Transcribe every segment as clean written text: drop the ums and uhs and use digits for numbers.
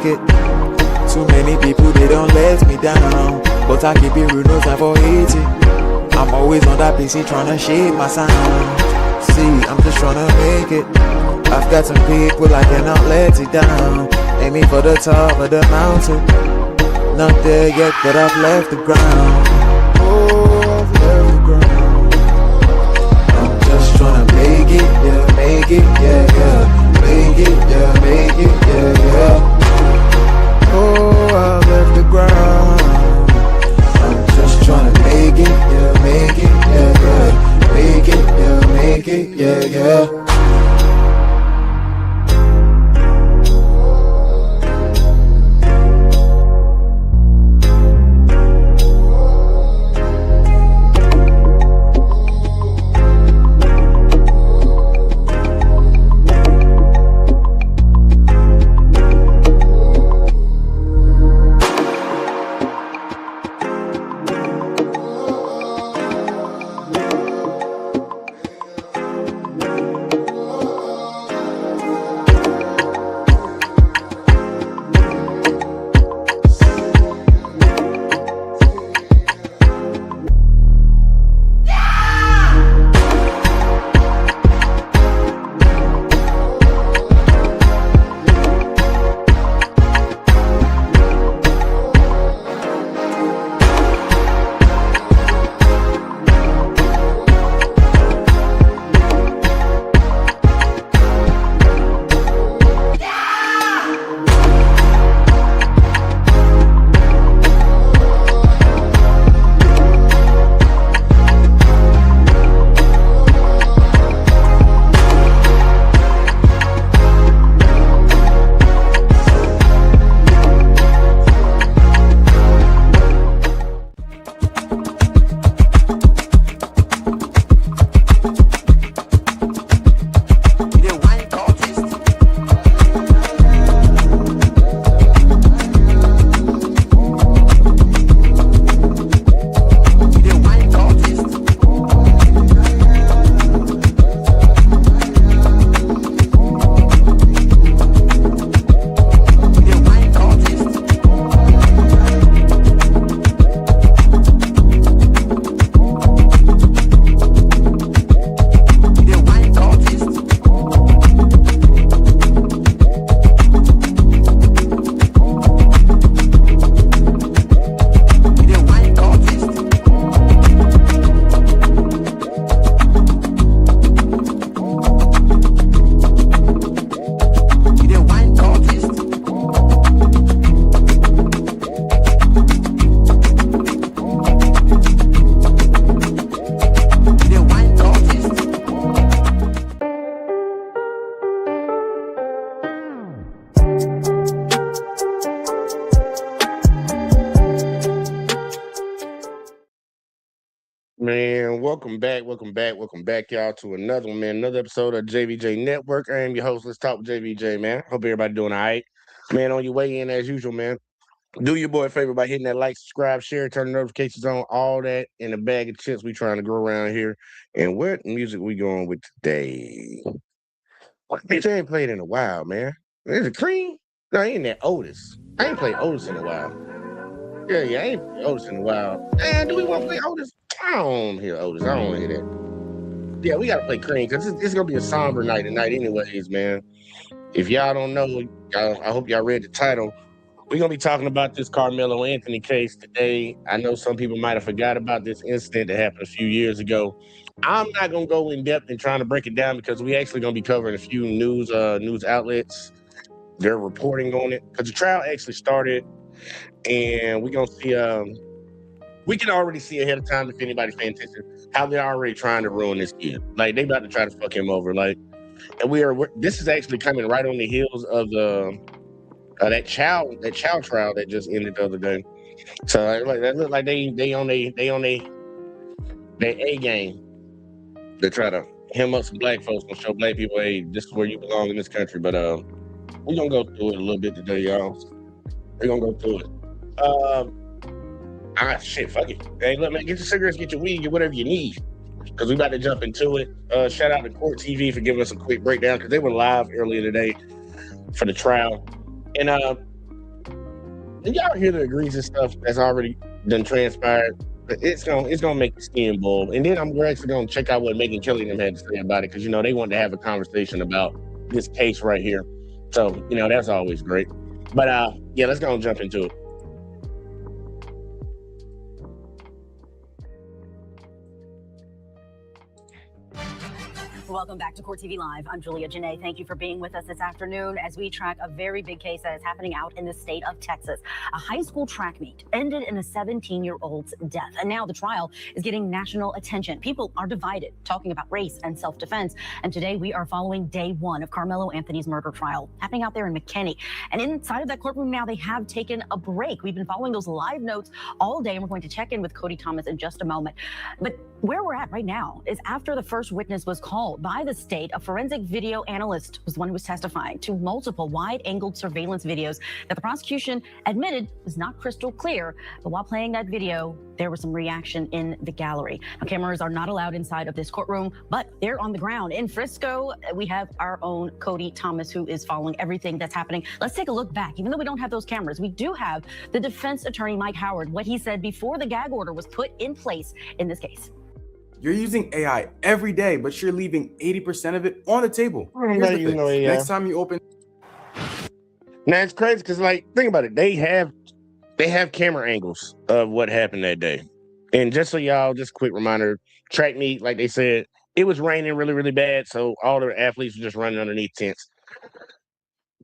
make it. Too many people, they don't let me down. But I keep it real, no time for hating. I'm always on that PC trying to shape my sound. See, I'm just trying to make it. I've got some people I cannot let it down. Aiming for the top of the mountain. Not there yet, but I've left the ground. Oh, I've left the ground. I'm just trying to make it, yeah, make it, yeah, yeah. Make it, yeah, make it, yeah, yeah. Oh, I've left the ground. I'm just trying to make it, yeah, make it, yeah, yeah. Make it, yeah, make it, yeah, yeah. Man, welcome back, y'all, to another one, man. Another episode of JVJ Network. I am your host. Let's talk with JVJ, man. Hope everybody doing all right. Man, on your way in as usual, man. Do your boy a favor by hitting that like, subscribe, share, turn the notifications on, all that in a bag of chips we trying to grow around here. And what music we going with today? What bitch I ain't played in a while, man. Is it Cream? No, I ain't that Otis. I ain't played Otis in a while. Yeah, I ain't played Otis in a while. Man, do we want to play Otis? I don't hear Otis. I don't want to hear that. Yeah, we got to play Cream because it's going to be a somber night tonight anyways, man. If y'all don't know, I hope y'all read the title. We're going to be talking about this Karmelo Anthony case today. I know some people might have forgot about this incident that happened a few years ago. I'm not going to go in depth in trying to break it down because we actually going to be covering a few news outlets. They're reporting on it because the trial actually started, and we're going to see we can already see ahead of time, if anybody's paying attention, how they're already trying to ruin this kid. Like, they about to try to fuck him over. Like, and this is actually coming right on the heels of that child trial that just ended the other day. So like that look like they on their A game to try to hem up some black folks and show black people, hey, this is where you belong in this country. But we're gonna go through it a little bit today, y'all. We're gonna go through it. Shit, fuck it. Hey, look, man, get your cigarettes, get your weed, get whatever you need. Because we about to jump into it. Shout out to Court TV for giving us a quick breakdown because they were live earlier today for the trial. And And y'all hear the egregious stuff that's already done transpired. It's gonna make the skin boil. And then we're actually gonna check out what Megan Kelly and them had to say about it, because they wanted to have a conversation about this case right here. So that's always great. But yeah, let's go and jump into it. Welcome back to Court TV Live. I'm Julia Janae. Thank you for being with us this afternoon as we track a very big case that is happening out in the state of Texas. A high school track meet ended in a 17-year-old's death, and now the trial is getting national attention. People are divided, talking about race and self-defense, and today we are following day one of Karmelo Anthony's murder trial happening out there in McKinney. And inside of that courtroom now, they have taken a break. We've been following those live notes all day, and we're going to check in with Cody Thomas in just a moment. But where we're at right now is after the first witness was called by the state. A forensic video analyst was the one who was testifying to multiple wide-angled surveillance videos that the prosecution admitted was not crystal clear. But while playing that video, there was some reaction in the gallery. Now, cameras are not allowed inside of this courtroom, but they're on the ground in Frisco. We have our own Cody Thomas, who is following everything that's happening. Let's take a look back. Even though we don't have those cameras, we do have the defense attorney, Mike Howard, what he said before the gag order was put in place in this case. You're using AI every day, but you're leaving 80% of it on the table. Here's the thing. Next time you open. Now it's crazy because, think about it. They have camera angles of what happened that day. And just so y'all, just a quick reminder, track meet, like they said, it was raining really, really bad. So all the athletes were just running underneath tents.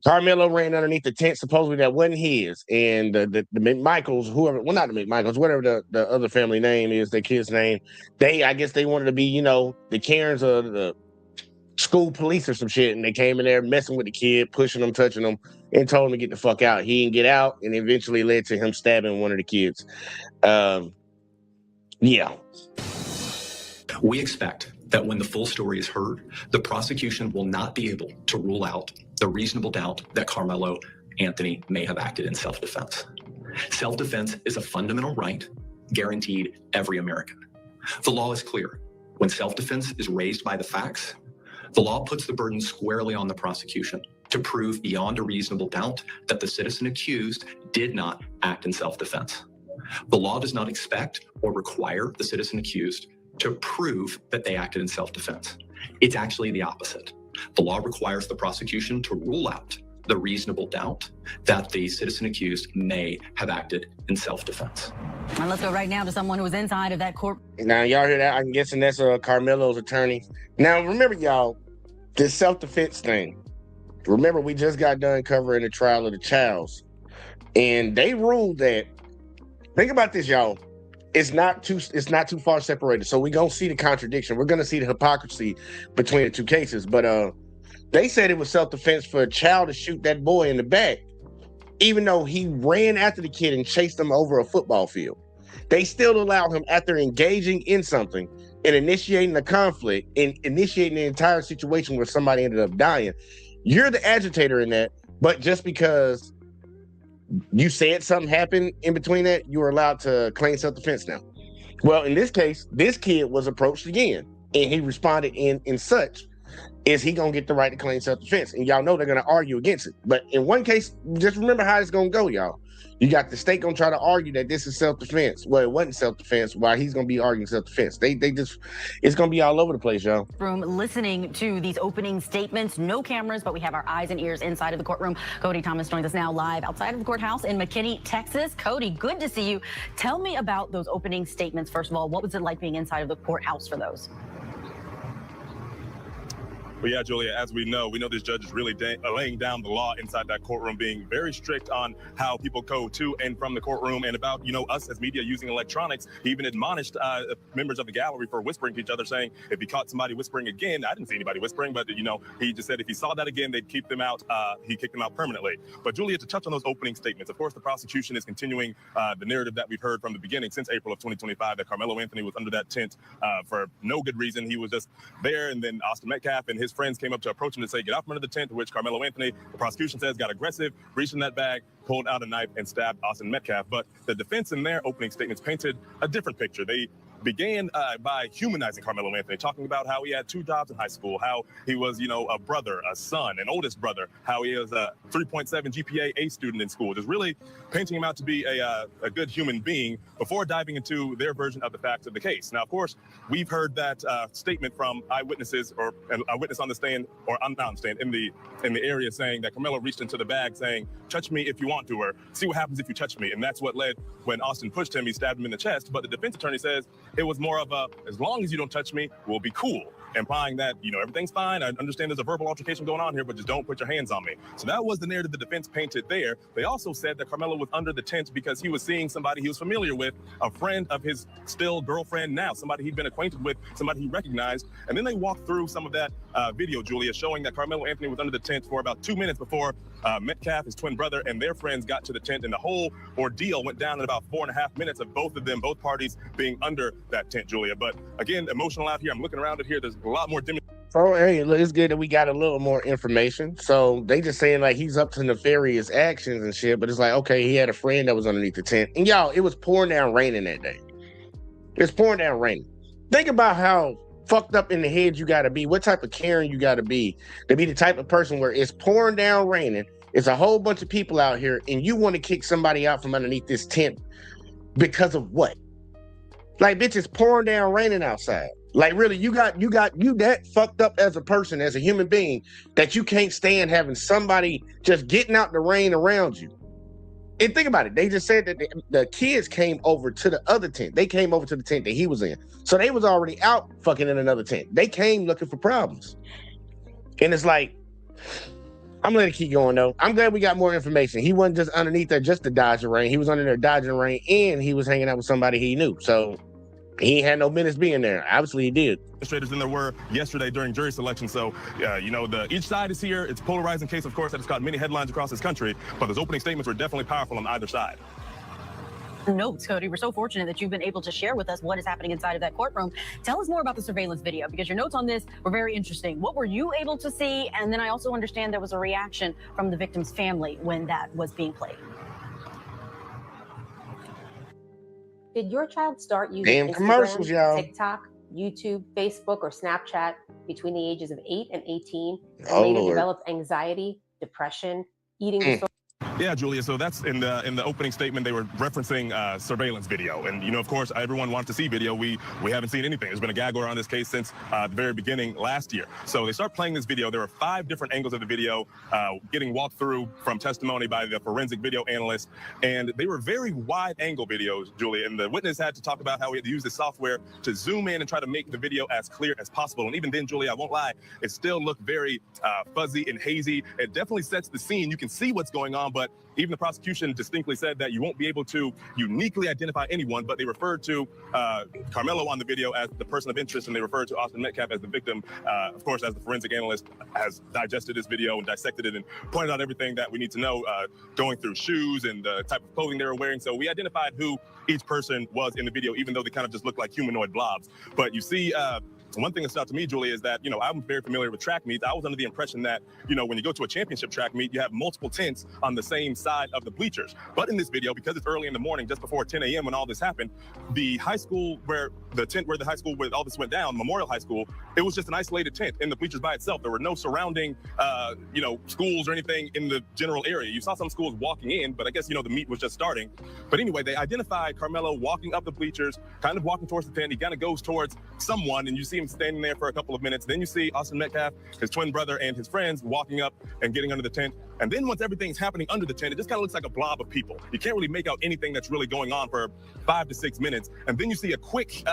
Karmelo ran underneath the tent, supposedly that wasn't his. And the McMichaels, whoever, well, not the McMichaels, whatever the other family name is, their kid's name, I guess they wanted to be, the Karens of the school police or some shit. And they came in there messing with the kid, pushing him, touching him, and told him to get the fuck out. He didn't get out, and eventually led to him stabbing one of the kids. Yeah. We expect that when the full story is heard, the prosecution will not be able to rule out the reasonable doubt that Karmelo Anthony may have acted in self-defense. Self-defense is a fundamental right guaranteed every American. The law is clear. When self-defense is raised by the facts, the law puts the burden squarely on the prosecution to prove beyond a reasonable doubt that the citizen accused did not act in self-defense. The law does not expect or require the citizen accused to prove that they acted in self-defense. It's actually the opposite. The law requires the prosecution to rule out the reasonable doubt that the citizen accused may have acted in self-defense. And let's go right now to someone who was inside of that court. Now, y'all hear that? I'm guessing that's Karmelo's attorney. Now, remember, y'all, this self-defense thing. Remember, we just got done covering the trial of the Childs. And they ruled that, think about this, y'all. It's not too far separated. So we're gonna see the contradiction. We're gonna see the hypocrisy between the two cases. But they said it was self-defense for a child to shoot that boy in the back, even though he ran after the kid and chased him over a football field. They still allowed him, after engaging in something and initiating a conflict and initiating the entire situation where somebody ended up dying. You're the agitator in that, but just because you said something happened in between that, you were allowed to claim self-defense now. Well, in this case, this kid was approached again, and he responded in such, is he gonna get the right to claim self-defense? And y'all know they're gonna argue against it. But in one case, just remember how it's gonna go, y'all. You got the state gonna try to argue that this is self-defense. Well, it wasn't self-defense, while he's gonna be arguing self-defense. It's gonna be all over the place, y'all. Room listening to these opening statements, no cameras, but we have our eyes and ears inside of the courtroom. Cody Thomas joins us now live outside of the courthouse in McKinney, Texas. Cody, good to see you. Tell me about those opening statements. First of all, what was it like being inside of the courthouse for those? Well, yeah, Julia, as we know this judge is really laying down the law inside that courtroom, being very strict on how people go to and from the courtroom, and about, us as media using electronics. He even admonished members of the gallery for whispering to each other, saying if he caught somebody whispering again, I didn't see anybody whispering, but, he just said if he saw that again, they'd keep them out. He kicked them out permanently. But Julia, to touch on those opening statements, of course, the prosecution is continuing the narrative that we've heard from the beginning since April of 2025, that Karmelo Anthony was under that tent for no good reason. He was just there, and then Austin Metcalf and his friends came up to approach him to say, get out from under the tent, to which Karmelo Anthony, the prosecution says, got aggressive, reached in that bag, pulled out a knife, and stabbed Austin Metcalf. But the defense in their opening statements painted a different picture. They began by humanizing Karmelo Anthony, talking about how he had 2 jobs in high school, how he was, a brother, a son, an oldest brother, how he is a 3.7 GPA A student in school, just really painting him out to be a good human being before diving into their version of the facts of the case. Now, of course, we've heard that statement from eyewitnesses or a witness on the stand, or not on the stand, in the area, saying that Karmelo reached into the bag saying, "Touch me if you want to," or "See what happens if you touch me." And that's what led, when Austin pushed him, he stabbed him in the chest. But the defense attorney says it was more of a, "As long as you don't touch me, we'll be cool," implying that, everything's fine. I understand there's a verbal altercation going on here, but just don't put your hands on me. So that was the narrative the defense painted there. They also said that Karmelo was under the tent because he was seeing somebody he was familiar with, a friend of his still girlfriend now, somebody he'd been acquainted with, somebody he recognized. And then they walked through some of that video, Julia, showing that Karmelo Anthony was under the tent for about 2 minutes before Metcalf, his twin brother, and their friends got to the tent. And the whole ordeal went down in about 4.5 minutes of both parties being under that tent, Julia. But again, emotional out here. I'm looking around it here. There's a lot more So, hey, look, it's good that we got a little more information. So they just saying like he's up to nefarious actions and shit, but it's like, okay, he had a friend that was underneath the tent. And y'all, it was pouring down raining that day. It's pouring down raining. Think about how fucked up in the head you got to be, what type of Karen you got to be the type of person where it's pouring down raining, it's a whole bunch of people out here, and you want to kick somebody out from underneath this tent because of what? Like, bitch, it's pouring down raining outside. Like, really, you that fucked up as a person, as a human being, that you can't stand having somebody just getting out the rain around you. And think about it. They just said that the kids came over to the other tent. They came over to the tent that he was in. So they was already out fucking in another tent. They came looking for problems. And it's like, I'm gonna let it keep going though. I'm glad we got more information. He wasn't just underneath there just to dodge the rain. He was under there dodging the rain, and he was hanging out with somebody he knew. So he had no business being there. Obviously, he did. Than there were yesterday during jury selection. So, each side is here. It's a polarizing case, of course, that has caught many headlines across this country. But those opening statements were definitely powerful on either side. Notes, Cody. We're so fortunate that you've been able to share with us what is happening inside of that courtroom. Tell us more about the surveillance video, because your notes on this were very interesting. What were you able to see? And then I also understand there was a reaction from the victim's family when that was being played. Did your child start using Instagram, commercials, y'all. TikTok, YouTube, Facebook, or Snapchat between the ages of 8 and 18 and Oh, later Lord. develop anxiety, depression, eating disorders? Yeah, Julia. So that's in the opening statement. They were referencing surveillance video, and of course, everyone wanted to see video. We haven't seen anything. There's been a gag order on this case since the very beginning last year. So they start playing this video. There were 5 different angles of the video getting walked through from testimony by the forensic video analyst, and they were very wide-angle videos, Julia. And the witness had to talk about how he had to use the software to zoom in and try to make the video as clear as possible. And even then, Julia, I won't lie, it still looked very fuzzy and hazy. It definitely sets the scene. You can see what's going on, but even the prosecution distinctly said that you won't be able to uniquely identify anyone, but they referred to Karmelo on the video as the person of interest, and they referred to Austin Metcalf as the victim. Of course, as the forensic analyst has digested this video and dissected it and pointed out everything that we need to know, going through shoes and the type of clothing they were wearing. So we identified who each person was in the video, even though they kind of just looked like humanoid blobs. But you see, one thing that stood out to me, Julie, is that, I'm very familiar with track meets. I was under the impression that, when you go to a championship track meet, you have multiple tents on the same side of the bleachers. But in this video, because it's early in the morning, just before 10 a.m. when all this happened, the high school where all this went down, Memorial High School, it was just an isolated tent in the bleachers by itself. There were no surrounding, schools or anything in the general area. You saw some schools walking in, but I guess, the meet was just starting. But anyway, they identified Karmelo walking up the bleachers, kind of walking towards the tent. He kind of goes towards someone, and you see him standing there for a couple of minutes. Then you see Austin Metcalf, his twin brother, and his friends walking up and getting under the tent. And then once everything's happening under the tent, it just kind of looks like a blob of people. You can't really make out anything that's really going on for 5 to 6 minutes. And then you see a quick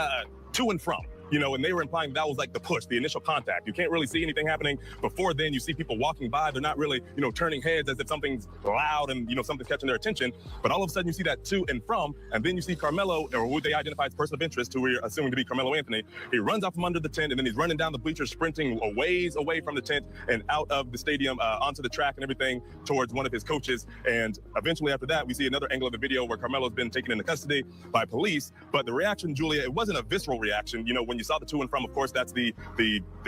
to and from. And they were implying that was like the push, the initial contact. You can't really see anything happening before then. You see people walking by. They're not really, turning heads as if something's loud and, something's catching their attention. But all of a sudden you see that to and from, and then you see Karmelo, or who they identify as person of interest, who we're assuming to be Karmelo Anthony. He runs out from under the tent, and then he's running down the bleachers, sprinting a ways away from the tent and out of the stadium onto the track and everything towards one of his coaches. And eventually after that, we see another angle of the video where Karmelo's been taken into custody by police. But the reaction, Julia, it wasn't a visceral reaction. When you saw the to and from, of course, that's the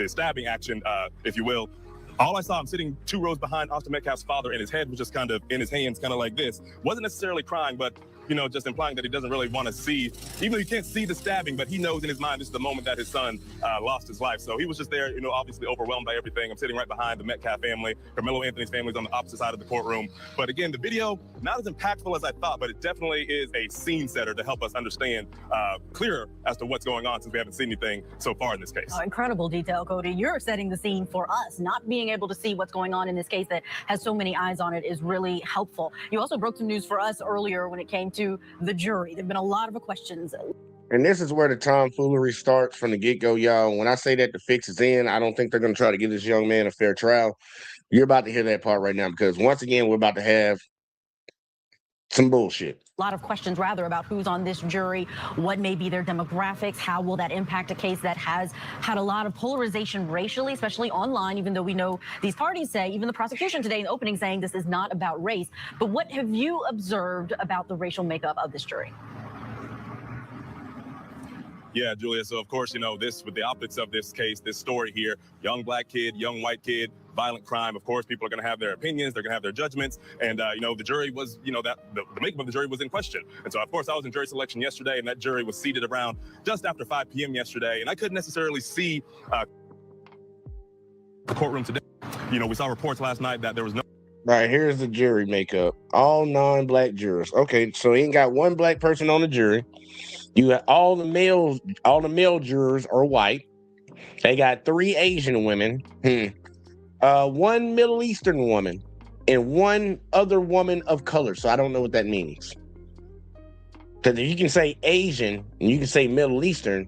stabbing action, if you will. All I saw him sitting 2 rows behind Austin Metcalf's father, and his head was just kind of in his hands, kind of like this. Wasn't necessarily crying, but just implying that he doesn't really want to see, even though he can't see the stabbing, but he knows in his mind this is the moment that his son lost his life. So he was just there, obviously overwhelmed by everything. I'm sitting right behind the Metcalf family. Karmelo Anthony's family is on the opposite side of the courtroom. But again, the video, not as impactful as I thought, but it definitely is a scene setter to help us understand clearer as to what's going on, since we haven't seen anything so far in this case. Incredible detail, Cody. You're setting the scene for us. Not being able to see what's going on in this case that has so many eyes on it is really helpful. You also broke some news for us earlier when it came to the jury. There have been a lot of questions. And this is where the tomfoolery starts from the get-go, y'all. When I say that the fix is in, I don't think they're going to try to give this young man a fair trial. You're about to hear that part right now, because once again, we're about to have some bullshit. A lot of questions, rather, about who's on this jury, what may be their demographics, how will that impact a case that has had a lot of polarization racially, especially online, even though we know these parties say, even the prosecution today in the opening saying this is not about race. But what have you observed about the racial makeup of this jury? Yeah, Julia. So, of course, this with the optics of this case, this story here, young black kid, young white kid, violent crime. Of course, people are going to have their opinions. They're going to have their judgments. And, the jury was, that the makeup of the jury was in question. And so, of course, I was in jury selection yesterday, and that jury was seated around just after 5 p.m. yesterday. And I couldn't necessarily see the courtroom today. We saw reports last night that there was no. All right, here's the jury makeup. All non-black jurors. Okay, so he ain't got one black person on the jury. You got all the male jurors are white. They got 3 Asian women, 1 Middle Eastern woman, and 1 other woman of color. So I don't know what that means. Because if you can say Asian and you can say Middle Eastern,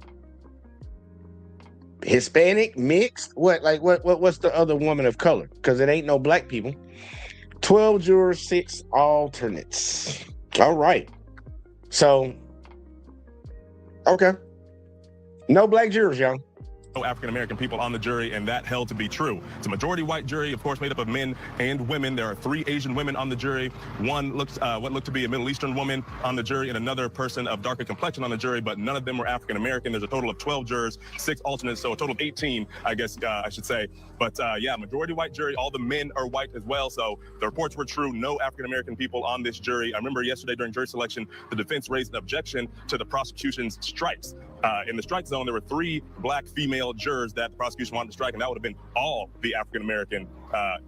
Hispanic, mixed, what's the other woman of color? Because it ain't no black people. 12 jurors, 6 alternates. All right. So, okay. No black jurors, y'all. No African-American people on the jury, and that held to be true. It's a majority white jury, of course, made up of men and women. There are 3 Asian women on the jury. One looked what looked to be a Middle Eastern woman on the jury, and another person of darker complexion on the jury, but none of them were African-American. There's a total of 12 jurors, 6 alternates, so a total of 18, I guess I should say. But yeah, majority white jury. All the men are white as well, so the reports were true. No African-American people on this jury. I remember yesterday during jury selection, the defense raised an objection to the prosecution's strikes. In the strike zone, there were 3 black female jurors that the prosecution wanted to strike, and that would have been all the African-American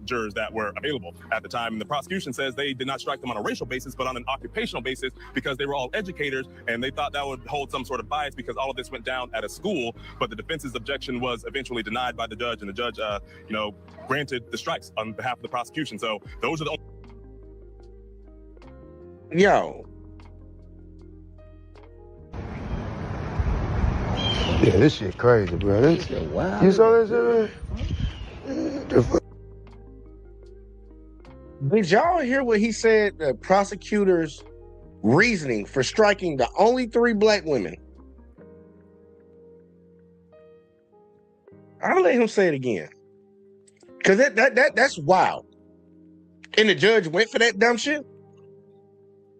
jurors that were available at the time. And the prosecution says they did not strike them on a racial basis, but on an occupational basis, because they were all educators, and they thought that would hold some sort of bias because all of this went down at a school. But the defense's objection was eventually denied by the judge, and the judge, granted the strikes on behalf of the prosecution. So those are the Yo. Yeah, this shit crazy, bro. This shit wild. You saw that shit, man? Did y'all hear what he said? The prosecutor's reasoning for striking the only 3 black women. I'll let him say it again, because that's wild. And the judge went for that dumb shit.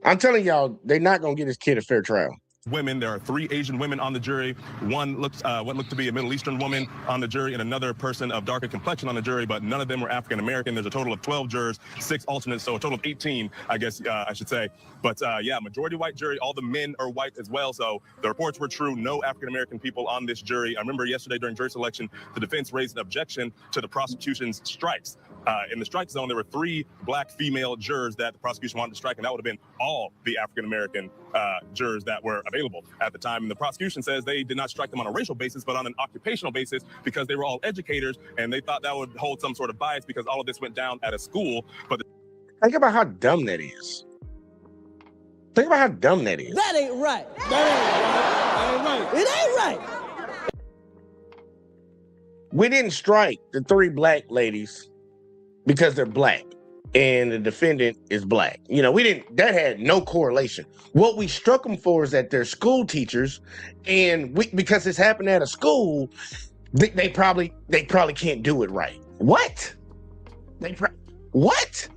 I'm telling y'all, they're not gonna get this kid a fair trial. Women. There are 3 Asian women on the jury. One looked what looked to be a Middle Eastern woman on the jury, and another person of darker complexion on the jury, but none of them were African American. There's a total of 12 jurors, 6 alternates, so a total of 18, I guess I should say. But yeah, majority white jury. All the men are white as well, so the reports were true. No African American people on this jury. I remember yesterday during jury selection, the defense raised an objection to the prosecution's strikes. In the strike zone, there were 3 black female jurors that the prosecution wanted to strike, and that would have been all the African American jurors that were available at the time. And the prosecution says they did not strike them on a racial basis, but on an occupational basis, because they were all educators, and they thought that would hold some sort of bias because all of this went down at a school. But think about how dumb that is. Think about how dumb that is. That ain't right. That ain't right. It ain't right. We didn't strike the 3 black ladies because they're black and the defendant is black. That had no correlation. What we struck them for is that they're school teachers, and because it's happened at a school, they probably can't do it right. What? What?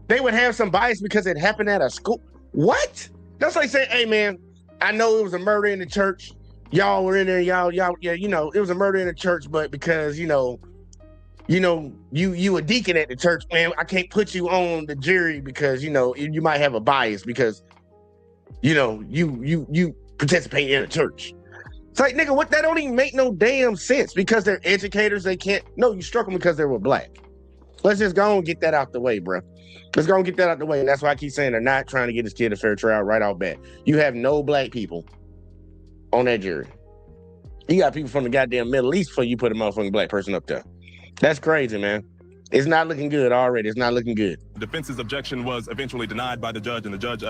They would have some bias because it happened at a school. What? That's like saying, hey man, I know it was a murder in the church. Y'all were in there, y'all, it was a murder in the church, but because, you a deacon at the church, man, I can't put you on the jury because, you might have a bias because you participate in a church. It's like, nigga, what? That don't even make no damn sense. Because they're educators, they can't. No, you struck them because they were black. Let's just go and get that out the way, bro. Let's go and get that out the way. And that's why I keep saying they're not trying to get this kid a fair trial right off bat. You have no black people on that jury. You got people from the goddamn Middle East before you put a motherfucking black person up there. That's crazy, man. It's not looking good already. It's not looking good. The defense's objection was eventually denied by the judge, and the judge,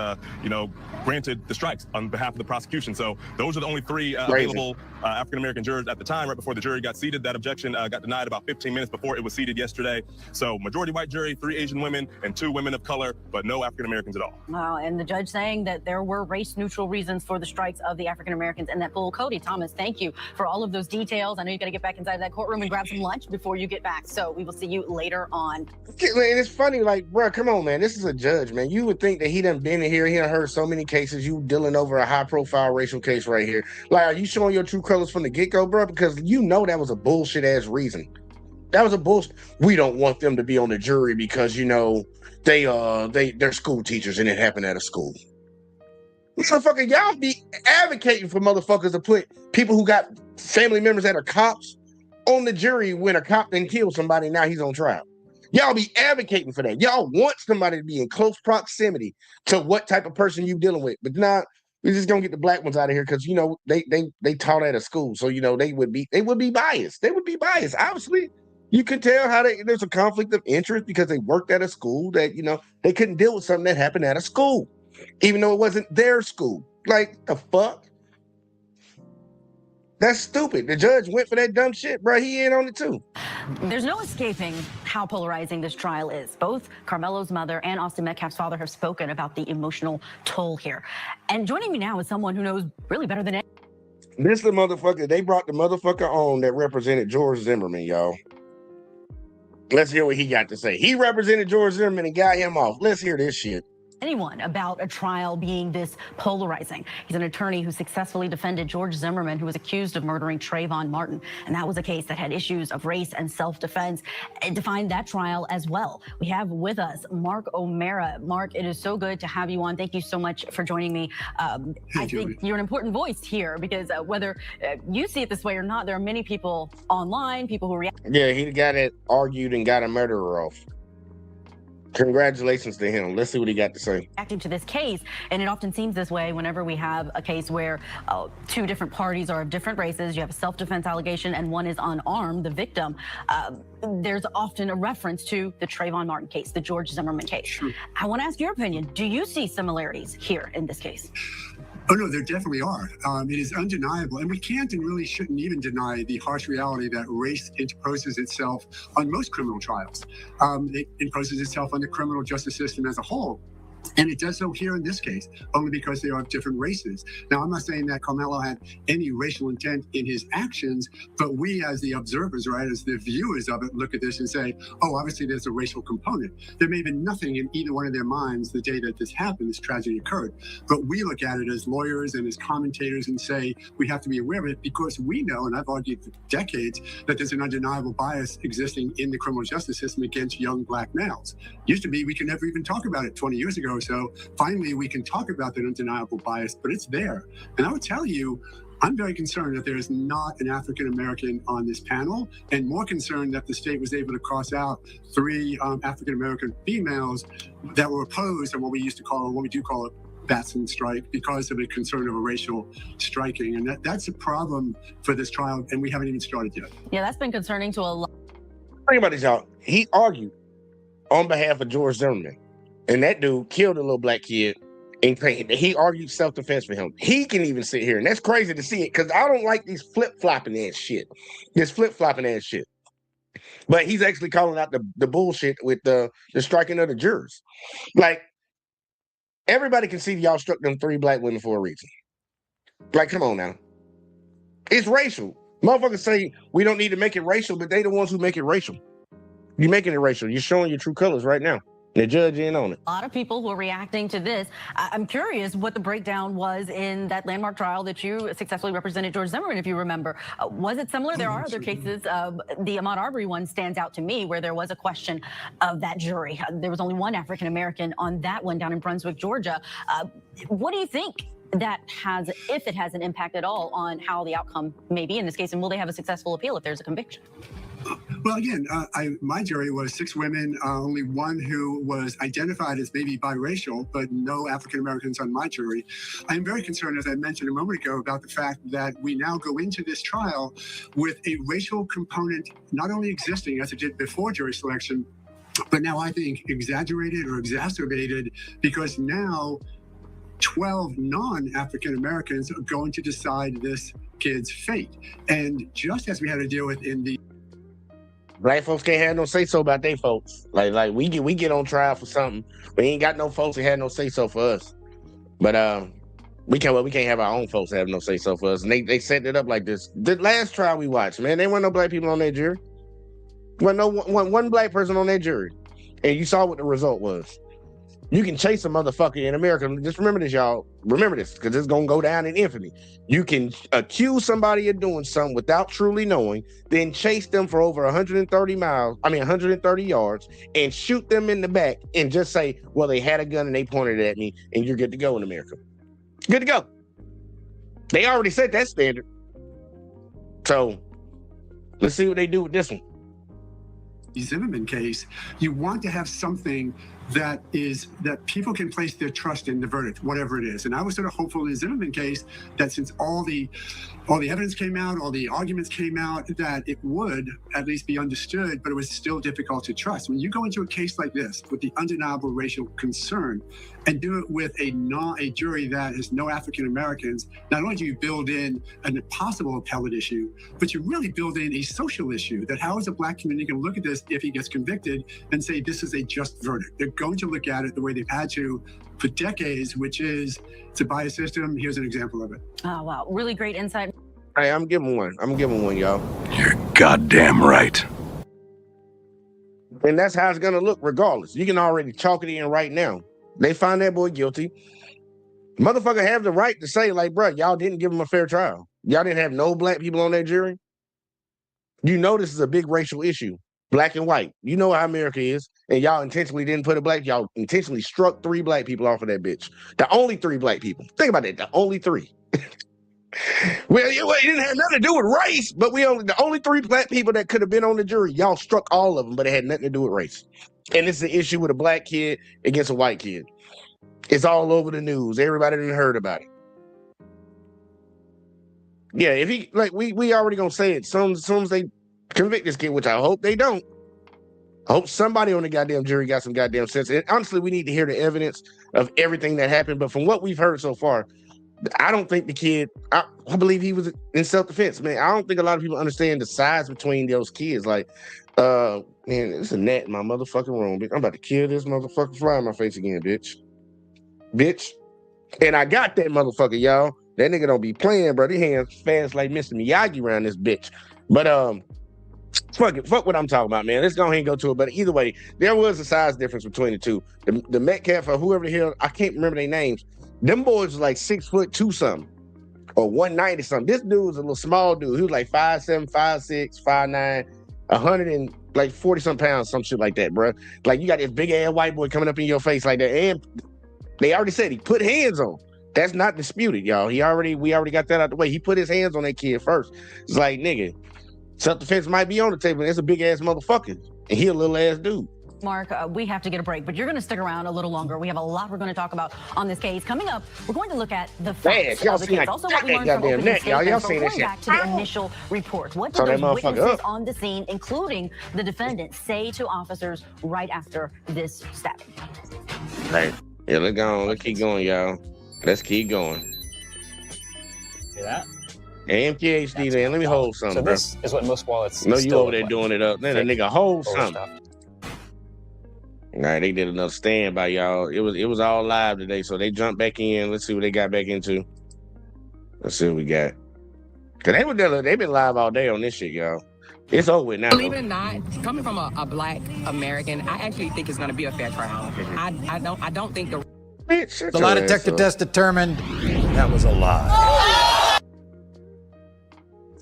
granted the strikes on behalf of the prosecution. So those are the only three available African-American jurors at the time, right before the jury got seated. That objection got denied about 15 minutes before it was seated yesterday. So majority white jury, 3 Asian women and 2 women of color, but no African-Americans at all. Wow, and the judge saying that there were race-neutral reasons for the strikes of the African-Americans in that pool. Cody, Thomas, thank you for all of those details. I know you got to get back inside that courtroom and grab some lunch before you get back. So we will see you later on. Man, it's funny, like, bro, come on, man. This is a judge, man. You would think that he done been in here. He done heard so many cases. You dealing over a high-profile racial case right here. Like, are you showing your true colors from the get-go, bro? Because you know that was a bullshit-ass reason. That was a bullshit. We don't want them to be on the jury because, they're school teachers and it happened at a school. Motherfucker, y'all be advocating for motherfuckers to put people who got family members that are cops on the jury when a cop then killed somebody. Now he's on trial. Y'all be advocating for that. Y'all want somebody to be in close proximity to what type of person you dealing with. But now we're just gonna get the black ones out of here because they taught at a school, so they would be biased. They would be biased. Obviously, you can tell how there's a conflict of interest because they worked at a school that they couldn't deal with something that happened at a school, even though it wasn't their school. Like the fuck. That's stupid. The judge went for that dumb shit, bro. He in on it too. There's no escaping how polarizing this trial is. Both Karmelo's mother and Austin Metcalf's father have spoken about the emotional toll here. And joining me now is someone who knows really better than anyone. This the motherfucker. They brought the motherfucker on that represented George Zimmerman, y'all. Let's hear what he got to say. He represented George Zimmerman and got him off. Let's hear this shit. Anyone about a trial being this polarizing. He's an attorney who successfully defended George Zimmerman, who was accused of murdering Trayvon Martin. And that was a case that had issues of race and self-defense and defined that trial as well. We have with us Mark O'Mara. Mark, it is so good to have you on. Thank you so much for joining me. I think you're an important voice here because whether you see it this way or not, there are many people online, people who react. Yeah, he the guy that argued and got a murderer off. Congratulations to him. Let's see what he got to say. Acting to this case, and it often seems this way whenever we have a case where 2 different parties are of different races, you have a self-defense allegation and one is unarmed, the victim, there's often a reference to the Trayvon Martin case, the George Zimmerman case. Sure. I want to ask your opinion. Do you see similarities here in this case? Oh, no, there definitely are. It is undeniable. And we can't and really shouldn't even deny the harsh reality that race interposes itself on most criminal trials. It imposes itself on the criminal justice system as a whole. And it does so here in this case, only because they are of different races. Now, I'm not saying that Karmelo had any racial intent in his actions, but we as the observers, right, as the viewers of it, look at this and say, oh, obviously there's a racial component. There may have been nothing in either one of their minds the day that this happened, this tragedy occurred. But we look at it as lawyers and as commentators and say, we have to be aware of it because we know, and I've argued for decades, that there's an undeniable bias existing in the criminal justice system against young black males. Used to be, we could never even talk about it 20 years ago or so. Finally, we can talk about that undeniable bias, but it's there. And I would tell you, I'm very concerned that there is not an African-American on this panel, and more concerned that the state was able to cross out 3 African-American females that were opposed to what we do call it, Batson strike, because of a concern of a racial striking. And that's a problem for this trial, and we haven't even started yet. Yeah, that's been concerning to a lot. Think about this, y'all. He argued on behalf of George Zimmerman, and that dude killed a little black kid. And he argued self-defense for him. He can even sit here, and that's crazy to see it because I don't like these flip-flopping ass shit. This flip-flopping ass shit. But he's actually calling out the bullshit with the striking of the jurors. Like, everybody can see y'all struck them 3 black women for a reason. Like, come on now. It's racial. Motherfuckers say we don't need to make it racial, but they the ones who make it racial. You're making it racial. You're showing your true colors right now. The judge in on it. A lot of people who are reacting to this. I'm curious what the breakdown was in that landmark trial that you successfully represented George Zimmerman, if you remember. Was it similar? There are other cases. The Ahmaud Arbery one stands out to me, where there was a question of that jury. There was only one African-American on that one down in Brunswick, Georgia. What do you think that has, if it has an impact at all, on how the outcome may be in this case? And will they have a successful appeal if there's a conviction? Well, again, my jury was 6 women, only one who was identified as maybe biracial, but no African Americans on my jury. I'm very concerned, as I mentioned a moment ago, about the fact that we now go into this trial with a racial component not only existing as it did before jury selection, but now I think exaggerated or exacerbated, because now 12 non-African Americans are going to decide this kid's fate. And just as we had to deal with in the Black folks can't have no say-so about they folks. Like we get on trial for something. We ain't got no folks that had no say-so for us. But we can't have our own folks have no say-so for us. And they set it up like this. The last trial we watched, man, there weren't no black people on that jury. Wasn't no one black person on that jury. And you saw what the result was. You can chase a motherfucker in America. Just remember this, y'all. Remember this, because it's going to go down in infamy. You can accuse somebody of doing something without truly knowing, then chase them for over 130 yards, and shoot them in the back and just say, well, they had a gun and they pointed it at me, and you're good to go in America. Good to go. They already set that standard. So let's see what they do with this one. Zimmerman case, you want to have something that people can place their trust in the verdict, whatever it is. And I was sort of hopeful in the Zimmerman case that since all the evidence came out, all the arguments came out, that it would at least be understood, but it was still difficult to trust. When you go into a case like this with the undeniable racial concern and do it with a jury that has no African Americans, not only do you build in a possible appellate issue, but you really build in a social issue, that how is a black community going to look at this if he gets convicted and say this is a just verdict? They're going to look at it the way they've had to for decades, which is, it's a bias system. Here's an example of it. Oh, wow. Really great insight. Hey, I'm giving one, y'all. You're goddamn right. And that's how it's going to look regardless. You can already chalk it in right now. They find that boy guilty. Motherfucker have the right to say, like, bro, y'all didn't give him a fair trial. Y'all didn't have no black people on that jury. You know this is a big racial issue. Black and white. You know how America is. And y'all intentionally didn't put a black, y'all intentionally struck 3 black people off of that bitch. The only 3 black people. Think about that. The only 3. Well, it didn't have nothing to do with race, but the only 3 black people that could have been on the jury, y'all struck all of them, but it had nothing to do with race. And it's an issue with a black kid against a white kid. It's all over the news. Everybody done heard about it. Yeah, if he, like, we already gonna say it. As soon as they convict this kid, which I hope they don't. I hope somebody on the goddamn jury got some goddamn sense. And honestly, we need to hear the evidence of everything that happened. But from what we've heard so far, I don't think the kid, I believe he was in self-defense, man. I don't think a lot of people understand the size between those kids. Like, man, it's a gnat in my motherfucking room, bitch. I'm about to kill this motherfucking fly in my face again, bitch. Bitch. And I got that motherfucker, y'all. That nigga don't be playing, bro. His hands fast like Mr. Miyagi around this bitch. But, fuck what I'm talking about, man. Let's go ahead and go to it. But either way, there was a size difference between the two. The Metcalf or whoever the hell, I can't remember their names. Them boys was like 6'2" something, or 190 something. This dude was a little small dude. He was like 5'7", 5'6", 5'9", 140 some pounds, some shit like that, bro. Like, you got this big ass white boy coming up in your face like that, and they already said he put hands on. That's not disputed, y'all. We already got that out the way. He put his hands on that kid first. It's like, nigga, self-defense might be on the table. It's a big ass motherfucker, and he a little ass dude. Mark, we have to get a break, but you're going to stick around a little longer. We have a lot we're going to talk about on this case. Coming up, we're going to look at the facts of the case. Also, what we learned from opening statements, but going back to the initial report. What did those witnesses on the scene, including the defendant, say to officers right after this stabbing? Right. Yeah, let's go on. Let's keep going, y'all. Let's keep going. See that? And PhD, man. Let me hold something, bro. So this is what most wallets. No, you over there doing it up. Then a nigga hold something. All right, they did another standby, y'all. It was all live today, so they jumped back in. Let's see what they got back into. Let's see what we got. Cause they've been live all day on this shit, y'all. It's over with now. Believe it or not, coming from a Black American, I actually think it's going to be a fair trial. I don't think the lie detector test determined that was a lie.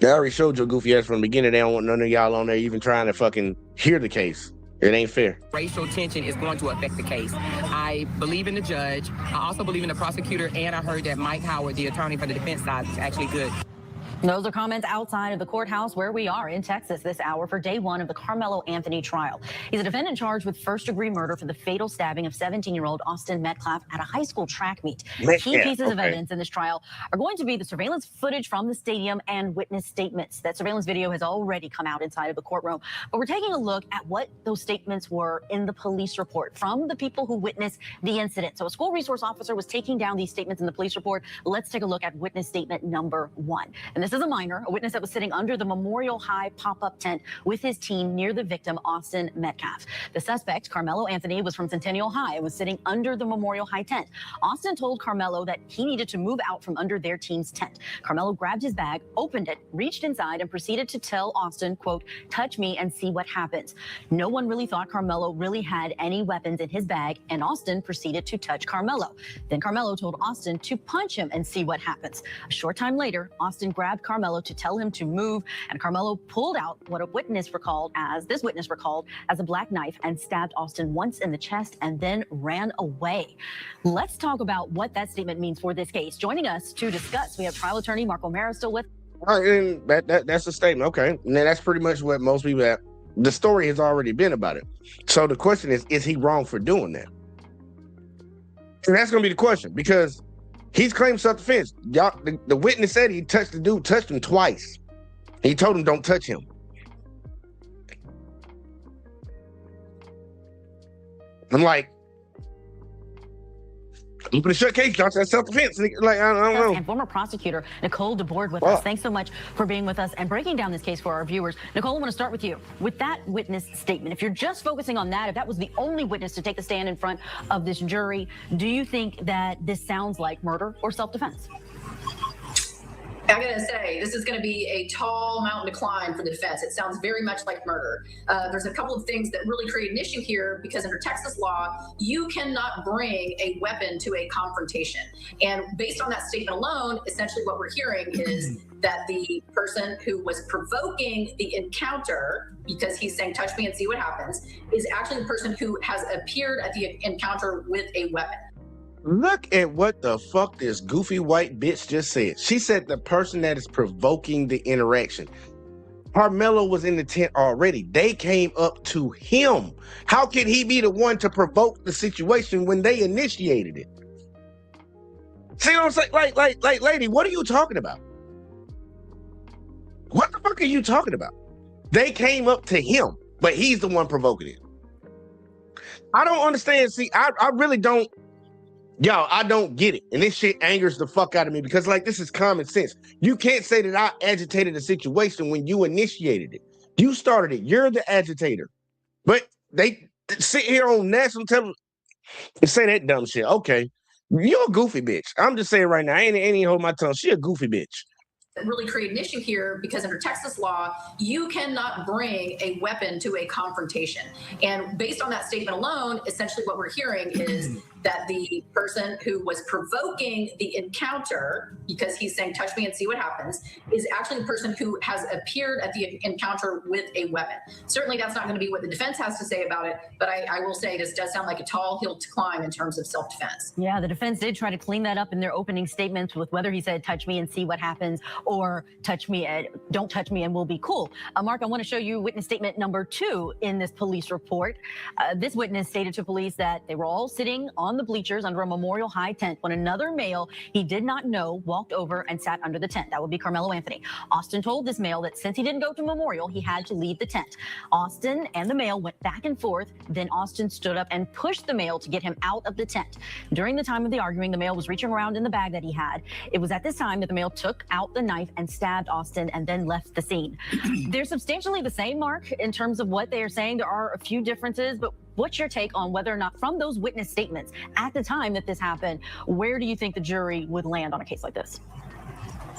They already showed your goofy ass from the beginning. They don't want none of y'all on there even trying to fucking hear the case. It ain't fair. Racial tension is going to affect the case. I believe in the judge. I also believe in the prosecutor, and I heard that Mike Howard, the attorney for the defense side, is actually good. Those are comments outside of the courthouse where we are in Texas this hour for day one of the Karmelo Anthony trial. He's a defendant charged with first-degree murder for the fatal stabbing of 17-year-old Austin Metcalf at a high school track meet. Key pieces of evidence in this trial are going to be the surveillance footage from the stadium and witness statements. That surveillance video has already come out inside of the courtroom, but we're taking a look at what those statements were in the police report from the people who witnessed the incident. So a school resource officer was taking down these statements in the police report. Let's take a look at witness statement number 1. And this is a minor, a witness that was sitting under the Memorial High pop-up tent with his team near the victim, Austin Metcalf. The suspect, Karmelo Anthony, was from Centennial High and was sitting under the Memorial High tent. Austin told Karmelo that he needed to move out from under their team's tent. Karmelo grabbed his bag, opened it, reached inside, and proceeded to tell Austin, quote, "Touch me and see what happens." No one really thought Karmelo really had any weapons in his bag, and Austin proceeded to touch Karmelo. Then Karmelo told Austin to punch him and see what happens. A short time later, Austin grabbed Karmelo to tell him to move, and Karmelo pulled out what this witness recalled as a black knife and stabbed Austin once in the chest and then ran away. Let's talk about what that statement means for this case. Joining us to discuss, we have trial attorney Mark O'Mara still with. And that's a statement, okay. And that's pretty much what most people have. The story has already been about it. So the question is he wrong for doing that? And that's gonna be the question, because he's claimed self-defense. Y'all, the witness said he touched the dude, touched him twice. He told him don't touch him. I'm like, I'm gonna shut case, y'all. That's self-defense. Like, I don't know. And former prosecutor Nicole DeBoard with us. Thanks so much for being with us and breaking down this case for our viewers. Nicole, I want to start with you. With that witness statement, if you're just focusing on that, if that was the only witness to take the stand in front of this jury, do you think that this sounds like murder or self-defense? I gotta say, this is gonna be a tall mountain to climb for the defense. It sounds very much like murder. There's a couple of things that really create an issue here, because under Texas law, you cannot bring a weapon to a confrontation. And based on that statement alone, essentially what we're hearing is that the person who was provoking the encounter, because he's saying, touch me and see what happens, is actually the person who has appeared at the encounter with a weapon. Look at what the fuck this goofy white bitch just said. She said the person that is provoking the interaction. Karmelo was in the tent already. They came up to him. How can he be the one to provoke the situation when they initiated it? See what I'm saying? Like, lady, what are you talking about? What the fuck are you talking about? They came up to him, but he's the one provoking it. I don't understand. See, I really don't. Yo, I don't get it. And this shit angers the fuck out of me, because like, this is common sense. You can't say that I agitated a situation when you initiated it. You started it. You're the agitator. But they sit here on national television and say that dumb shit. Okay, you're a goofy bitch. I'm just saying right now, I ain't even hold my tongue. She a goofy bitch. That really create an issue here, because under Texas law, you cannot bring a weapon to a confrontation. And based on that statement alone, essentially what we're hearing is that the person who was provoking the encounter, because he's saying, touch me and see what happens, is actually the person who has appeared at the encounter with a weapon. Certainly that's not going to be what the defense has to say about it, but I will say this does sound like a tall hill to climb in terms of self-defense. Yeah, the defense did try to clean that up in their opening statements with whether he said, touch me and see what happens, or touch me and don't touch me and we'll be cool. Mark, I want to show you witness statement number 2 in this police report. This witness stated to police that they were all sitting on the bleachers under a Memorial High tent when another male he did not know walked over and sat under the tent. That would be Karmelo Anthony. Austin told this male that since he didn't go to Memorial, he had to leave the tent. Austin and the male went back and forth. Then Austin stood up and pushed the male to get him out of the tent. During the time of the arguing, the male was reaching around in the bag that he had. It was at this time that the male took out the knife and stabbed Austin and then left the scene. They're substantially the same, Mark, in terms of what they are saying. There are a few differences, but what's your take on whether or not, from those witness statements at the time that this happened, where do you think the jury would land on a case like this?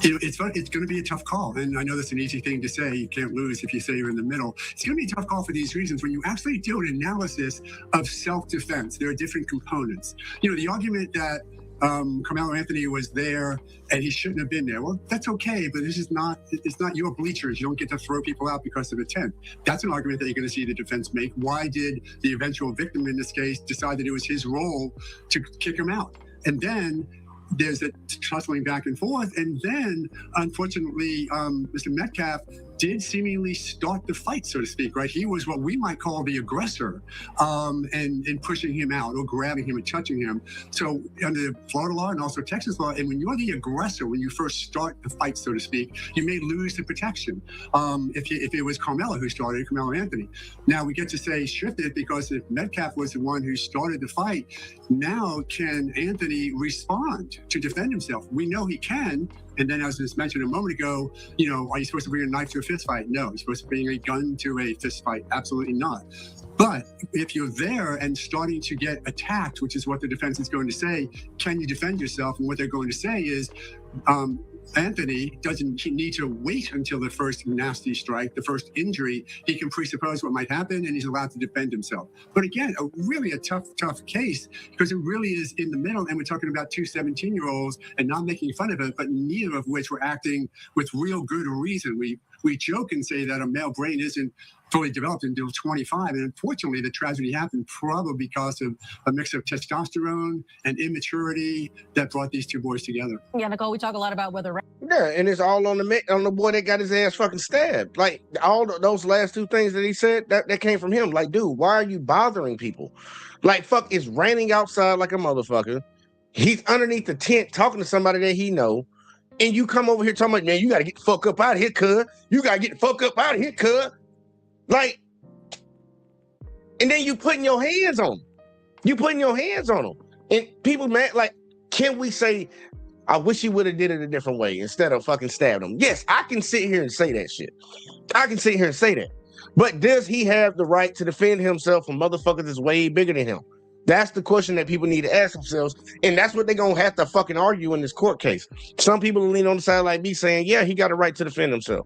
It's going to be a tough call. And I know that's an easy thing to say. You can't lose if you say you're in the middle. It's going to be a tough call for these reasons. When you actually do an analysis of self-defense, there are different components. The argument that Karmelo Anthony was there and he shouldn't have been there. Well, that's okay, but it's not your bleachers. You don't get to throw people out because of intent. That's an argument that you're going to see the defense make. Why did the eventual victim in this case decide that it was his role to kick him out? And then there's a tussling back and forth. And then, unfortunately, Mr. Metcalf did seemingly start the fight, so to speak, right? He was what we might call the aggressor, and pushing him out or grabbing him and touching him. So under Florida law and also Texas law, and when you're the aggressor, when you first start the fight, so to speak, you may lose the protection. If it was Karmelo who started, Karmelo Anthony. Now we get to say shift it because if Metcalf was the one who started the fight, now can Anthony respond to defend himself? We know he can. And then, as was mentioned a moment ago, are you supposed to bring a knife to a fist fight? No. You're supposed to bring a gun to a fist fight? Absolutely not. But if you're there and starting to get attacked, which is what the defense is going to say, can you defend yourself? And what they're going to say is, Anthony doesn't need to wait until the first nasty strike, the first injury. He can presuppose what might happen, and he's allowed to defend himself. But again, really a tough case, because it really is in the middle, and we're talking about two 17-year-olds and not making fun of it, but neither of which were acting with real good reason. We joke and say that a male brain isn't fully developed until 25. And unfortunately, the tragedy happened probably because of a mix of testosterone and immaturity that brought these two boys together. Yeah, Nicole, we talk a lot about whether... Yeah, and it's all on the boy that got his ass fucking stabbed. Like, all those last two things that he said, that came from him. Like, dude, why are you bothering people? Like, fuck, it's raining outside like a motherfucker. He's underneath the tent talking to somebody that he know. And you come over here talking about, man, you got to get the fuck up out of here, cuz. You got to get the fuck up out of here, cuz. Like, and then you putting your hands on them. You putting your hands on them. And people, man, like, can we say, I wish he would have did it a different way instead of fucking stabbed him? Yes, I can sit here and say that shit. I can sit here and say that. But does he have the right to defend himself from motherfuckers that's way bigger than him? That's the question that people need to ask themselves. And that's what they're going to have to fucking argue in this court case. Some people lean on the side like me saying, yeah, he got a right to defend himself.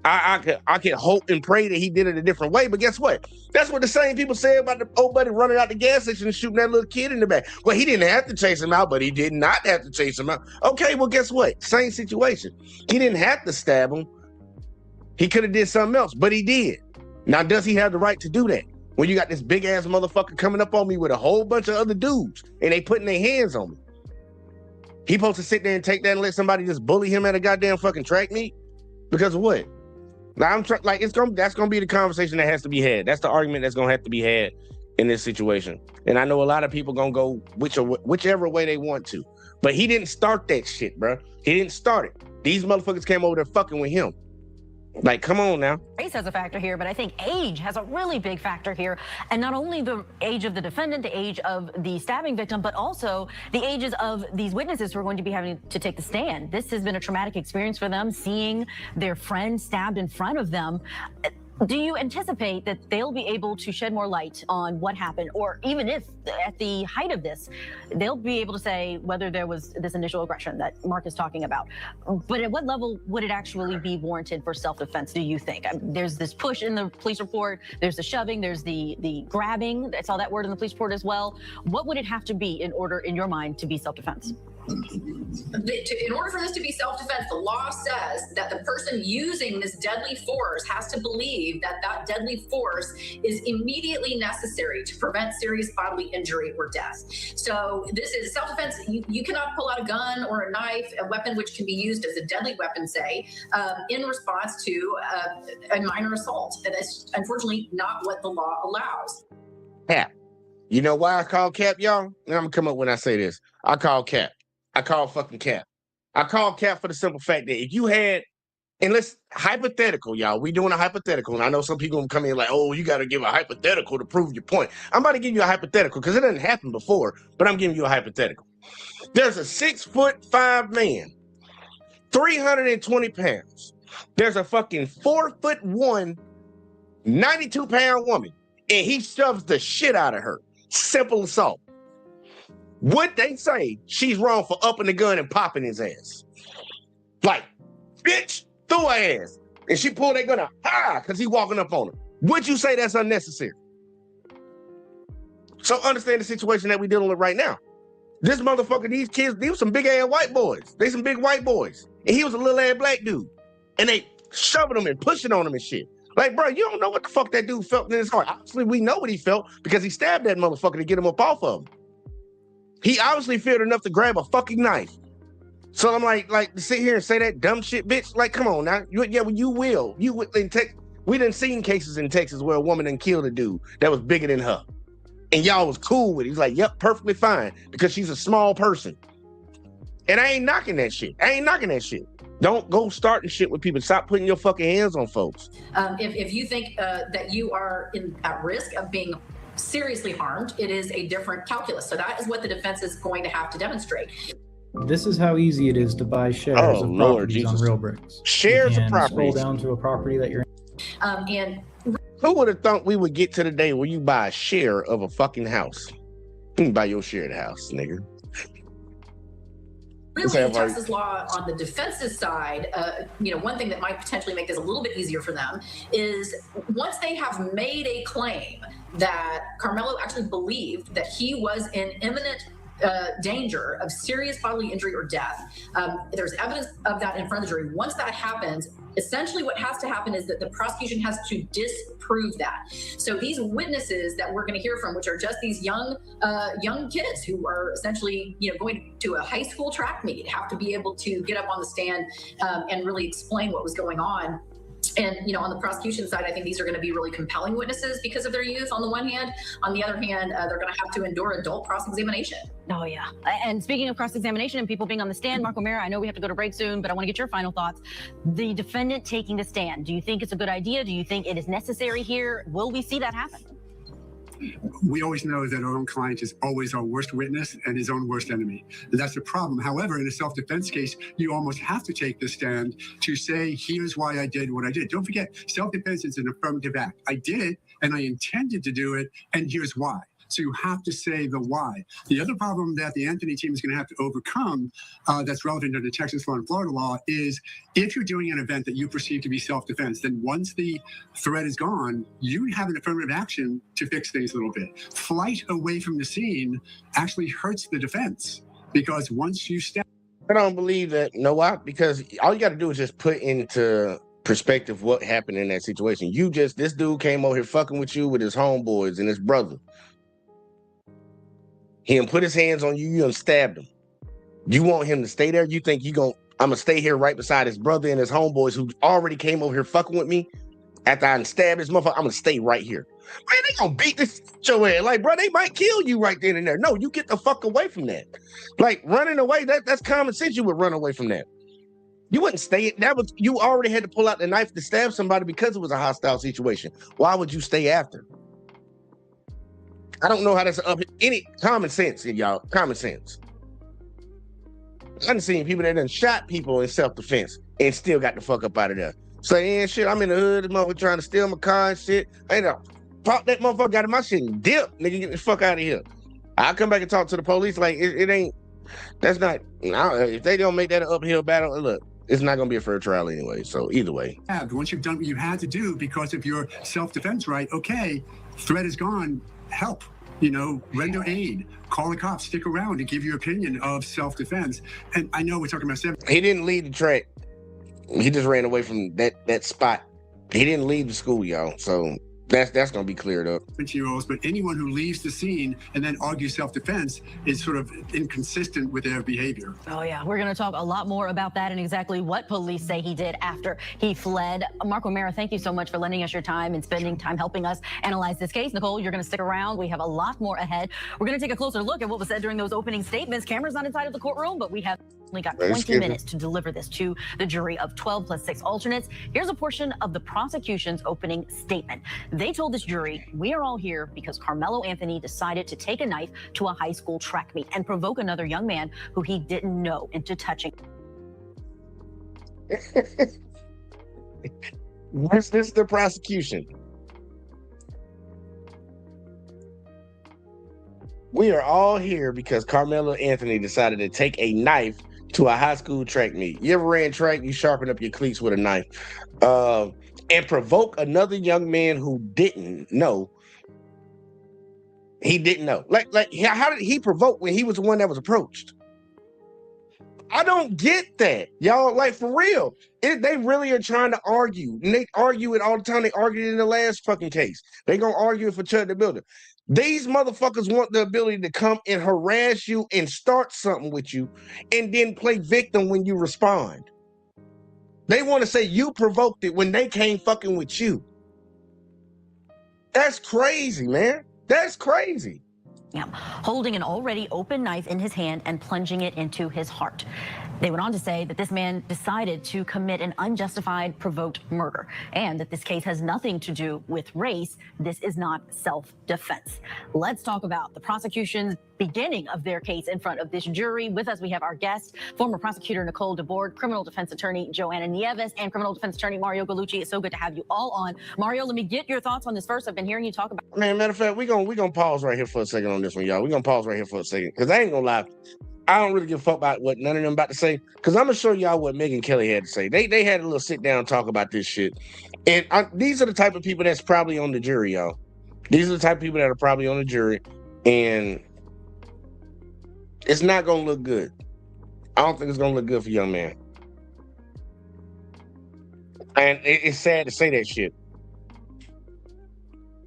I could hope and pray that he did it a different way, but guess what? That's what the same people say about the old buddy running out the gas station and shooting that little kid in the back. Well, he didn't have to chase him out, but he did not have to chase him out. Okay, well, guess what? Same situation. He didn't have to stab him. He could have did something else, but he did. Now, does he have the right to do that? When you got this big ass motherfucker coming up on me with a whole bunch of other dudes and they putting their hands on me. He supposed to sit there and take that and let somebody just bully him at a goddamn fucking track meet? Because of what? Now that's gonna be the conversation that has to be had. That's the argument that's gonna have to be had in this situation. And I know a lot of people gonna go whichever way they want to. But he didn't start that shit, bro. He didn't start it. These motherfuckers came over there fucking with him. Like, come on now. Race has a factor here, but I think age has a really big factor here. And not only the age of the defendant, the age of the stabbing victim, but also the ages of these witnesses who are going to be having to take the stand. This has been a traumatic experience for them, seeing their friend stabbed in front of them. Do you anticipate that they'll be able to shed more light on what happened, or even if at the height of this, they'll be able to say whether there was this initial aggression that Mark is talking about? But at what level would it actually be warranted for self-defense, do you think? There's this push in the police report, there's the shoving, there's the grabbing. I saw that word in the police report as well. What would it have to be in order, in your mind, to be self-defense? In order for this to be self-defense, the law says that the person using this deadly force has to believe that that deadly force is immediately necessary to prevent serious bodily injury or death. So this is self-defense. You cannot pull out a gun or a knife, a weapon which can be used as a deadly weapon, say, in response to a minor assault. And that's unfortunately not what the law allows. Cap. You know why I call Cap, y'all? And I'm gonna come up when I say this. I call Cap. I call fucking Cap. I call Cap for the simple fact that if you had, and let's hypothetical, y'all. We doing a hypothetical, and I know some people gonna come in like, oh, you got to give a hypothetical to prove your point. I'm about to give you a hypothetical because it didn't happen before, but I'm giving you a hypothetical. There's a 6'5" man, 320 pounds. There's a fucking 4'1", 92-pound woman, and he shoves the shit out of her. Simple assault. Would they say she's wrong for upping the gun and popping his ass? Like, bitch, threw her ass. And she pulled that gun out, because he walking up on her. Would you say that's unnecessary? So understand the situation that we dealing with right now. This motherfucker, these kids, they were some big ass white boys. They some big white boys. And he was a little ass black dude. And they shoving him and pushing on him and shit. Like, bro, you don't know what the fuck that dude felt in his heart. Obviously, we know what he felt because he stabbed that motherfucker to get him up off of him. He obviously feared enough to grab a fucking knife. So I'm like to sit here and say that dumb shit, bitch. Like, come on now. You will. We done seen cases in Texas where a woman done killed a dude that was bigger than her. And y'all was cool with it. He's like, yep, perfectly fine. Because she's a small person. And I ain't knocking that shit. Don't go starting shit with people. Stop putting your fucking hands on folks. If you think that you are at risk of being seriously harmed, it is a different calculus. So that is what the defense is going to have to demonstrate. This is how easy it is to buy shares of properties on RealBricks. Shares of properties. Scroll down to a property that you're in. And who would have thought we would get to the day where you buy a share of a fucking house? You can buy your share of the house, nigga. Really, Texas law on the defense's side, one thing that might potentially make this a little bit easier for them is once they have made a claim that Karmelo actually believed that he was in imminent danger of serious bodily injury or death. There's evidence of that in front of the jury. Once that happens, essentially what has to happen is that the prosecution has to disprove that. So these witnesses that we're going to hear from, which are just these young kids who are essentially going to a high school track meet, have to be able to get up on the stand and really explain what was going on. And, on the prosecution side, I think these are going to be really compelling witnesses because of their youth on the one hand. On the other hand, they're going to have to endure adult cross-examination. Oh, yeah. And speaking of cross-examination and people being on the stand, Mark O'Mara, I know we have to go to break soon, but I want to get your final thoughts. The defendant taking the stand, do you think it's a good idea? Do you think it is necessary here? Will we see that happen? We always know that our own client is always our worst witness and his own worst enemy. And that's the problem. However, in a self-defense case, you almost have to take the stand to say, here's why I did what I did. Don't forget, self-defense is an affirmative act. I did it, and I intended to do it, and here's why. So you have to say the why. The other problem that the Anthony team is going to have to overcome that's relevant to the Texas law and Florida law is if you're doing an event that you perceive to be self-defense, then once the threat is gone, you have an affirmative action to fix things a little bit. Flight away from the scene actually hurts the defense because once you step... I don't believe that. You know why? Because all you got to do is just put into perspective what happened in that situation. This dude came over here fucking with you with his homeboys and his brother. He done put his hands on you, you done stabbed him. You want him to stay there? You think I'm going to stay here right beside his brother and his homeboys who already came over here fucking with me after I stabbed this motherfucker? I'm going to stay right here. Man, they going to beat this your ass. Like, bro, they might kill you right then and there. No, you get the fuck away from that. Like, running away, that's common sense. You would run away from that. You wouldn't stay. You already had to pull out the knife to stab somebody because it was a hostile situation. Why would you stay after? I don't know how that's up. Any common sense, y'all. Common sense. I've seen people that done shot people in self-defense and still got the fuck up out of there. Saying shit, I'm in the hood, this motherfucker trying to steal my car and shit. I know. Pop that motherfucker out of my shit and dip. Nigga, get the fuck out of here. I'll come back and talk to the police. Like, it ain't, that's not, if they don't make that an uphill battle, look, it's not going to be a fair trial anyway. So either way. Once you've done what you had to do because of your self-defense right, okay, threat is gone. Help, render aid, call the cops, stick around to give your opinion of self-defense. And I know we're talking about He didn't leave the track. He just ran away from that spot. He didn't leave the school, y'all. So that's gonna be cleared up. 20-year-olds, but anyone who leaves the scene and then argues self-defense is sort of inconsistent with their behavior. Oh yeah, we're gonna talk a lot more about that and exactly what police say he did after he fled. Mark O'Mara, thank you so much for lending us your time and spending time helping us analyze this case. Nicole, you're gonna stick around. We have a lot more ahead. We're gonna take a closer look at what was said during those opening statements. Cameras not inside of the courtroom, but we have only got 20 minutes to deliver this to the jury of 12 plus 6 alternates. Here's a portion of the prosecution's opening statement. They told this jury, we are all here because Karmelo Anthony decided to take a knife to a high school track meet and provoke another young man who he didn't know into touching. This is the prosecution. We are all here because Karmelo Anthony decided to take a knife to a high school track meet. You ever ran track? You sharpen up your cleats with a knife, and provoke another young man who didn't know. He didn't know. Like, how did he provoke when he was the one that was approached? I don't get that, y'all. Like, for real, they really are trying to argue, and they argue it all the time. They argued it in the last fucking case. They gonna argue it for Chud the Builder. These motherfuckers want the ability to come and harass you and start something with you, and then play victim when you respond. They want to say you provoked it when they came fucking with you. That's crazy, man. That's crazy. Yeah, holding an already open knife in his hand and plunging it into his heart. They went on to say that this man decided to commit an unjustified provoked murder and that this case has nothing to do with race. This is not self-defense. Let's talk about the prosecution's beginning of their case in front of this jury. With us, we have our guest, former prosecutor Nicole DeBoard, criminal defense attorney Joanna Nieves, and criminal defense attorney Mario Gallucci. It's so good to have you all on. Mario, let me get your thoughts on this first. I've been hearing you talk about. Man, matter of fact, we're gonna pause right here for a second on this one, y'all. We're gonna pause right here for a second, because I ain't gonna lie. I don't really give a fuck about what none of them about to say, because I'm gonna show y'all what Megyn Kelly had to say. They had a little sit down talk about this shit, and these are the type of people that's probably on the jury, y'all. These are the type of people that are probably on the jury, and it's not gonna look good. I don't think it's gonna look good for young man, and it's sad to say that shit.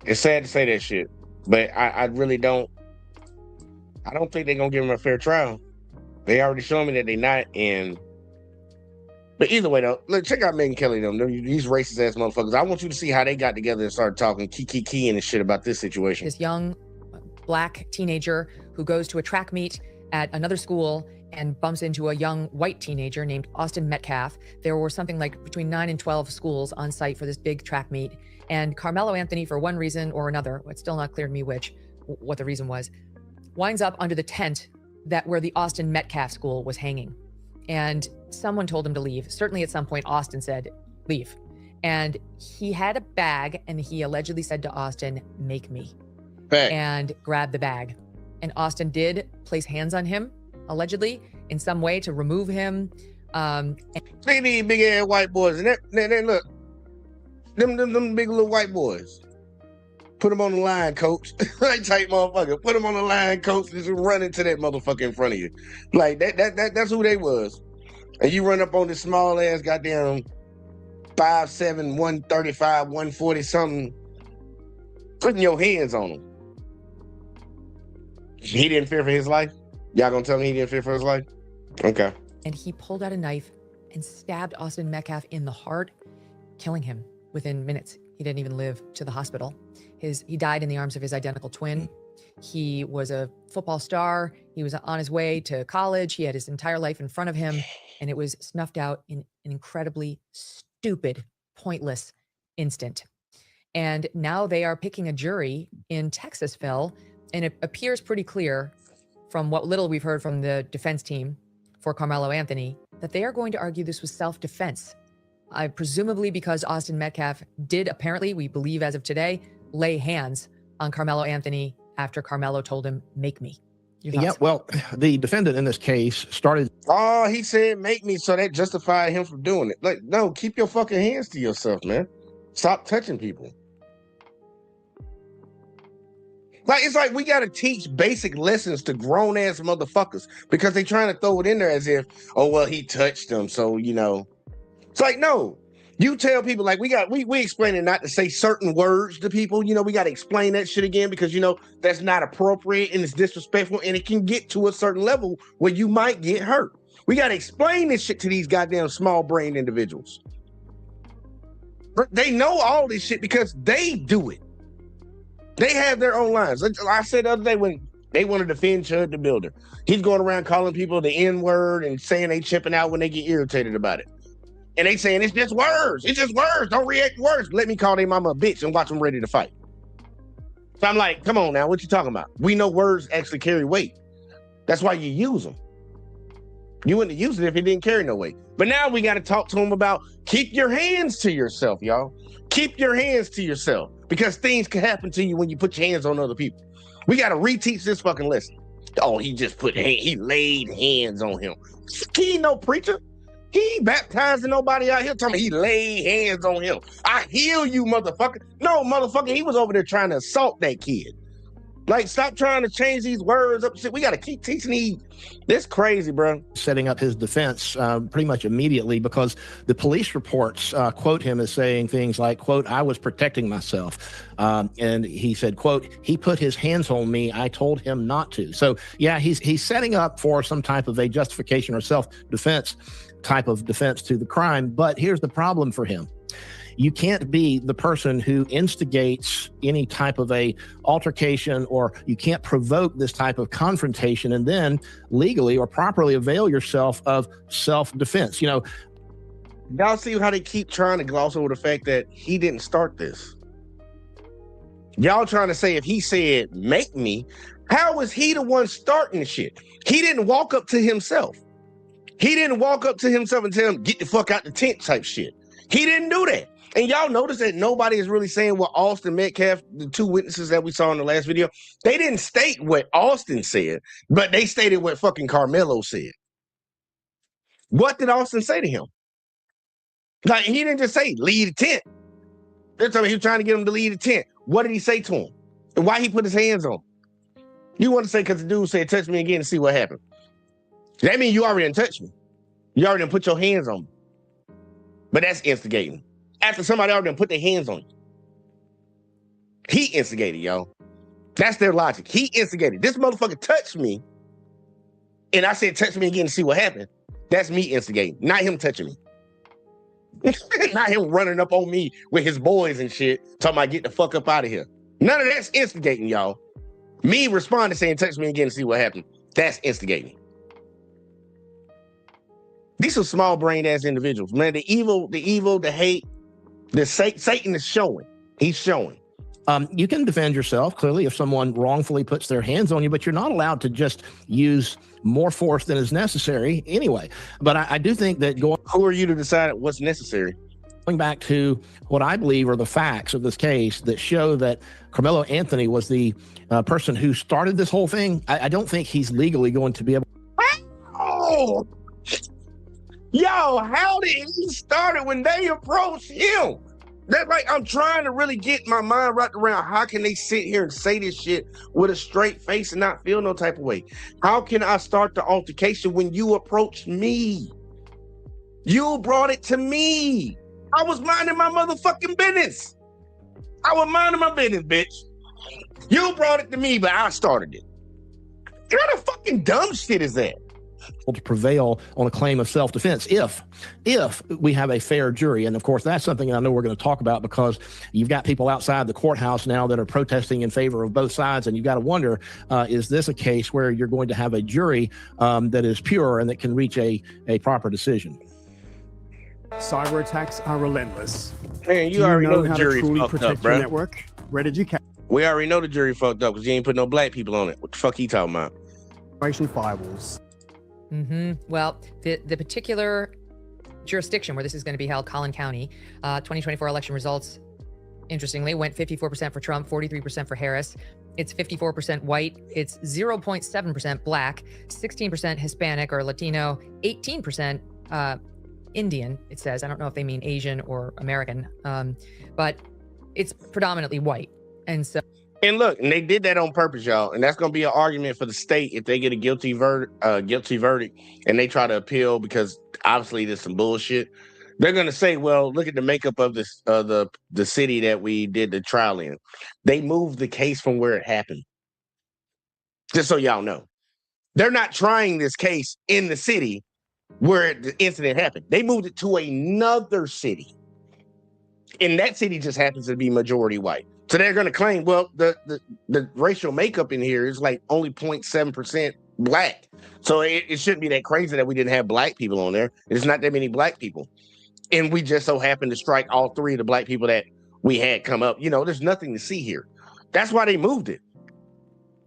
It's sad to say that shit, but I really don't. I don't think they're gonna give him a fair trial. They already showed me that they're not. But either way, though, look, check out Megyn Kelly. These racist ass motherfuckers. I want you to see how they got together and started talking key and shit about this situation. This young black teenager who goes to a track meet at another school and bumps into a young white teenager named Austin Metcalf. There were something like between 9 and 12 schools on site for this big track meet. And Karmelo Anthony, for one reason or another, it's still not clear to me what the reason was, winds up under the tent where the Austin Metcalf school was hanging. And someone told him to leave. Certainly at some point, Austin said, leave. And he had a bag, and he allegedly said to Austin, make me. Bag. And grabbed the bag. And Austin did place hands on him, allegedly, in some way to remove him. They need big ass white boys. And then look, them big little white boys. Put them on the line, coach. Like, type motherfucker. Put them on the line, coach. Just run into that motherfucker in front of you. Like, that's who they was. And you run up on this small ass goddamn 5'7", 135, 140 something, putting your hands on him. He didn't fear for his life? Y'all gonna tell me he didn't fear for his life? Okay. And he pulled out a knife and stabbed Austin Metcalf in the heart, killing him within minutes. He didn't even live to the hospital. He died in the arms of his identical twin. He was a football star. He was on his way to college. He had his entire life in front of him, and it was snuffed out in an incredibly stupid, pointless instant. And now they are picking a jury in Texas, Phil, and it appears pretty clear from what little we've heard from the defense team for Karmelo Anthony that they are going to argue this was self-defense. Presumably because Austin Metcalf did apparently, we believe as of today, lay hands on Karmelo Anthony after Karmelo told him, make me. Yeah, well, the defendant in this case started. Oh, he said, make me, so that justified him from doing it. Like, no, keep your fucking hands to yourself, man. Stop touching people. Like, it's like we got to teach basic lessons to grown-ass motherfuckers because they trying to throw it in there as if, oh, well, he touched them, so, you know. It's like, no. You tell people, like, we explaining not to say certain words to people. You know, we got to explain that shit again because, you know, that's not appropriate and it's disrespectful and it can get to a certain level where you might get hurt. We got to explain this shit to these goddamn small-brained individuals. They know all this shit because they do it. They have their own lines. I said the other day when they want to defend Chud the Builder, he's going around calling people the N-word and saying they chipping out when they get irritated about it. And they saying, it's just words. It's just words. Don't react to words. Let me call their mama a bitch and watch them ready to fight. So I'm like, come on now. What you talking about? We know words actually carry weight. That's why you use them. You wouldn't have used it if it didn't carry no weight. But now we got to talk to them about keep your hands to yourself, y'all. Keep your hands to yourself because things can happen to you when you put your hands on other people. We got to reteach this fucking lesson. Oh, he just he laid hands on him. He ain't no preacher. He ain't baptizing nobody out here talking about he laid hands on him. I heal you, motherfucker. No, motherfucker, he was over there trying to assault that kid. Like, stop trying to change these words up. Shit, we got to keep teaching these. This crazy, bro. Setting up his defense pretty much immediately because the police reports quote him as saying things like, quote, I was protecting myself. And he said, quote, he put his hands on me. I told him not to. So, yeah, he's setting up for some type of a justification or self-defense type of defense to the crime. But here's the problem for him. You can't be the person who instigates any type of a altercation, or you can't provoke this type of confrontation and then legally or properly avail yourself of self-defense. You know, y'all see how they keep trying to gloss over the fact that he didn't start this. Y'all trying to say if he said, make me, how was he the one starting the shit? He didn't walk up to himself. He didn't walk up to himself and tell him, get the fuck out the tent type shit. He didn't do that. And y'all notice that nobody is really saying what Austin Metcalf, the two witnesses that we saw in the last video, they didn't state what Austin said, but they stated what fucking Karmelo said. What did Austin say to him? Like, he didn't just say, leave the tent. They're telling me he was trying to get him to leave the tent. What did he say to him? And why he put his hands on him? You want to say because the dude said, touch me again and see what happened. That means you already done touched me. You already done put your hands on me. But that's instigating. After somebody already done put their hands on you. He instigated, y'all. That's their logic. He instigated. This motherfucker touched me, and I said, touch me again to see what happened. That's me instigating, not him touching me. Not him running up on me with his boys and shit, talking about get the fuck up out of here. None of that's instigating, y'all. Me responding saying, touch me again to see what happened. That's instigating. These are small-brained ass individuals, man. The evil, the hate, Satan is showing. He's showing. You can defend yourself, clearly, if someone wrongfully puts their hands on you, but you're not allowed to just use more force than is necessary anyway. But I do think that who are you to decide what's necessary? Going back to what I believe are the facts of this case that show that Karmelo Anthony was the person who started this whole thing, I don't think he's legally going to be able. Oh! Yo, how did he start it when they approached him? That's like, I'm trying to really get my mind wrapped around how can they sit here and say this shit with a straight face and not feel no type of way? How can I start the altercation when you approached me? You brought it to me. I was minding my motherfucking business. I was minding my business, bitch. You brought it to me, but I started it. What kind of fucking dumb shit is that? To prevail on a claim of self-defense if we have a fair jury. And of course, that's something I know we're going to talk about because you've got people outside the courthouse now that are protesting in favor of both sides. And you've got to wonder, is this a case where you're going to have a jury that is pure and that can reach a proper decision? Cyber attacks are relentless. Man, you already know the jury fucked up, bro. Network? Where did you catch? We already know the jury fucked up because you ain't put no black people on it. What the fuck he talking about? Firewalls. Well, the particular jurisdiction where this is going to be held, Collin County, 2024 election results, interestingly, went 54% for Trump, 43% for Harris. It's 54% white. It's 0.7% black, 16% Hispanic or Latino, 18% Indian, it says. I don't know if they mean Asian or American, but it's predominantly white. And so. And look, and they did that on purpose, y'all. And that's going to be an argument for the state if they get a guilty verdict, and they try to appeal because obviously there's some bullshit. They're going to say, well, look at the makeup of this, the city that we did the trial in. They moved the case from where it happened. Just so y'all know. They're not trying this case in the city where the incident happened. They moved it to another city. And that city just happens to be majority white. So they're going to claim, well, the racial makeup in here is like only 0.7% black. So it shouldn't be that crazy that we didn't have black people on there. There's not that many black people. And we just so happened to strike all three of the black people that we had come up. You know, there's nothing to see here. That's why they moved it.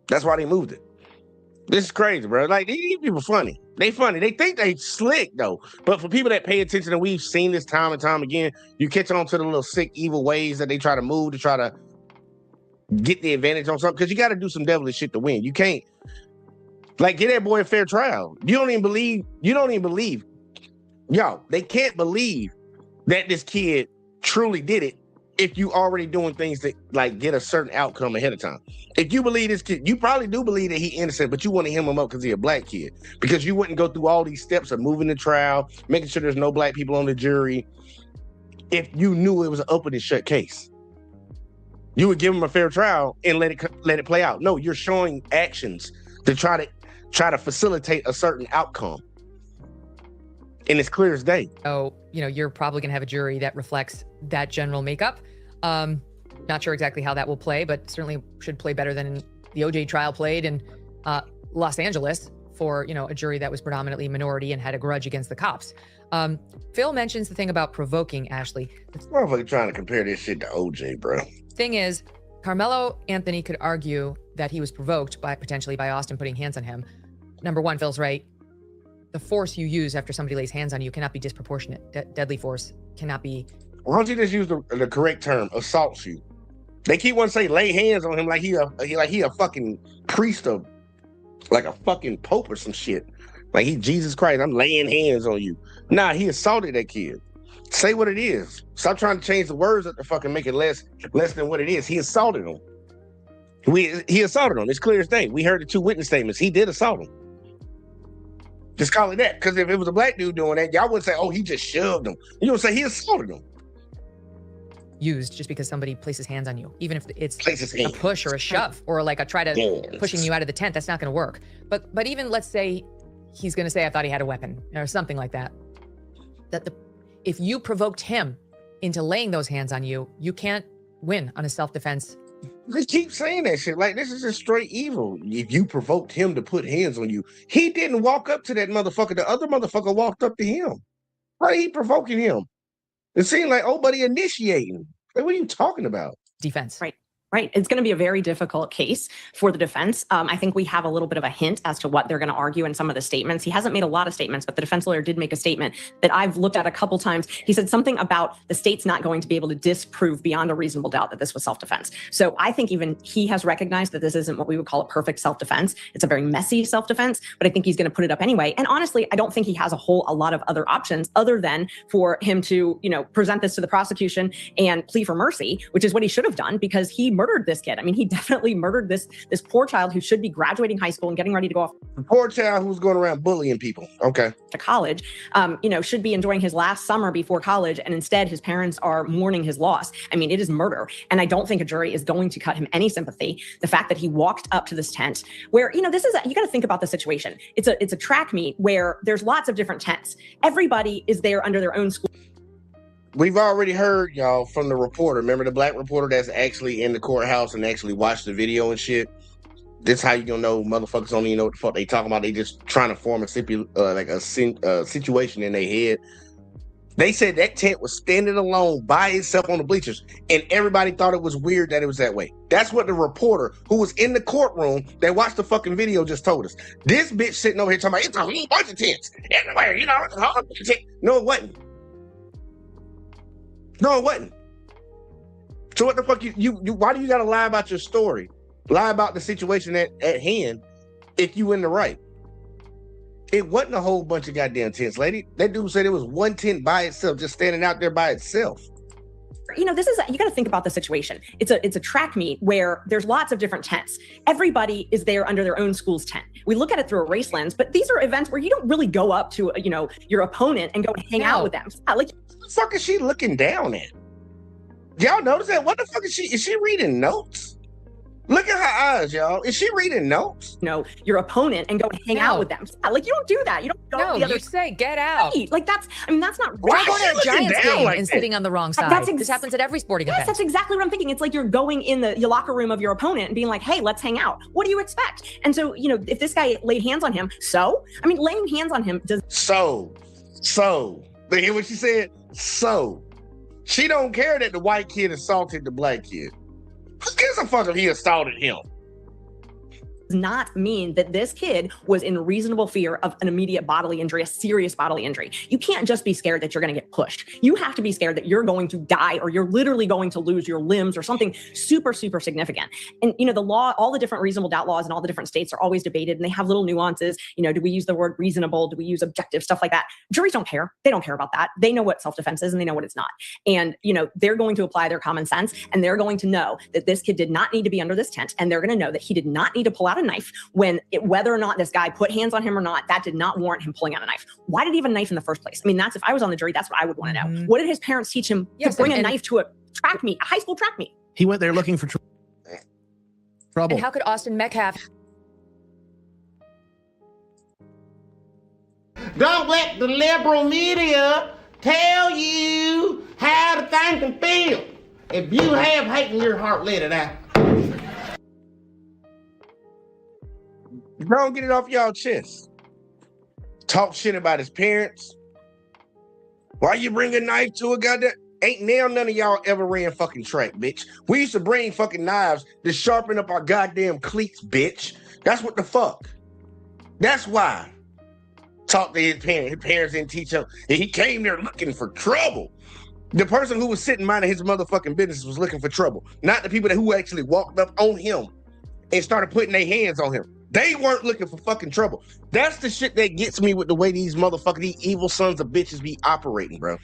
That's why they moved it. This is crazy, bro. Like, these people funny. They funny. They think they slick, though. But for people that pay attention, and we've seen this time and time again, you catch on to the little sick, evil ways that they try to move to try to get the advantage on something, because you got to do some devilish shit to win. You can't Like, get that boy a fair trial. You don't even believe. Yo, they can't believe that this kid truly did it if you already doing things that like get a certain outcome ahead of time. If you believe this kid, you probably do believe that he innocent, but you want to hem him up because he's a black kid. Because you wouldn't go through all these steps of moving the trial, making sure there's no black people on the jury, if you knew it was an open and shut case. You would give him a fair trial and let it play out. No, you're showing actions to try to facilitate a certain outcome. And it's clear as day. So, you're probably going to have a jury that reflects that general makeup. Not sure exactly how that will play, but certainly should play better than the OJ trial played in Los Angeles for, a jury that was predominantly minority and had a grudge against the cops. Phil mentions the thing about provoking, Ashley. This motherfucker trying to compare this shit to OJ, bro. Thing is, Karmelo Anthony could argue that he was provoked potentially by Austin putting hands on him. Number one, Phil's right. The force you use after somebody lays hands on you cannot be disproportionate. Deadly force cannot be. Why don't you just use the correct term, assaults you? They keep wanting to say lay hands on him like he a fucking priest of, like a fucking pope or some shit. Like he Jesus Christ, I'm laying hands on you. Nah, he assaulted that kid. Say what it is. Stop trying to change the words up to fucking make it less than what it is. He assaulted him. He assaulted him. It's clear as day. We heard the two witness statements. He did assault him. Just call it that. Because if it was a black dude doing that, y'all wouldn't say, oh, he just shoved him. You would say he assaulted him. Used just because somebody places hands on you, even if it's a push or a shove or like a try to pushing you out of the tent, that's not going to work. But even let's say he's going to say, I thought he had a weapon or something like that. If you provoked him into laying those hands on you, you can't win on a self-defense. They keep saying that shit. Like, this is just straight evil. If you provoked him to put hands on you, he didn't walk up to that motherfucker. The other motherfucker walked up to him. Why he provoking him? It seemed like, oh, buddy, initiating. Like, what are you talking about? Defense. Right. It's going to be a very difficult case for the defense. I think we have a little bit of a hint as to what they're going to argue in some of the statements. He hasn't made a lot of statements, but the defense lawyer did make a statement that I've looked at a couple times. He said something about the state's not going to be able to disprove beyond a reasonable doubt that this was self-defense. So I think even he has recognized that this isn't what we would call a perfect self-defense. It's a very messy self-defense, but I think he's going to put it up anyway. And honestly, I don't think he has a lot of other options other than for him to, present this to the prosecution and plea for mercy, which is what he should have done because he murdered this kid. I mean, he definitely murdered this poor child who should be graduating high school and getting ready to go off. The poor child who's going around bullying people. Okay. To college, should be enjoying his last summer before college. And instead his parents are mourning his loss. I mean, it is murder. And I don't think a jury is going to cut him any sympathy. The fact that he walked up to this tent where, you got to think about the situation. It's a track meet where there's lots of different tents. Everybody is there under their own school. We've already heard, y'all, from the reporter. Remember the black reporter that's actually in the courthouse and actually watched the video and shit? This how you gonna know motherfuckers don't even know what the fuck they talking about. They just trying to form a situation in their head. They said that tent was standing alone by itself on the bleachers, and everybody thought it was weird that it was that way. That's what the reporter who was in the courtroom that watched the fucking video just told us. This bitch sitting over here talking about it's a whole bunch of tents everywhere, it's a whole bunch of tents. No, it wasn't. No, it wasn't. So what the fuck you why do you gotta lie about your story? Lie about the situation at hand if you in the right. It wasn't a whole bunch of goddamn tents, lady. That dude said it was one tent by itself, just standing out there by itself. You got to think about the situation. It's a track meet where there's lots of different tents. Everybody is there under their own school's tent. We look at it through a race lens, but these are events where you don't really go up to, your opponent and go hang out with them. Like, what the fuck is she looking down at? Y'all notice that? What the fuck is she? Is she reading notes? Look at her eyes, y'all. Is she reading notes? Your opponent and go hang out with them. Like, you don't do that. You don't go the other say, get out. Right. Like, that's not right. Going to a Giants game and sitting on the wrong side. This happens at every sporting event. That's exactly what I'm thinking. It's like you're going in the locker room of your opponent and being like, hey, let's hang out. What do you expect? And so, if this guy laid hands on him, laying hands on him does. So, they hear what she said? So, she don't care that the white kid assaulted the black kid. Who gives a fuck if he assaulted him? not mean that this kid was in reasonable fear of an immediate bodily injury, a serious bodily injury. You can't just be scared that you're going to get pushed. You have to be scared that you're going to die or you're literally going to lose your limbs or something super, super significant. And, the law, all the different reasonable doubt laws in all the different states are always debated, and they have little nuances. Do we use the word reasonable? Do we use objective? Stuff like that. Juries don't care. They don't care about that. They know what self-defense is and they know what it's not. And, they're going to apply their common sense, and they're going to know that this kid did not need to be under this tent, and they're going to know that he did not need to pull out a knife whether or not this guy put hands on him or not, that did not warrant him pulling out a knife. Why did he have a knife in the first place? I mean, if I was on the jury, that's what I would want to know. What did his parents teach him to bring a knife to a track meet, a high school track meet? He went there looking for trouble. And how could Austin Metcalf? Don't let the liberal media tell you how to think and feel. If you have hate in your heart, let it out. Don't get it off y'all chest. Talk shit about his parents. Why you bring a knife to a goddamn... Ain't now none of y'all ever ran fucking track, bitch. We used to bring fucking knives to sharpen up our goddamn cleats, bitch. That's what the fuck. That's why. Talk to his parents. His parents didn't teach him. He came there looking for trouble. The person who was sitting minding his motherfucking business was looking for trouble. Not the people who actually walked up on him and started putting their hands on him. They weren't looking for fucking trouble. That's the shit that gets me with the way these motherfuckers, these evil sons of bitches be operating, bro.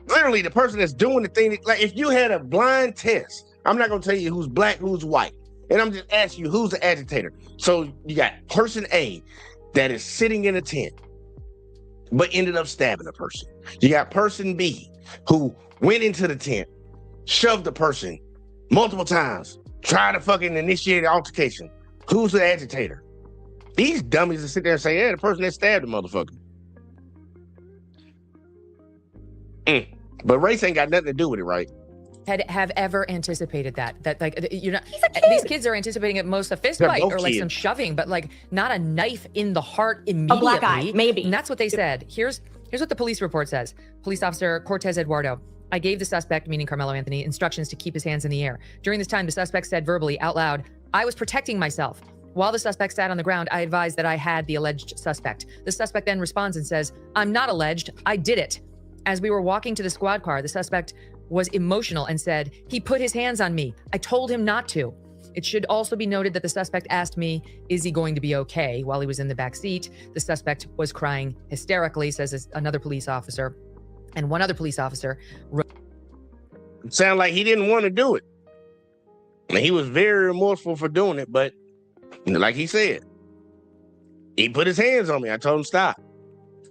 Literally, the person that's doing the thing, like if you had a blind test, I'm not going to tell you who's black, who's white. And I'm just asking you, who's the agitator? So you got person A that is sitting in a tent, but ended up stabbing a person. You got person B who went into the tent, shoved the person multiple times, tried to fucking initiate an altercation. Who's the agitator? These dummies that sit there and say, yeah, the person that stabbed the motherfucker. But race ain't got nothing to do with it, right? Have ever anticipated that like these kids are anticipating at most a fist fight or like some shoving, but like not a knife in the heart immediately. A black eye, maybe. And that's what they said. Here's what the police report says. Police officer Cortez Eduardo: I gave the suspect, meaning Karmelo Anthony, instructions to keep his hands in the air. During this time, the suspect said verbally out loud, "I was protecting myself." While the suspect sat on the ground, I advised that I had the alleged suspect. The suspect then responds and says, "I'm not alleged, I did it." As we were walking to the squad car, the suspect was emotional and said, "He put his hands on me. I told him not to." It should also be noted that the suspect asked me, "Is he going to be okay?" while he was in the back seat. The suspect was crying hysterically, says another police officer. And one other police officer It sounded like he didn't want to do it. And he was very remorseful for doing it, but like he said, he put his hands on me. I told him stop.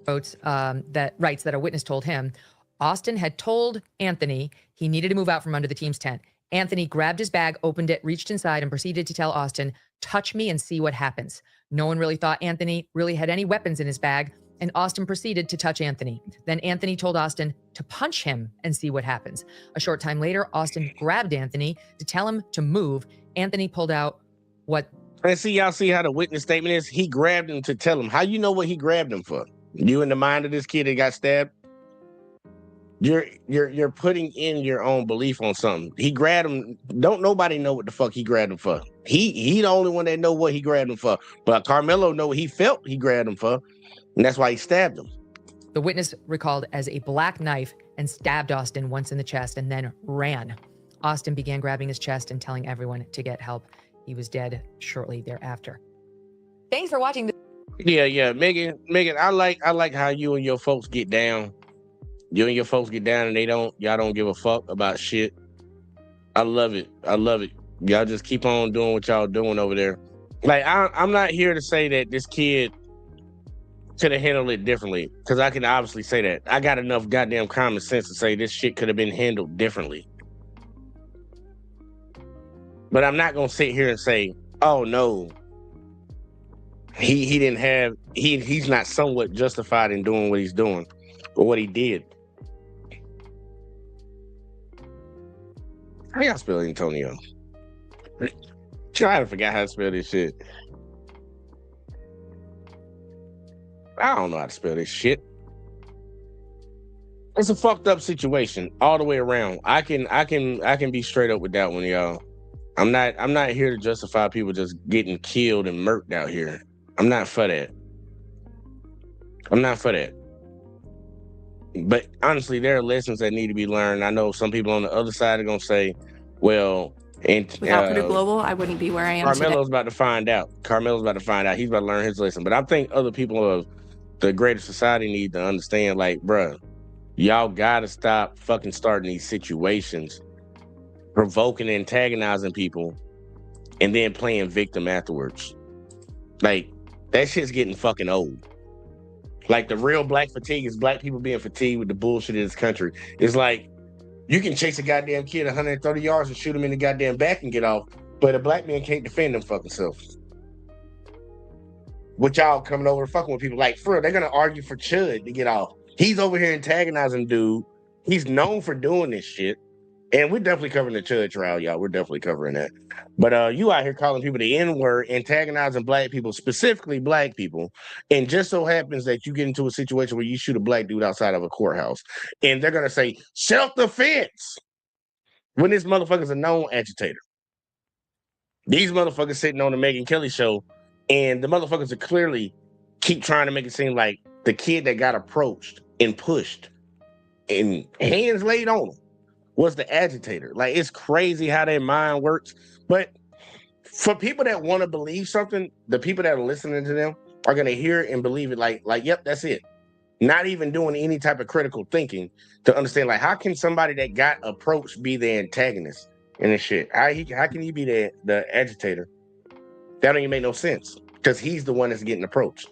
writes that a witness told him Austin had told Anthony he needed to move out from under the team's tent. Anthony grabbed his bag, opened it, reached inside, and proceeded to tell Austin, "Touch me and see what happens." No one really thought Anthony really had any weapons in his bag, and Austin proceeded to touch Anthony. Then Anthony told Austin to punch him and see what happens. A short time later, Austin grabbed Anthony to tell him to move. Anthony pulled out what... And y'all see how the witness statement is? He grabbed him to tell him. How you know what he grabbed him for? You in the mind of this kid that got stabbed? You're putting in your own belief on something. He grabbed him. Don't nobody know what the fuck he grabbed him for. He the only one that know what he grabbed him for. But Karmelo know what he felt he grabbed him for, and that's why he stabbed him. The witness recalled as a black knife and stabbed Austin once in the chest and then ran. Austin began grabbing his chest and telling everyone to get help. He was dead shortly thereafter. Thanks for watching. Yeah, Megan, I like how you and your folks get down. You and your folks get down and y'all don't give a fuck about shit. I love it. Y'all just keep on doing what y'all doing over there. Like, I'm not here to say that this kid could have handled it differently, because I can obviously say that. I got enough goddamn common sense to say this shit could have been handled differently. But I'm not gonna sit here and say, oh no, he didn't have, he's not somewhat justified in doing what he's doing or what he did. How y'all spell Antonio? I forgot how to spell this shit. I don't know how to spell this shit. It's a fucked up situation all the way around. I can be straight up with that one, y'all. I'm not here to justify people just getting killed and murked out here. I'm not for that. I'm not for that. But honestly, there are lessons that need to be learned. I know some people on the other side are gonna say, well, and Without Purdue Global, I wouldn't be where I am today. Karmelo's about to find out. Karmelo's about to find out. He's about to learn his lesson. But I think other people of the greater society need to understand, like, bruh, y'all gotta stop fucking starting these situations, provoking and antagonizing people, and then playing victim afterwards. Like, that shit's getting fucking old. Like, the real black fatigue is black people being fatigued with the bullshit in this country. It's like, you can chase a goddamn kid 130 yards and shoot him in the goddamn back and get off, but a black man can't defend them fucking self. With y'all coming over and fucking with people, like, for real, they're gonna argue for Chud to get off. He's over here antagonizing dude. He's known for doing this shit. And we're definitely covering the Chud trial, y'all. We're definitely covering that. But you out here calling people the N-word, antagonizing black people, specifically black people. And just so happens that you get into a situation where you shoot a black dude outside of a courthouse. And they're going to say, self-defense, when this motherfucker's a known agitator. These motherfuckers sitting on the Megyn Kelly show, and the motherfuckers are clearly keep trying to make it seem like the kid that got approached and pushed and hands laid on him was the agitator. Like, it's crazy how their mind works. But for people that want to believe something, the people that are listening to them are going to hear it and believe it like, yep, that's it. Not even doing any type of critical thinking to understand, like, how can somebody that got approached be the antagonist in this shit? How can he be the agitator? That don't even make no sense, because he's the one that's getting approached.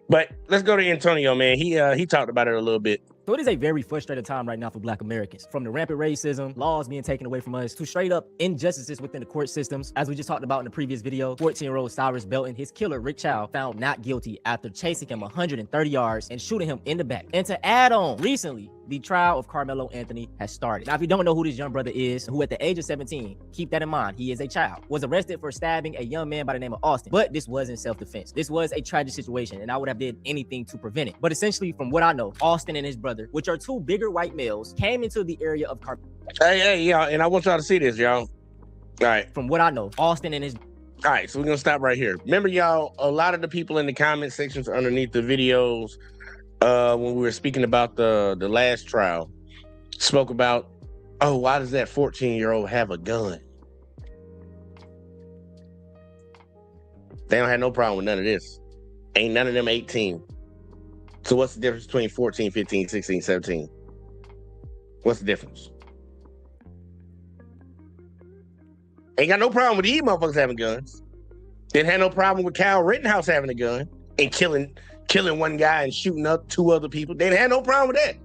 But let's go to Antonio, man. He talked about it a little bit. So it is a very frustrating time right now for Black Americans. From the rampant racism, laws being taken away from us, to straight up injustices within the court systems. As we just talked about in the previous video, 14-year-old Cyrus Belton, his killer, Rick Chow, found not guilty after chasing him 130 yards and shooting him in the back. And to add on, recently, the trial of Karmelo Anthony has started. Now, if you don't know who this young brother is, who at the age of 17, keep that in mind, he is a child, was arrested for stabbing a young man by the name of Austin. But this was in self-defense. This was a tragic situation, and I would have did anything to prevent it. But essentially, from what I know, Austin and his brother, which are two bigger white males, came into the area of Hey, y'all, and I want y'all to see this, y'all. All right. From what I know, Austin and his... All right, so we're going to stop right here. Remember, y'all, a lot of the people in the comment sections underneath the videos, when we were speaking about the last trial, spoke about, oh, why does that 14-year-old have a gun? They don't have no problem with none of this. Ain't none of them 18. So what's the difference between 14, 15, 16, 17? What's the difference? Ain't got no problem with these motherfuckers having guns. Didn't have no problem with Kyle Rittenhouse having a gun and killing one guy and shooting up two other people. They didn't have no problem with that.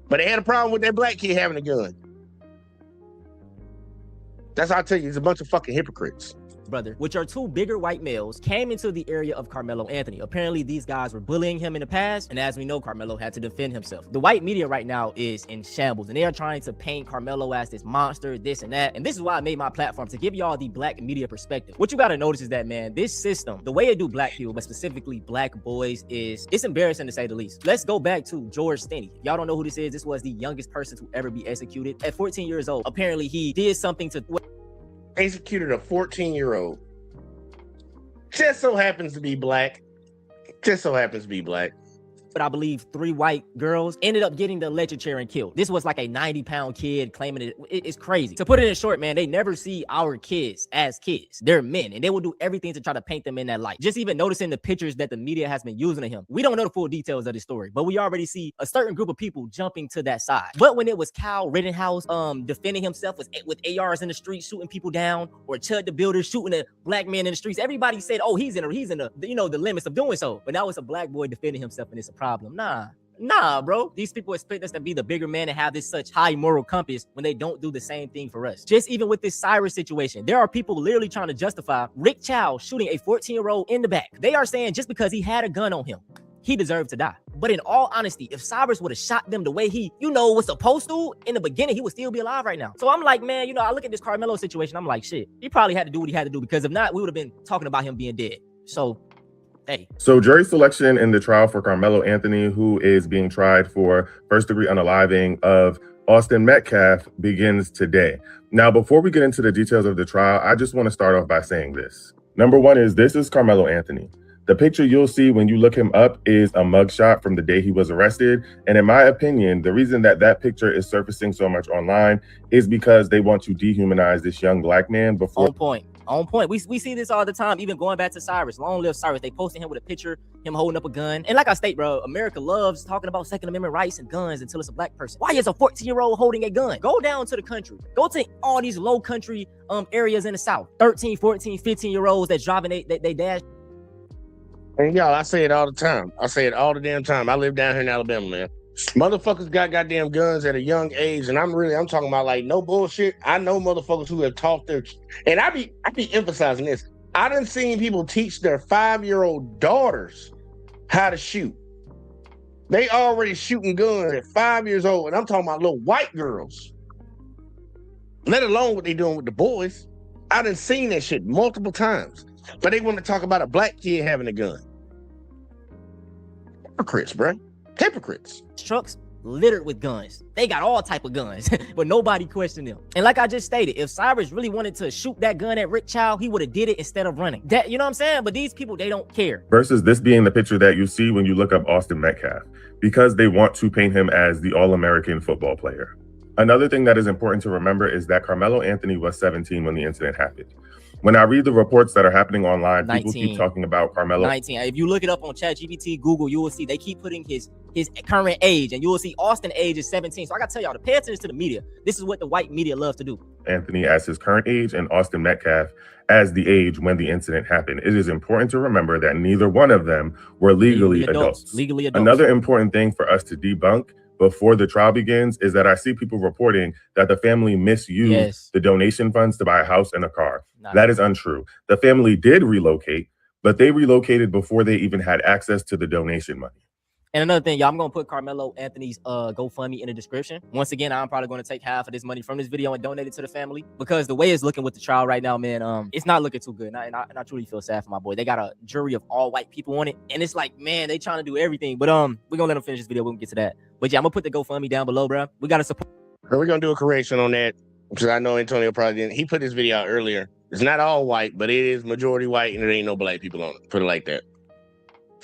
But they had a problem with that black kid having a gun. That's how I tell you, it's a bunch of fucking hypocrites. Brother, which are two bigger white males, came into the area of Karmelo Anthony. Apparently, these guys were bullying him in the past, and as we know, Karmelo had to defend himself. The white media right now is in shambles, and they are trying to paint Karmelo as this monster, this and that. And this is why I made my platform, to give y'all the black media perspective. What you gotta notice is that, man, this system, the way it do black people, but specifically black boys, it's embarrassing to say the least. Let's go back to George Stinney. Y'all don't know who this is. This was the youngest person to ever be executed. At 14 years old, apparently he did something to... Executed a 14-year-old. Just so happens to be black. Just so happens to be black. But I believe 3 white girls ended up getting the electric chair and killed. This was like a 90-pound kid claiming it. It's crazy. To put it in short, man, they never see our kids as kids. They're men, and they will do everything to try to paint them in that light. Just even noticing the pictures that the media has been using of him. We don't know the full details of the story, but we already see a certain group of people jumping to that side. But when it was Kyle Rittenhouse defending himself with ARs in the streets, shooting people down, or Chud the Builder shooting a black man in the streets, everybody said, oh, he's in the the limits of doing so. But now it's a black boy defending himself, and it's a problem. Nah, bro. These people expect us to be the bigger man and have this such high moral compass when they don't do the same thing for us. Just even with this Cyrus situation, there are people literally trying to justify Rick Chow shooting a 14-year-old in the back. They are saying just because he had a gun on him, he deserved to die. But in all honesty, if Cyrus would have shot them the way he, was supposed to in the beginning, he would still be alive right now. So I'm like, man, I look at this Karmelo situation, I'm like, shit, he probably had to do what he had to do, because if not, we would have been talking about him being dead. So, hey. So jury selection in the trial for Karmelo Anthony, who is being tried for first-degree unaliving of Austin Metcalf begins today. Now, before we get into the details of the trial, I just want to start off by saying this. Number one is this is Karmelo Anthony. The picture you'll see when you look him up is a mugshot from the day he was arrested. And in my opinion, the reason that that picture is surfacing so much online is because they want to dehumanize this young black man before. On point. On point. We see this all the time, even going back to Cyrus. Long live Cyrus. They posted him with a picture, him holding up a gun. And like I state, bro, America loves talking about Second Amendment rights and guns until it's a black person. Why is a 14-year-old holding a gun? Go down to the country. Go to all these low country areas in the South. 13, 14, 15-year-olds that driving they dash. And y'all, I say it all the time. I say it all the damn time. I live down here in Alabama, man. Motherfuckers got goddamn guns at a young age, and I'm talking about like no bullshit. I know motherfuckers who have taught their, and I be emphasizing this. I done seen people teach their 5-year-old daughters how to shoot. They already shooting guns at 5 years old, and I'm talking about little white girls. Let alone what they doing with the boys. I done seen that shit multiple times, but they want to talk about a black kid having a gun. Hypocrites, bro. Hypocrites. Trucks littered with guns. They got all type of guns, but nobody questioned them. And like I just stated, if Cyrus really wanted to shoot that gun at Rick Child, he would have did it instead of running. That, you know what I'm saying? But these people, they don't care. Versus this being the picture that you see when you look up Austin Metcalf, because they want to paint him as the All-American football player. Another thing that is important to remember is that Karmelo Anthony was 17 when the incident happened. When I read the reports that are happening online, 19. People keep talking about Karmelo. 19. If you look it up on ChatGPT, Google, you will see they keep putting his current age, and you will see Austin age is 17. So I gotta tell y'all to pay attention to the media. This is what the white media loves to do. Anthony as his current age and Austin Metcalf as the age when the incident happened. It is important to remember that neither one of them were legally adults. Legally adults. Another important thing for us to debunk before the trial begins is that I see people reporting that the family misused the donation funds to buy a house and a car. That is untrue. The family did relocate, but they relocated before they even had access to the donation money. And another thing, y'all, I'm going to put Karmelo Anthony's GoFundMe in the description. Once again, I'm probably going to take half of this money from this video and donate it to the family, because the way it's looking with the trial right now, man, it's not looking too good. And I truly feel sad for my boy. They got a jury of all white people on it, and it's like, man, they trying to do everything. But we're going to let them finish this video. We're going to get to that. But yeah, I'm going to put the GoFundMe down below, bro. We got to support. We're going to do a correction on that, because I know Antonio probably didn't. He put this video out earlier. It's not all white, but it is majority white, and there ain't no black people on it. Put it like that.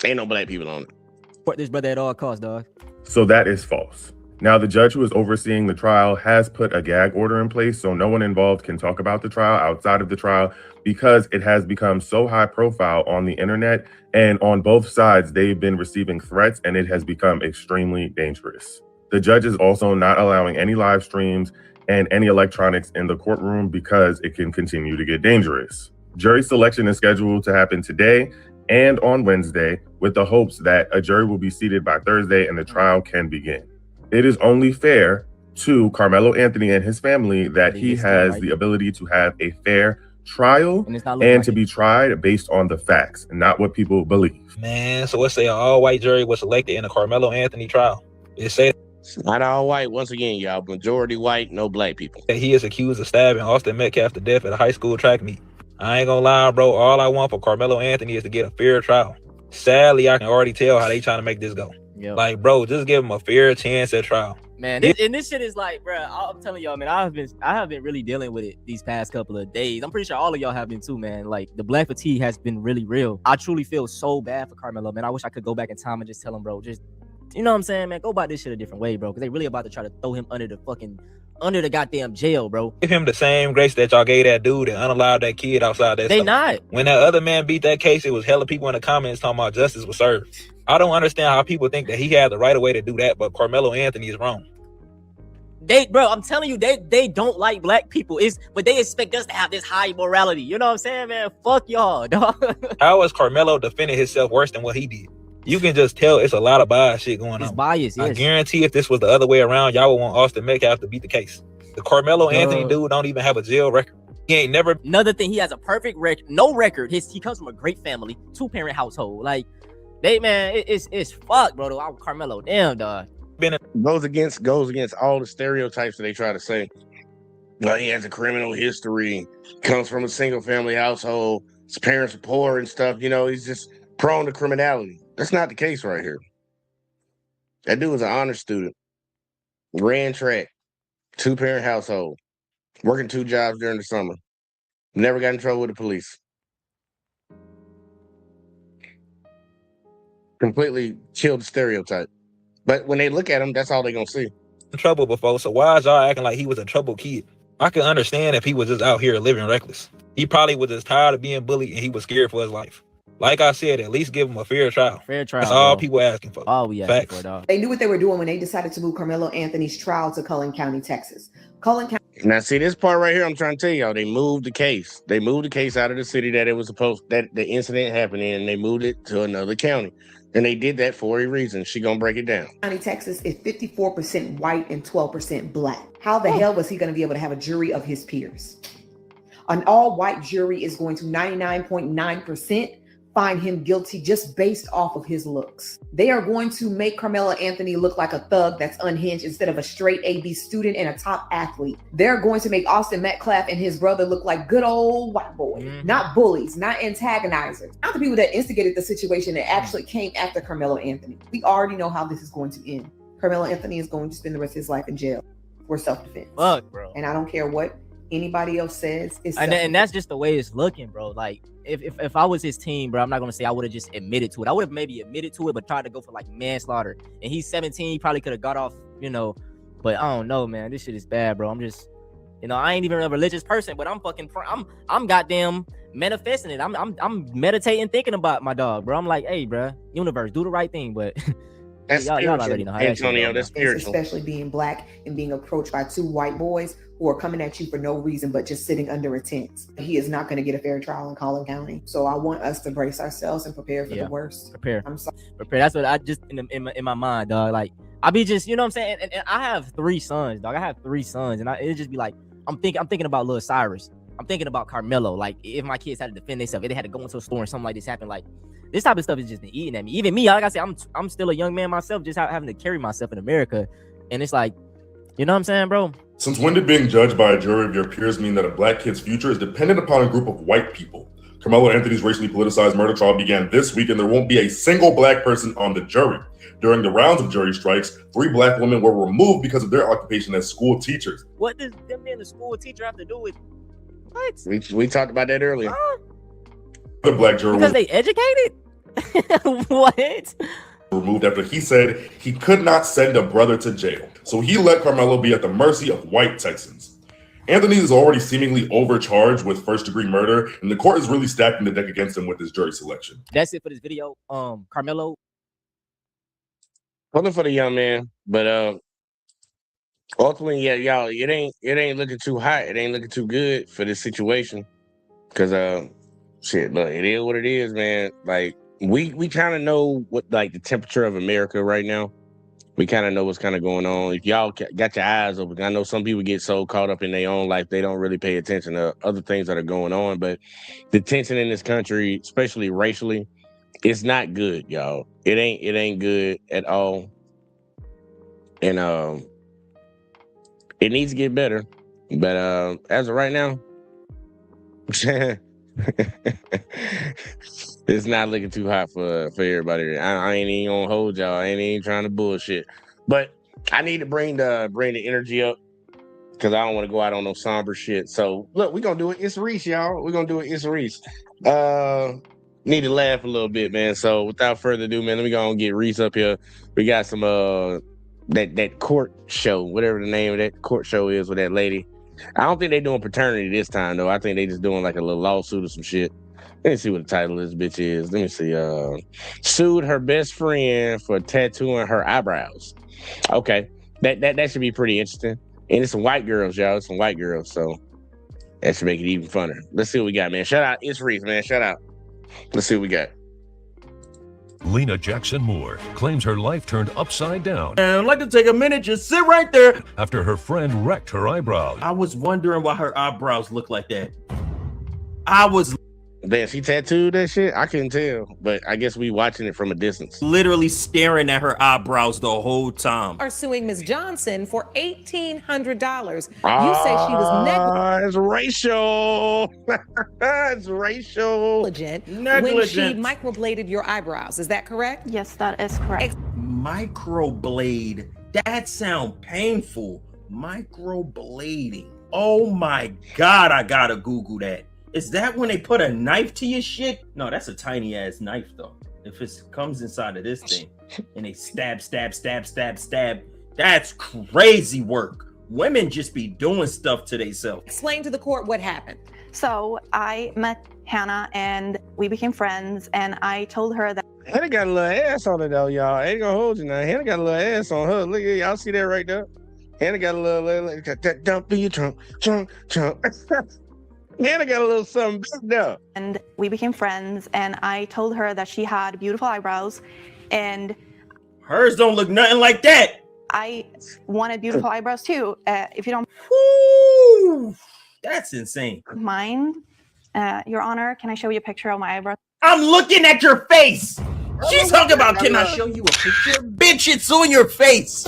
Ain't no black people on it. Support this brother at all costs, dog. So that is false. Now, the judge who is overseeing the trial has put a gag order in place, so no one involved can talk about the trial outside of the trial, because it has become so high profile on the internet, and on both sides, they've been receiving threats, and it has become extremely dangerous. The judge is also not allowing any live streams and any electronics in the courtroom because it can continue to get dangerous. Jury selection is scheduled to happen today and on Wednesday, with the hopes that a jury will be seated by Thursday and the trial can begin. It is only fair to Karmelo Anthony and his family that he has the ability to have a fair trial and to be tried based on the facts, not what people believe. Man, so let's say an all-white jury was selected in a Karmelo Anthony trial. It said not all white. Once again, y'all, majority white, no black people. that he is accused of stabbing Austin Metcalf to death at a high school track meet. I ain't gonna lie, bro. All I want for Karmelo Anthony is to get a fair trial. Sadly, I can already tell how they trying to make this go. Yep. Like, bro, just give him a fair chance at trial. Man, this shit is like, bro, I'm telling y'all, man, I have been really dealing with it these past couple of days. I'm pretty sure all of y'all have been too, man. Like, the black fatigue has been really real. I truly feel so bad for Karmelo, man. I wish I could go back in time and just tell him, bro, just, you know what I'm saying, man, go about this shit a different way, bro, because they really about to try to throw him under the goddamn jail, bro. Give him the same grace that y'all gave that dude and unallowed that kid outside that They stuff. not. When that other man beat that case, it was hella people in the comments talking about justice was served. I don't understand how people think that he had the right of way to do that, but Karmelo Anthony is wrong. Bro, I'm telling you, they don't like black people. But they expect us to have this high morality. You know what I'm saying, man? Fuck y'all, dog. How is Karmelo defending himself worse than what he did? You can just tell it's a lot of bias shit going on. It's bias, yes. I guarantee if this was the other way around, y'all would want Austin Metcalf to beat the case. The Karmelo Anthony dude don't even have a jail record. He ain't never. Another thing, he has a perfect record, no record. He comes from a great family, 2-parent household. Like, it's fuck, bro. Karmelo, damn, dog. Goes against all the stereotypes that they try to say. Like, he has a criminal history, comes from a single family household, his parents are poor and stuff. You know, he's just prone to criminality. That's not the case right here. That dude was an honor student, ran track, 2-parent household, working 2 jobs during the summer. Never got in trouble with the police. Completely killed the stereotype. But when they look at him, that's all they're going to see. In trouble before, so why is y'all acting like he was a trouble kid? I can understand if he was just out here living reckless. He probably was just tired of being bullied and he was scared for his life. Like I said, at least give him a fair trial. Fair trial. That's all bro. people asking for. All we asking Facts. for, dog. They knew what they were doing when they decided to move Karmelo Anthony's trial to Cullen County, Texas. Cullen County. Now, see this part right here. I'm trying to tell y'all, they moved the case. They moved the case out of the city that it was supposed that the incident happened in, and they moved it to another county. And they did that for a reason. She gonna break it down. County, Texas is 54% white and 12% black. How the hell was he going to be able to have a jury of his peers? An all-white jury is going to 99.9% find him guilty just based off of his looks. They are going to make Karmelo Anthony look like a thug that's unhinged instead of a straight AB student and a top athlete. They're going to make Austin Metcalf and his brother look like good old white boys, not bullies, not antagonizers, not the people that instigated the situation that actually came after Karmelo Anthony. We already know how this is going to end. Karmelo Anthony is going to spend the rest of his life in jail for self-defense. Fuck, bro. And I don't care what anybody else says. It's and that's just the way it's looking, bro. Like, if I was his team, bro, I'm not gonna say I would have just admitted to it. I would have maybe admitted to it, but tried to go for like manslaughter. And he's 17, he probably could have got off, you know. But I don't know, man. This shit is bad, bro. I'm just, you know, I ain't even a religious person, but I'm goddamn manifesting it. I'm meditating, thinking about my dog, bro. I'm like, hey, bro, universe, do the right thing, but. That's y'all already know how Antonio, that's spiritual. Especially being black and being approached by 2 white boys who are coming at you for no reason but just sitting under a tent. He is not going to get a fair trial in Cullen County. So I want us to brace ourselves and prepare for the worst. Prepare. I'm sorry. Prepare. That's what I just in my mind, dog. Like I be just, you know what I'm saying? And I have 3 sons, dog. I have 3 sons, and it just be like I'm thinking about Lil Cyrus. I'm thinking about Karmelo. Like if my kids had to defend themselves, if they had to go into a store and something like this happened, like this type of stuff is just been eating at me. Even me, like I said, I'm still a young man myself, just having to carry myself in America. And it's like, you know what I'm saying, bro? Since when did being judged by a jury of your peers mean that a black kid's future is dependent upon a group of white people? Karmelo Anthony's racially politicized murder trial began this week, and there won't be a single black person on the jury. During the rounds of jury strikes, 3 black women were removed because of their occupation as school teachers. What does them being a school teacher have to do with what? We talked about that earlier. The black juror because they educated? What? Removed after he said he could not send a brother to jail. So he let Karmelo be at the mercy of white Texans. Anthony is already seemingly overcharged with first-degree murder, and the court is really stacking the deck against him with his jury selection. That's it for this video. Karmelo. Holding for the young man, but ultimately, yeah, y'all, it ain't looking too hot. It ain't looking too good for this situation. Cause shit, look, it is what it is, man. Like we kind of know what like the temperature of America right now. We kind of know what's kind of going on. If y'all got your eyes open, I know some people get so caught up in their own life they don't really pay attention to other things that are going on. But the tension in this country, especially racially, it's not good, y'all. It ain't good at all. And it needs to get better. But as of right now, it's not looking too hot for everybody. I ain't even gonna hold y'all. I ain't even trying to bullshit. But I need to bring the energy up because I don't want to go out on no somber shit. So look, we're gonna do it. It's Reese, y'all. We're gonna do it. It's Reese. Need to laugh a little bit, man. So without further ado, man, let me go and get Reese up here. We got some that court show, whatever the name of that court show is with that lady. I don't think they're doing paternity this time though. I think they just doing like a little lawsuit or some shit. Let me see what the title of this bitch is. Let me see. Sued her best friend for tattooing her eyebrows. Okay. That should be pretty interesting. And it's some white girls, y'all. It's some white girls, so that should make it even funner. Let's see what we got, man. Shout out. It's Reese, man. Shout out. Let's see what we got. Lena Jackson Moore claims her life turned upside down. And I'd like to take a minute, just sit right there. After her friend wrecked her eyebrows. I was wondering why her eyebrows look like that. Damn, she tattooed that shit? I couldn't tell, but I guess we watching it from a distance. Literally staring at her eyebrows the whole time. Are suing Ms. Johnson for $1,800. You say she was negligent. It's racial. It's racial. Negligent when she microbladed your eyebrows. Is that correct? Yes, that is correct. Microblade? That sounds painful. Microblading. Oh my God, I gotta Google that. Is that when they put a knife to your shit? No, that's a tiny ass knife though. If it comes inside of this thing and they stab, that's crazy work. Women just be doing stuff to themselves. Explain to the court what happened. So I met Hannah and we became friends, and I told her that Hannah got a little ass on it though, y'all. I ain't gonna hold you now. Hannah got a little ass on her. Look at y'all, see that right there? Hannah got a little dump in your trunk. Hannah got a little something back there. And we became friends, and I told her that she had beautiful eyebrows, and hers don't look nothing like that. I wanted beautiful eyebrows too. If you don't That's insane. mind, Your Honor, can I show you a picture of my eyebrows? I'm looking at your face. She's talking about, can I show you a picture? Bitch, it's on your face.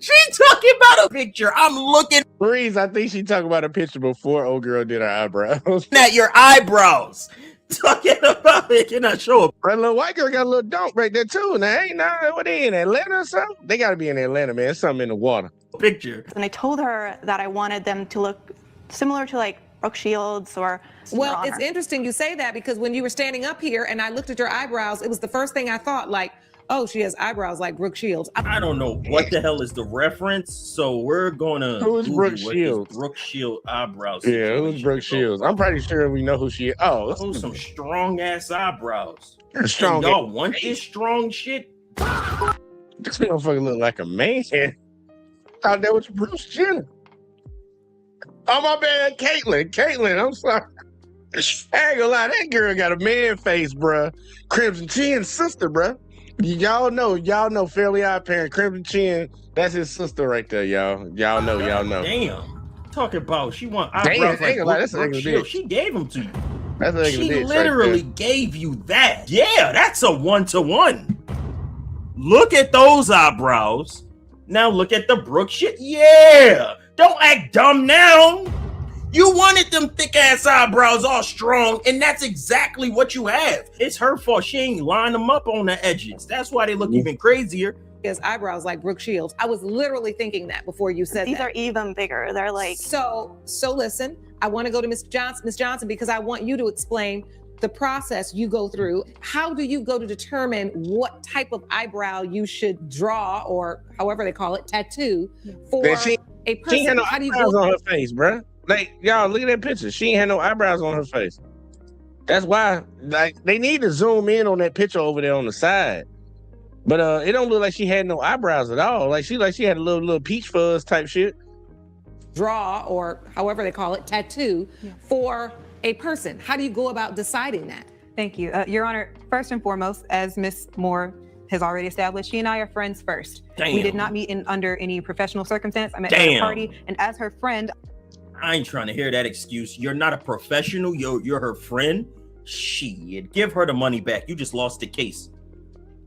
She's talking about a picture. I'm looking Breeze, I think she talking about a picture before old girl did her eyebrows. at your eyebrows. Talking about it. Can I show up? That little white girl got a little dump right there too. Now, ain't what they in Atlanta or something? They gotta be in Atlanta, man. It's something in the water. Picture. And I told her that I wanted them to look similar to like Brooke Shields or Well, it's interesting you say that, because when you were standing up here and I looked at your eyebrows, it was the first thing I thought, like, oh, she has eyebrows like Brooke Shields. I don't know what the hell is the reference, so we're gonna Who's Google Brooke what Shields? this Brooke Shield eyebrows. Yeah, who's Brooke Shields? I'm pretty sure we know who she is. Oh, Those some strong ass eyebrows. Strong. And y'all want this strong shit? This motherfucker look like a man. Thought that was Bruce Jenner. Oh, my bad, Caitlyn, I'm sorry. I ain't gonna lie, that girl got a man face, bruh. Crimson Chin's sister, bruh. Y'all know Fairly Odd Parent, Crimson Chin, that's his sister right there, y'all. Y'all know. Damn. Talking about she want Damn, eyebrows ain't gonna lie, that's a Brooke nigga Shields. bitch. She gave them to you. That's a nigga She bitch literally right gave you that. Yeah, that's a 1-to-1. Look at those eyebrows. Now look at the Brooke shit. Yeah. Don't act dumb now. You wanted them thick ass eyebrows all strong, and that's exactly what you have. It's her fault. She ain't line them up on the edges. That's why they look even crazier. His eyebrows like Brooke Shields. I was literally thinking that before you said These that. are even bigger. They're like So listen, I want to go to Miss Johnson, because I want you to explain the process you go through. How do you go to determine what type of eyebrow you should draw, or however they call it, tattoo, for there. a person? She ain't had no How do you eyebrows go? on her face, bruh. Like, y'all, look at that picture. She ain't had no eyebrows on her face. That's why, like, they need to zoom in on that picture over there on the side. But it don't look like she had no eyebrows at all. Like she had a little peach fuzz type shit. Draw, or however they call it, tattoo, for a person. How do you go about deciding that? Thank you. Your Honor, first and foremost, as Ms. Moore has already established, she and I are friends first. Damn. We did not meet under any professional circumstance. I met at a party, and as her friend, I ain't trying to hear that excuse. You're not a professional. You're her friend. Shit, give her the money back. You just lost the case.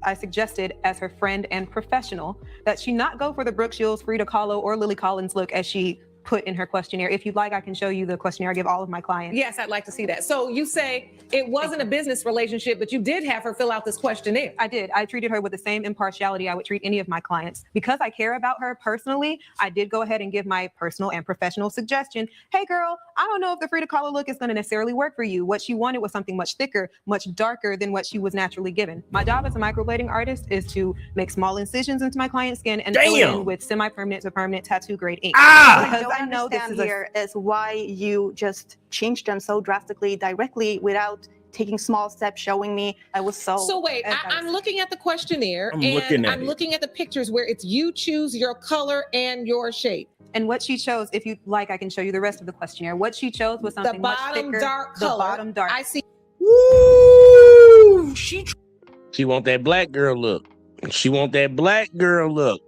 I suggested as her friend and professional that she not go for the Brooke Shields, Frida Kahlo, or Lily Collins look as she put in her questionnaire. If you'd like, I can show you the questionnaire I give all of my clients. Yes, I'd like to see that. So you say it wasn't a business relationship, but you did have her fill out this questionnaire. I did. I treated her with the same impartiality I would treat any of my clients. Because I care about her personally, I did go ahead and give my personal and professional suggestion. Hey girl, I don't know if the Frida Kahlo look is going to necessarily work for you. What she wanted was something much thicker, much darker than what she was naturally given. My job as a microblading artist is to make small incisions into my client's skin and fill it in with semi-permanent to permanent tattoo grade ink. Because I know this is why you just changed them so drastically directly without taking small steps, showing me. I was So wait, I'm looking at the questionnaire, I'm and looking at the pictures where it's you choose your color and your shape. And what she chose, if you'd like, I can show you the rest of the questionnaire. What she chose was something much thicker. The bottom dark the color. bottom dark. I see. Woo! She want that black girl look. She want that black girl look.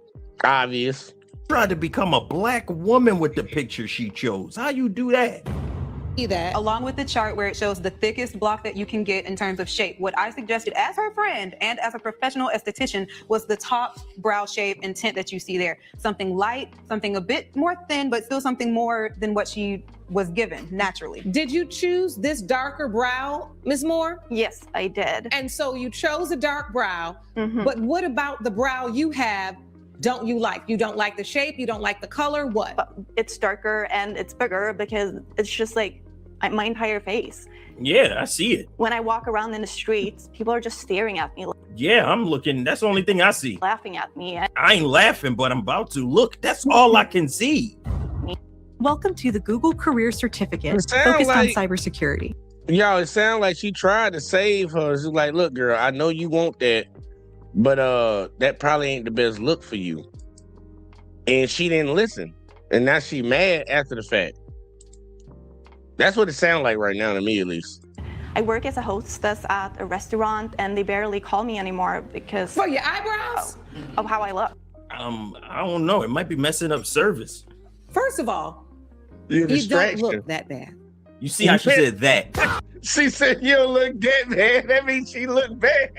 Obvious. Tried to become a black woman with the picture she chose. How you do that? That along with the chart where it shows the thickest block that you can get in terms of shape. What I suggested as her friend and as a professional esthetician was the top brow shape and tint that you see there. Something light, something a bit more thin, but still something more than what she was given naturally. Did you choose this darker brow, Ms. Moore? Yes, I did. And so you chose a dark brow, but what about the brow you have don't you like? You don't like the shape? You don't like the color? What? It's darker and it's bigger because it's just like my entire face. Yeah, I see it. When I walk around in the streets, people are just staring at me. Yeah, I'm looking. That's the only thing I see. Laughing at me. I ain't laughing, but I'm about to. Look, that's all I can see. Welcome to the Google Career Certificate, It sound focused like- on cybersecurity. Y'all, it sounds like she tried to save her. She's like, look, girl, I know you want that, but that probably ain't the best look for you. And she didn't listen. And now she mad after the fact. That's what it sounds like right now to me, at least. I work as a hostess at a restaurant and they barely call me anymore because For your eyebrows? of how I look. I don't know. It might be messing up service. First of all, You're a you don't distraction. look that bad. You see how she said that? She said you don't look that bad. That means she look bad.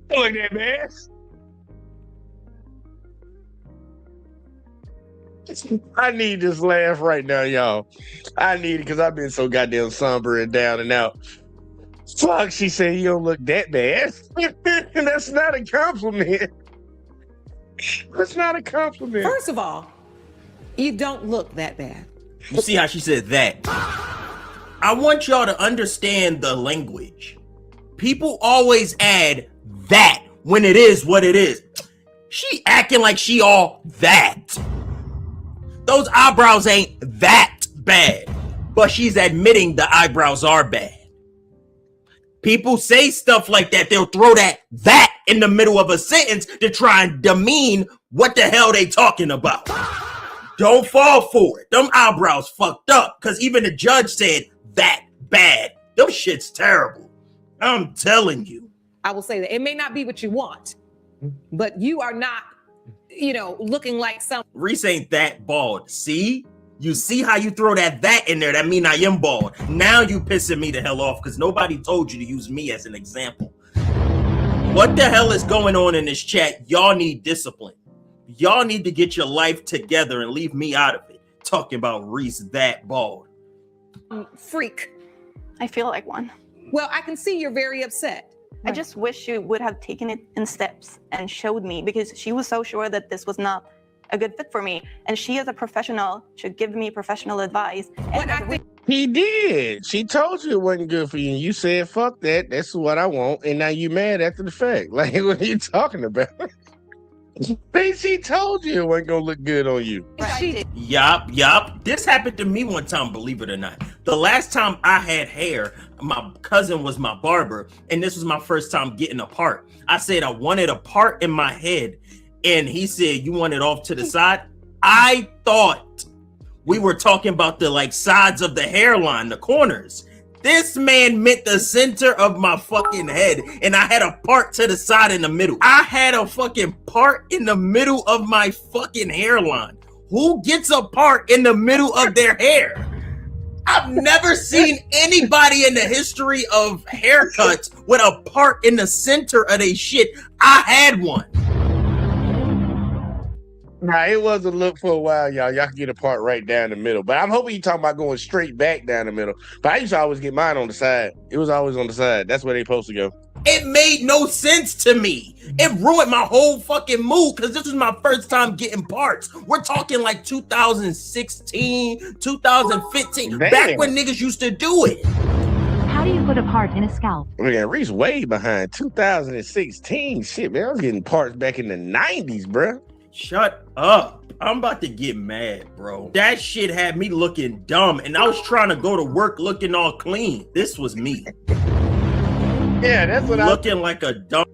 Don't look that bad. I need this laugh right now, y'all. I need it because I've been so goddamn somber and down and out. Fuck, she said you don't look that bad. That's not a compliment. That's not a compliment. First of all, you don't look that bad. You see how she said that? I want y'all to understand the language. People always add that when it is what it is. She acting like she all that. Those eyebrows ain't that bad, but she's admitting the eyebrows are bad. People say stuff like that. They'll throw that in the middle of a sentence to try and demean what the hell they talking about. Don't fall for it. Them eyebrows fucked up because even the judge said that bad. Them shit's terrible. I'm telling you. I will say that it may not be what you want, but you are not, looking like some. Reese ain't that bald. See? You see how you throw that in there? That mean I am bald. Now you pissing me the hell off because nobody told you to use me as an example. What the hell is going on in this chat? Y'all need discipline. Y'all need to get your life together and leave me out of it. Talking about Reese that bald. Freak. I feel like one. Well, I can see you're very upset. I just wish she would have taken it in steps and showed me because she was so sure that this was not a good fit for me. And she, as a professional, should give me professional advice. He did. She told you it wasn't good for you. And you said, fuck that. That's what I want. And now you mad after the fact. Like, what are you talking about? She told you it wasn't going to look good on you. Yup. This happened to me one time, believe it or not. The last time I had hair, my cousin was my barber, and this was my first time getting a part. I said I wanted a part in my head, and he said, you want it off to the side? I thought we were talking about the sides of the hairline, the corners. This man meant the center of my fucking head, and I had a part to the side in the middle. I had a fucking part in the middle of my fucking hairline. Who gets a part in the middle of their hair? I've never seen anybody in the history of haircuts with a part in the center of their shit. I had one. Nah, it was a look for a while, y'all. Y'all can get a part right down the middle. But I'm hoping you're talking about going straight back down the middle. But I used to always get mine on the side. It was always on the side. That's where they supposed to go. It made no sense to me. It ruined my whole fucking mood because this was my first time getting parts. We're talking like 2016, 2015, Damn. back when niggas used to do it. How do you put a part in a scalp? Man, Reese way behind 2016. Shit, man, I was getting parts back in the 90s, bruh. Shut up. I'm about to get mad, bro. That shit had me looking dumb, and I was trying to go to work looking all clean. This was me. Yeah, that's what looking like a dumb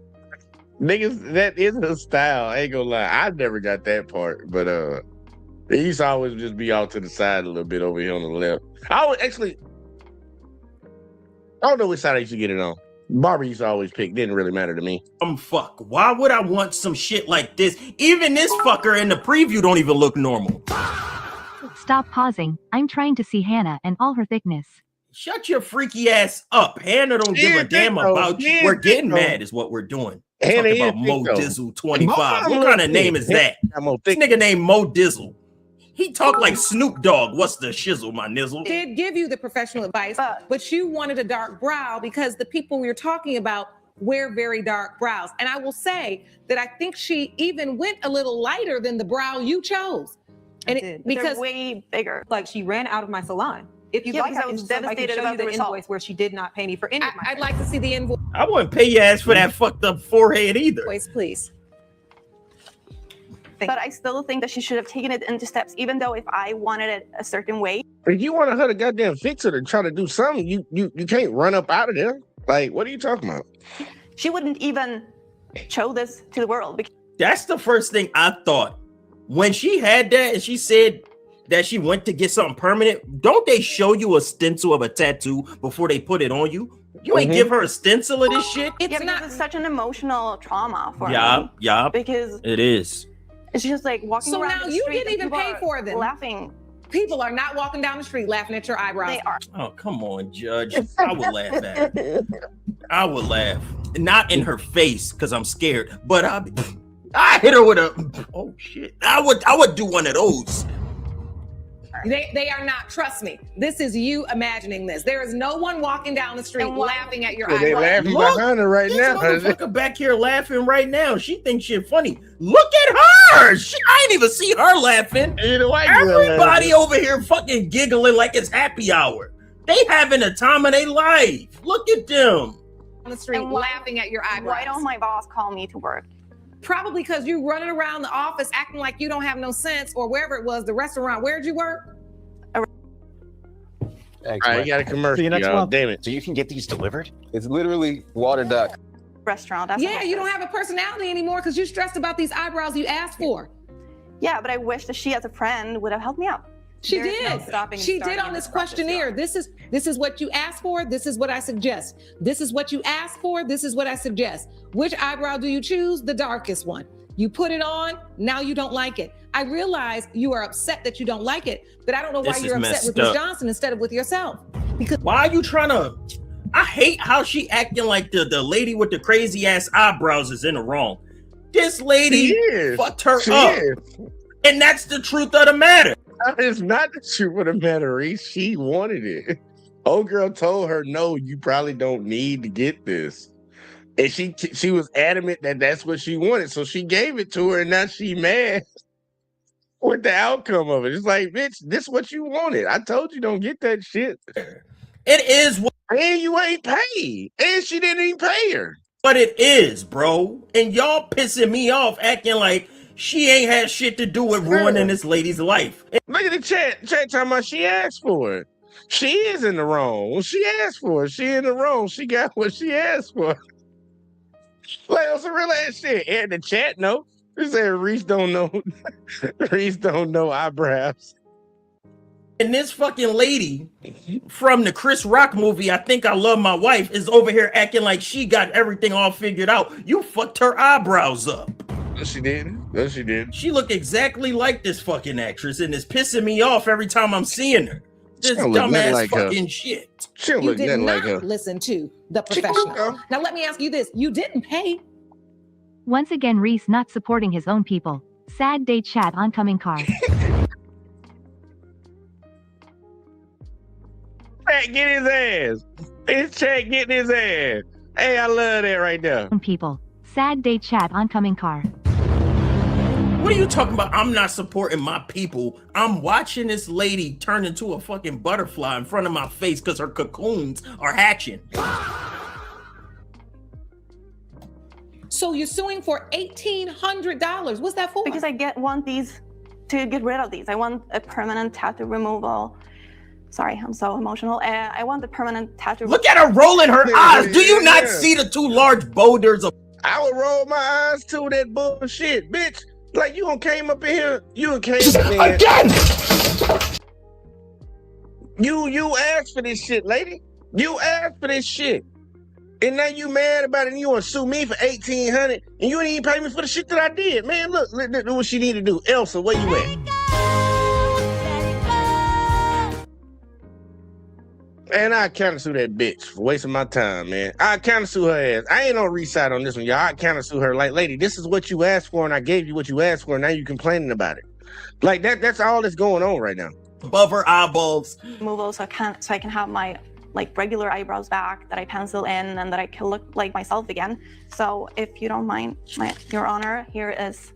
niggas. That is a style. I ain't gonna lie. I never got that part, but it used to always just be out to the side a little bit over here on the left. I don't know which side I used to get it on. Barber used to always pick. Didn't really matter to me. Fuck. Why would I want some shit like this? Even this fucker in the preview don't even look normal. Stop pausing. I'm trying to see Hannah and all her thickness. Shut your freaky ass up. Hannah don't give a damn about you. We're getting mad is what we're doing. Hannah Talking about Mo Dizzle 25. What kind of name is that? This nigga named Mo Dizzle. He talk like Snoop Dogg. What's the shizzle, my nizzle? Did give you the professional advice, but you wanted a dark brow because the people we were talking about wear very dark brows. And I will say that I think she even went a little lighter than the brow you chose. And because they're way bigger. Like she ran out of my salon. If you Yeah, like, because I was devastated show about you the the result. invoice where she did not pay me for any of my. I'd like to see the invoice, I wouldn't pay your ass for that fucked up forehead either. please. But I still think that she should have taken it into steps, even though if I wanted it a certain way. If you want her to goddamn fix it or try to do something, you can't run up out of there. Like, what are you talking about? She wouldn't even show this to the world. That's the first thing I thought. When she had that and she said that she went to get something permanent, don't they show you a stencil of a tattoo before they put it on you? You ain't give her a stencil of this shit? It's such an emotional trauma for Yeah, me. Because it is. it's just like walking So around now the you street didn't and even people pay are for them. laughing. People are not walking down the street laughing at your eyebrows. They are. Oh, come on, Judge. I would laugh at her. I would laugh. Not in her face, because I'm scared, but I hit her with a, oh shit. I would do one of those. They are not. Trust me. This is you imagining this. There is no one walking down the street laughing at your eyebrows. They laughing behind her right This now. motherfucker back here laughing right now. She thinks shit funny. Look at her. I ain't even see her laughing. Everybody over here fucking giggling like it's happy hour. They having a time of their life. Look at them. On the street laughing at your eyebrows. Why don't my boss call me to work? Probably because you running around the office acting like you don't have no sense, or wherever it was, the restaurant. Where'd you work? All right, you got a commercial. See you next month. Damn it. So you can get these delivered? It's literally water duck. Restaurant. That's Yeah, you don't have a personality anymore because you're stressed about these eyebrows you asked for. Yeah, but I wish that she, as a friend, would have helped me out. She There's no did. stopping and She did starting on in this process, questionnaire. This is what you asked for. This is what I suggest. This is what you asked for. This is what I suggest. Which eyebrow do you choose? The darkest one. You put it on. Now you don't like it. I realize you are upset that you don't like it, but I don't know why This you're is upset messed with Ms. up. Johnson instead of with yourself. Because Why are you trying to? I hate how she acting like the lady with the crazy ass eyebrows is in the wrong. This lady fucked her up. And that's the truth of the matter. It's not the truth of the matter, Reese. She wanted it. Old girl told her, no, you probably don't need to get this. And she was adamant that that's what she wanted. So she gave it to her, and now she mad with the outcome of it. It's like, bitch, this is what you wanted. I told you don't get that shit. It is what, and you ain't paid. And she didn't even pay her. But it is, bro. And y'all pissing me off acting like she ain't had shit to do with ruining this lady's life. Look at the chat. Chat talking about she asked for it. She is in the wrong. Well, she asked for it. She in the wrong. She got what she asked for. Like, on some real ass shit. And the chat, no. They said Reese don't know. Reese don't know eyebrows. And this fucking lady from the Chris Rock movie, I Think I Love My Wife, is over here acting like she got everything all figured out. You fucked her eyebrows up. No, she didn't. No, she didn't. She look exactly like this fucking actress, and it's pissing me off every time I'm seeing her. This don't look nothing dumbass like her. fucking shit. She don't you look did nothing not like her. listen to the professional. Now let me ask you this: you didn't pay. Once again, Reese not supporting his own people. Sad day chat oncoming car. Chat get his ass. This chat getting his ass. Hey, I love that right there. Own people. Sad day chat oncoming car. What are you talking about? I'm not supporting my people. I'm watching this lady turn into a fucking butterfly in front of my face because her cocoons are hatching. So you're suing for $1,800. What's that for? Because I want these to get rid of these. I want a permanent tattoo removal. Sorry, I'm so emotional. I want the permanent tattoo. Look at her rolling her eyes. Do you not see the two large boulders of? I would roll my eyes to that bullshit, bitch. Like, you done came up in here. You done came up in again. You asked for this shit, lady. You asked for this shit. And now you mad about it and you want to sue me for $1,800 and you didn't even pay me for the shit that I did. Man, look what she need to do. Elsa, where you at? And I counter sue that bitch for wasting my time, man. I counter sue her ass. I ain't on reside on this one, y'all. I counter sue her. Like, lady, this is what you asked for, and I gave you what you asked for, and now you complaining about it. Like, that's all that's going on right now. Above her eyeballs. Removal so I can have my like regular eyebrows back, that I pencil in, and that I can look like myself again. So if you don't mind, Your Honor, here is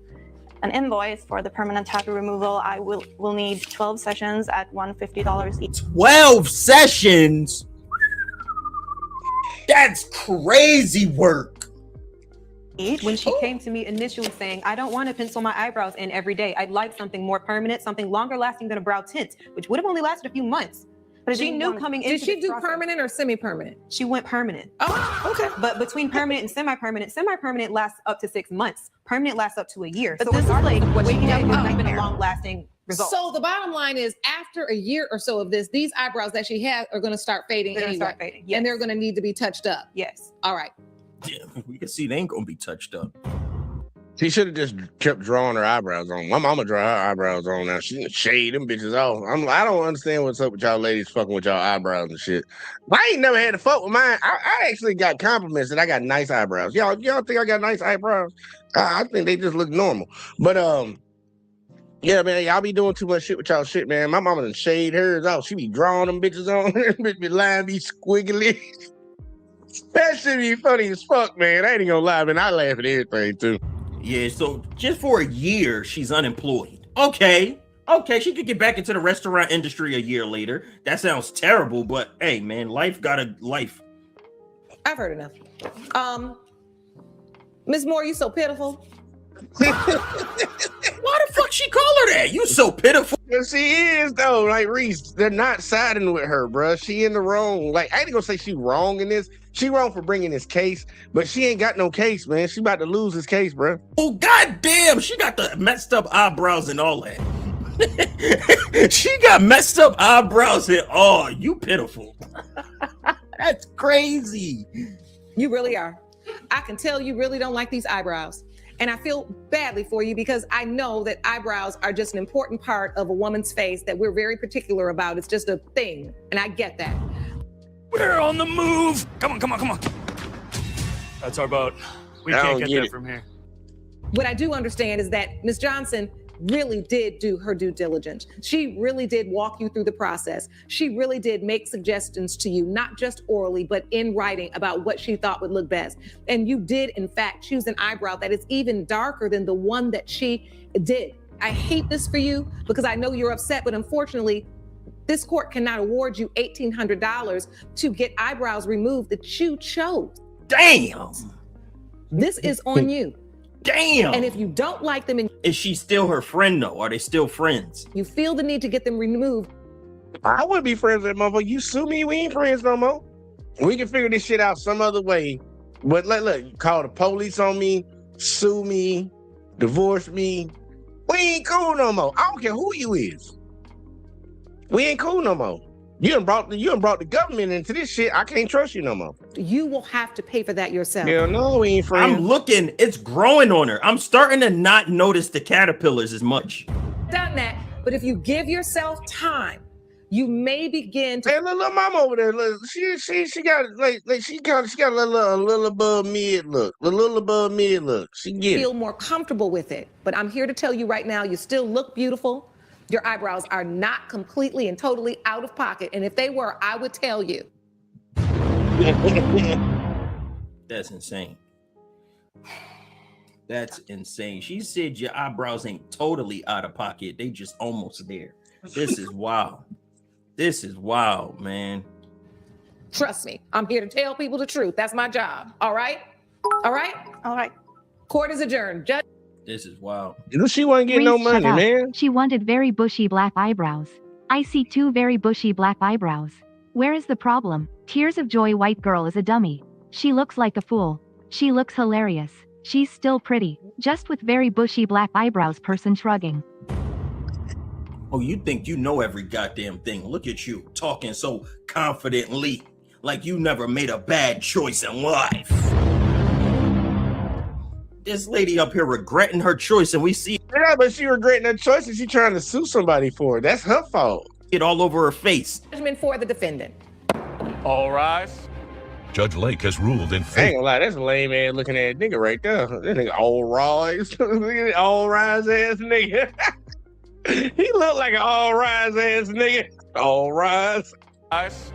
an invoice for the permanent tattoo removal. I will need 12 sessions at $150 each. 12 sessions? That's crazy work. When she came to me initially saying, I don't want to pencil my eyebrows in every day. I'd like something more permanent, something longer lasting than a brow tint, which would have only lasted a few months. But she knew coming into Did she this do process, permanent or semi-permanent? She went permanent. Oh, okay. But between permanent and semi-permanent lasts up to 6 months. Permanent lasts up to a year. But So this is regardless like of what waking she up did, with it's not been a nightmare. long-lasting result. So the bottom line is, after a year or so of this, these eyebrows that she has are going to start fading They're gonna anyway. start fading, yes. And they're going to need to be touched up. Yes. All right. Yeah, we can see they ain't gonna be touched up. She should have just kept drawing her eyebrows on. My mama draw her eyebrows on now. She shade them bitches off. I don't understand what's up with y'all ladies fucking with y'all eyebrows and shit. I ain't never had to fuck with mine. I actually got compliments that I got nice eyebrows. Y'all think I got nice eyebrows? I think they just look normal. But yeah, man, y'all be doing too much shit with y'all shit, man. My mama done shade hers off. She be drawing them bitches on. Bitch be line be squiggly. That shit be funny as fuck, man. I ain't gonna lie, man. I laugh at everything too. Yeah, so just for a year, she's unemployed. Okay, she could get back into the restaurant industry a year later. That sounds terrible, but hey, man, life got a life. I've heard enough. Ms. Moore, you so pitiful. Why the fuck she call her that? You so pitiful. Well, she is though. Like Reese, they're not siding with her, bruh. She in the wrong. Like I ain't gonna say she wrong in this. She wrong for bringing this case, but she ain't got no case, man. She about to lose this case, bruh. Oh goddamn, she got the messed up eyebrows and all that. She got messed up eyebrows and all. You pitiful. That's crazy. You really are. I can tell you really don't like these eyebrows. And I feel badly for you because I know that eyebrows are just an important part of a woman's face that we're very particular about. It's just a thing. And I get that. We're on the move. Come on. That's our boat. We can't get there from here. What I do understand is that Ms. Johnson really did do her due diligence. She really did walk you through the process. She really did make suggestions to you, not just orally, but in writing about what she thought would look best. And you did, in fact, choose an eyebrow that is even darker than the one that she did. I hate this for you because I know you're upset, but unfortunately, this court cannot award you $1,800 to get eyebrows removed that you chose. Damn. This is on you. Damn. And if you don't like them and is she still her friend though? Are they still friends? you feel the need to get them removed, I wouldn't be friends with that motherfucker. You sue me, we ain't friends no more. We can figure this shit out some other way. But look, call the police on me, sue me, divorce me. We ain't cool no more. I don't care who you is. We ain't cool no more. You done brought the government into this shit. I can't trust you no more. you will have to pay for that yourself. Hell no, we ain't friends. I'm looking, it's growing on her. I'm starting to not notice the caterpillars as much. Done that, but if you give yourself time, you may begin to. Hey, little mama over there, look, she got she got a little above mid look, a little above mid look. She get feel it. more comfortable with it. But I'm here to tell you right now, you still look beautiful. Your eyebrows are not completely and totally out of pocket. And if they were, I would tell you. That's insane. That's insane. She said your eyebrows ain't totally out of pocket. They just almost there. This is wild. This is wild, man. Trust me, I'm here to tell people the truth. That's my job. All right? All right? All right. Court is adjourned. Judge. This is wild. She wasn't getting no Reese, shut money, up. man. She wanted very bushy black eyebrows. I see 2 very bushy black eyebrows. Where is the problem? Tears of Joy white girl is a dummy. She looks like a fool. She looks hilarious. She's still pretty, just with very bushy black eyebrows. Person shrugging. Oh, you think you know every goddamn thing. Look at you talking so confidently, like you never made a bad choice in life. This lady up here regretting her choice, and we see Yeah, but she regretting her choice and she trying to sue somebody for it. That's her fault. it all over her face. Judgment for the defendant. All rise. Judge Lake has ruled in I ain't favor. gonna lie, that's a lame ass looking at nigga right there. That nigga all rise. All rise ass nigga. He look like an all rise ass nigga. All rise. Rise.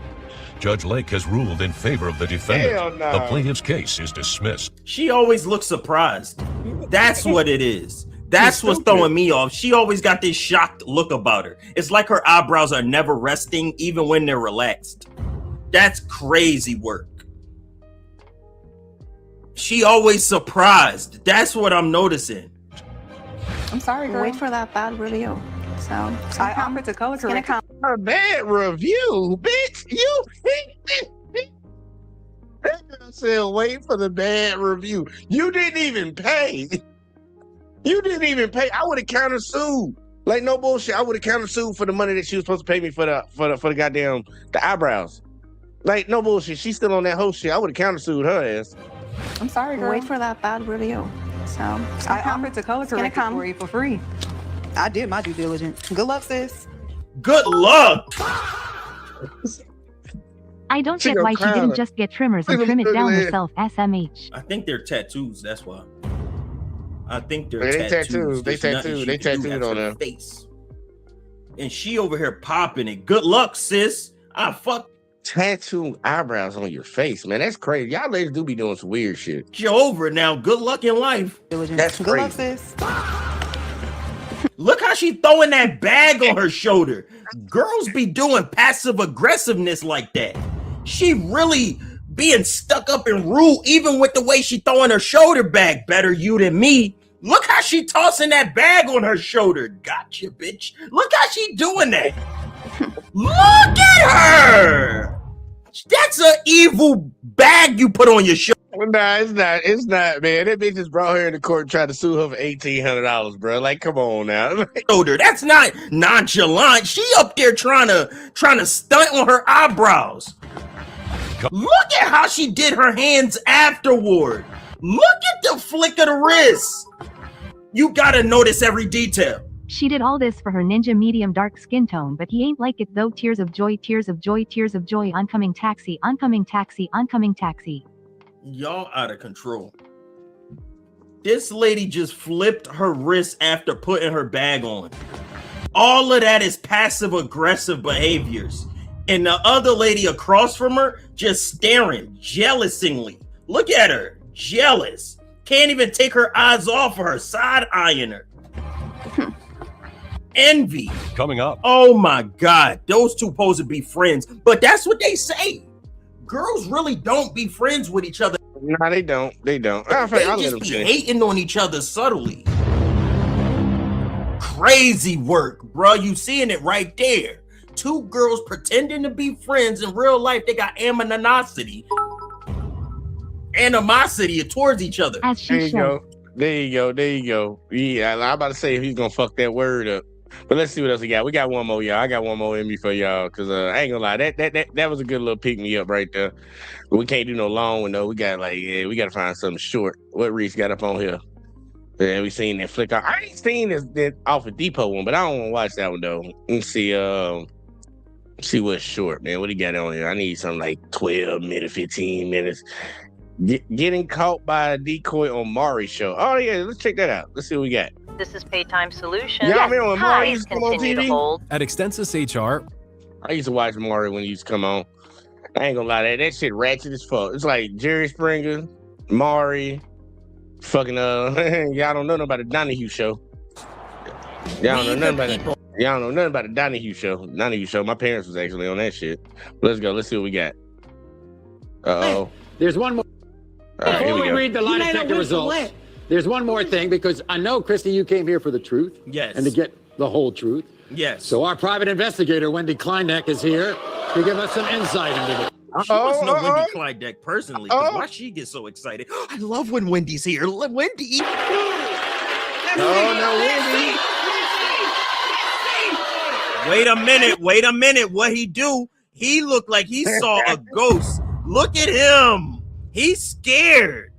Judge Lake has ruled in favor of the defendant. Hell no. The plaintiff's case is dismissed. She always looks surprised. That's what it is. That's what's throwing me off. She always got this shocked look about her. It's like her eyebrows are never resting, even when they're relaxed. That's crazy work. She always surprised. That's what I'm noticing. I'm sorry, girl. Wait for that bad review. So I offered to color correct. A bad review, bitch. You that girl said wait for the bad review. You didn't even pay. You didn't even pay. I would have countersued. Like no bullshit. I would have countersued for the money that she was supposed to pay me for the goddamn the eyebrows. Like no bullshit. She's still on that whole shit. I would have countersued her ass. I'm sorry, girl. Wait for that bad review. So I offered to color correct it for you for free. I did my due diligence. Good luck, sis. Good luck. I don't get why she didn't just get trimmers and trim it down herself, SMH. I think they're tattoos, that's why. I think they're They tattoos. They tattooed on her face. And she over here popping it. Good luck, sis. Tattoo eyebrows on your face, man. That's crazy. Y'all ladies do be doing some weird shit. You're over now. Good luck in life. That's Good luck, crazy. sis. Look how she throwing that bag on her shoulder. Girls be doing passive aggressiveness like that. She really being stuck up and rude, even with the way she throwing her shoulder bag. Better you than me. Look how she tossing that bag on her shoulder. Gotcha, bitch. Look how she doing that. Look at her. That's an evil bag you put on your shoulder. Nah, it's not, man. That bitch just brought her into court and tried to sue her for $1,800, bro. Like, come on now. That's not nonchalant. She up there trying to stunt on her eyebrows. Look at how she did her hands afterward. Look at the flick of the wrist. You gotta notice every detail. She did all this for her ninja medium dark skin tone, but he ain't like it though. Tears of joy, tears of joy, tears of joy. Oncoming taxi, oncoming taxi, oncoming taxi. Y'all out of control. This lady just flipped her wrist after putting her bag on. All of that is passive aggressive behaviors. And the other lady across from her just staring jealously. Look at her, jealous. Can't even take her eyes off of her, side-eyeing her. Envy. Coming up. Oh my God, those two supposed to be friends, but that's what they say. Girls really don't be friends with each other. No, they don't. They don't. They just be hating on each other subtly. Crazy work, bro. You seeing it right there. Two girls pretending to be friends in real life. They got animosity towards each other. There you go. There you go. There you go. Yeah, I'm about to say he's gonna fuck that word up. But let's see what else we got. We got one more, y'all. I got one more in me for y'all, cause I ain't gonna lie, that was a good little pick me up right there. But we can't do no long one though. We got we gotta find something short. What Reese got up on here? Yeah, we seen that flick. I ain't seen this Office Depot one, but I don't want to watch that one though. Let's see what's short, man. What he got on here? I need something like 12 minutes, 15 minutes. Getting caught by a decoy on Maury's show. Oh yeah, let's check that out. Let's see what we got. This is Paytime Solutions. Y'all remember when Maury used to come on Continue to TV? hold. At Extensus HR, I used to watch Maury when he used to come on. I ain't gonna lie, that shit ratchet as fuck. It's like Jerry Springer, Maury, fucking y'all don't know nothing about the Donahue show. Y'all don't know nothing about the Donahue show. My parents was actually on that shit. Let's go. Let's see what we got. Uh-oh. There's one more. Right, Before we read the lie detector results, there's one more thing, because I know, Christy, you came here for the truth. Yes. And to get the whole truth. Yes. So our private investigator, Wendy Kleineck, is here to give us some insight into this. She must know Wendy Kleineck personally, because why she gets so excited? I love when Wendy's here. Wendy. Wendy. Wait a minute. What he do? He looked like he saw a ghost. Look at him. He's scared.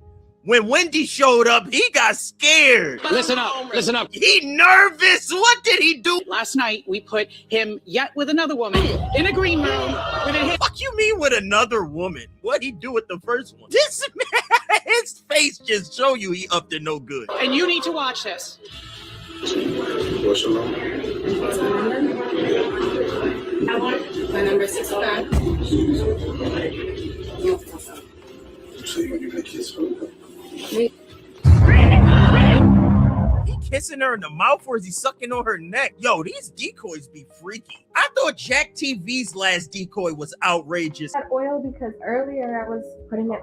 When Wendy showed up, he got scared. Listen up. He nervous. What did he do? Last night, we put him yet with another woman in a green room. Fuck you mean with another woman? What'd he do with the first one? This man, his face just show you he up to no good. And you need to watch this. My number is 609. So you're gonna kiss her? He kissing her in the mouth or is he sucking on her neck? Yo, these decoys be freaky. I thought Jack TV's last decoy was outrageous. That oil because earlier I was putting it.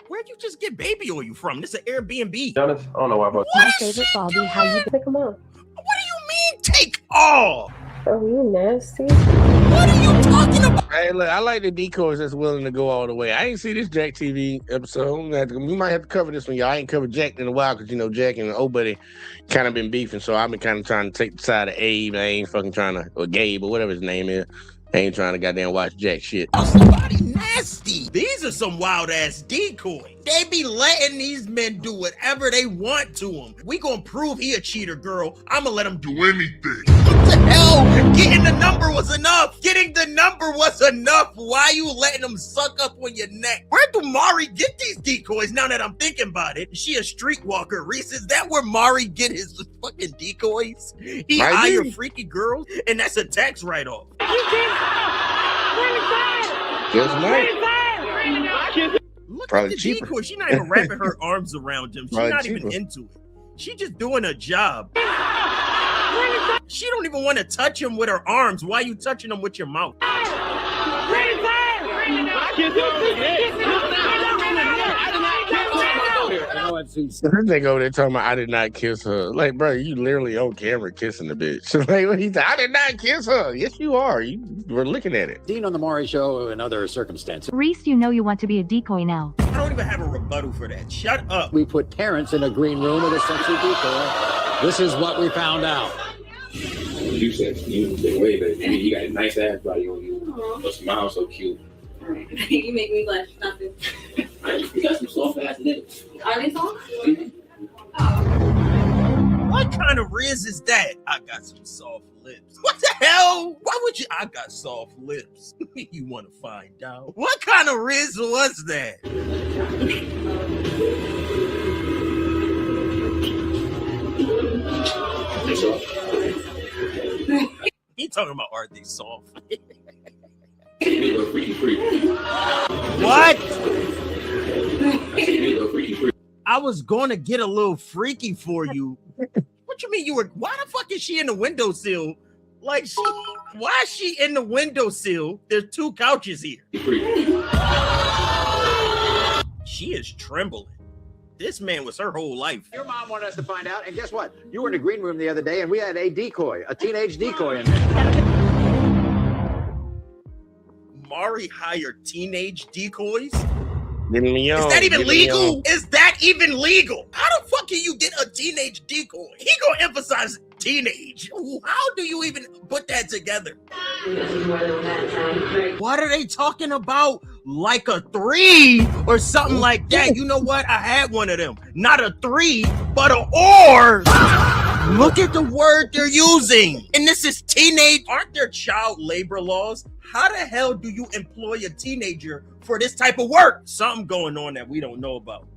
Where'd you just get baby oil from? This is an Airbnb. Honest, I don't know why about What My is favorite she Bobby. doing? How you pick them up? What do you mean take off? Oh, you nasty. What are you talking about? Hey, look, I like the decoys that's willing to go all the way. I ain't see this Jack TV episode. We might have to cover this one, y'all. I ain't covered Jack in a while because, you know, Jack and old buddy kind of been beefing. So I've been kind of trying to take the side of Abe. I ain't fucking trying to, or Gabe, or whatever his name is. I ain't trying to goddamn watch Jack shit. Oh, somebody nasty. These are some wild ass decoys. They be letting these men do whatever they want to him. We gonna prove he a cheater, girl. I'ma let him do anything. What the hell? Getting the number was enough. Getting the number was enough. Why you letting them suck up on your neck? Where do Mari get these decoys now that I'm thinking about it? Is she a streetwalker, Reese? Is that where Mari get his fucking decoys? He hire freaky girls and that's a tax write-off. Look Probably at the cheaper. decoy. She's not even wrapping her arms around him. She's Probably not cheaper. even into it. She just doing a job. She don't even want to touch him with her arms. Why are you touching him with your mouth? This nigga over there talking about I did not kiss her. Like, bro, you literally on camera kissing the bitch. Like, what he said, I did not kiss her. Yes, you are. You were looking at it. Seen on the Maury Show and other circumstances. Reese, you know you want to be a decoy now. I don't even have a rebuttal for that. Shut up. We put Terrence in a green room with a sexy decoy. This is what we found out. You said you the way that you got a nice ass body on you. Your smile so cute. You make me blush. Nothing. You got some soft ass lips. Are they soft? What kind of riz is that? I got some soft lips. What the hell? Why would you? I got soft lips. You want to find out? What kind of riz was that? He talking about are they soft? What? I was going to get a little freaky for you. What you mean you were? Why the fuck is she in the windowsill? Like why is she in the windowsill? There's two couches here. She is trembling. This man was her whole life. Your mom wanted us to find out, and guess what? You were in the green room the other day, and we had a decoy, a teenage decoy in there. Mari hired teenage decoys? Getting me on. Is that even legal? Is that even legal? How the fuck can you get a teenage decoy? He gonna emphasize teenage. How do you even put that together? What are they talking about? Like a 3 or something like that. You know what? I had one of them. Not a 3, but an or. Look at the word they're using. And this is teenage. Aren't there child labor laws? How the hell do you employ a teenager for this type of work? Something going on that we don't know about.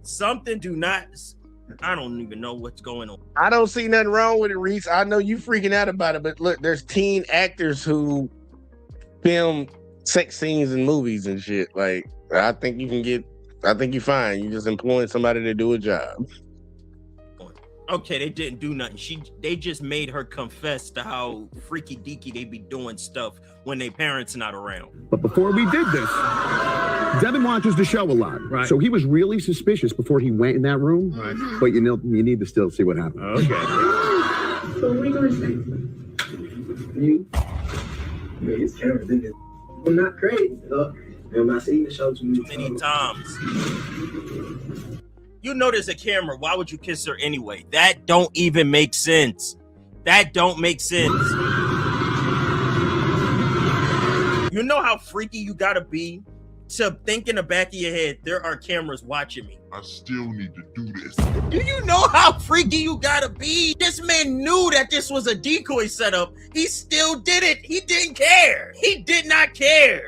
I don't even know what's going on. I don't see nothing wrong with it, Reese. I know you freaking out about it, but look, there's teen actors who film sex scenes in movies and shit. Like, I think you're fine. You're just employing somebody to do a job. Okay, they didn't do nothing. They just made her confess to how freaky deaky they be doing stuff when their parents not around. But before we did this, Devin watches the show a lot, right? So he was really suspicious before he went in that room. Right. But you need to still see what happened. Okay. So what are you gonna say? You? It's terrible. I'm not crazy, though. I'm not seeing the show too many times. You know there's a camera. Why would you kiss her anyway? That don't even make sense. That don't make sense. You know how freaky you gotta be to think in the back of your head, there are cameras watching me. I still need to do this. Do you know how freaky you gotta be? This man knew that this was a decoy setup. He still did it. He didn't care. He did not care.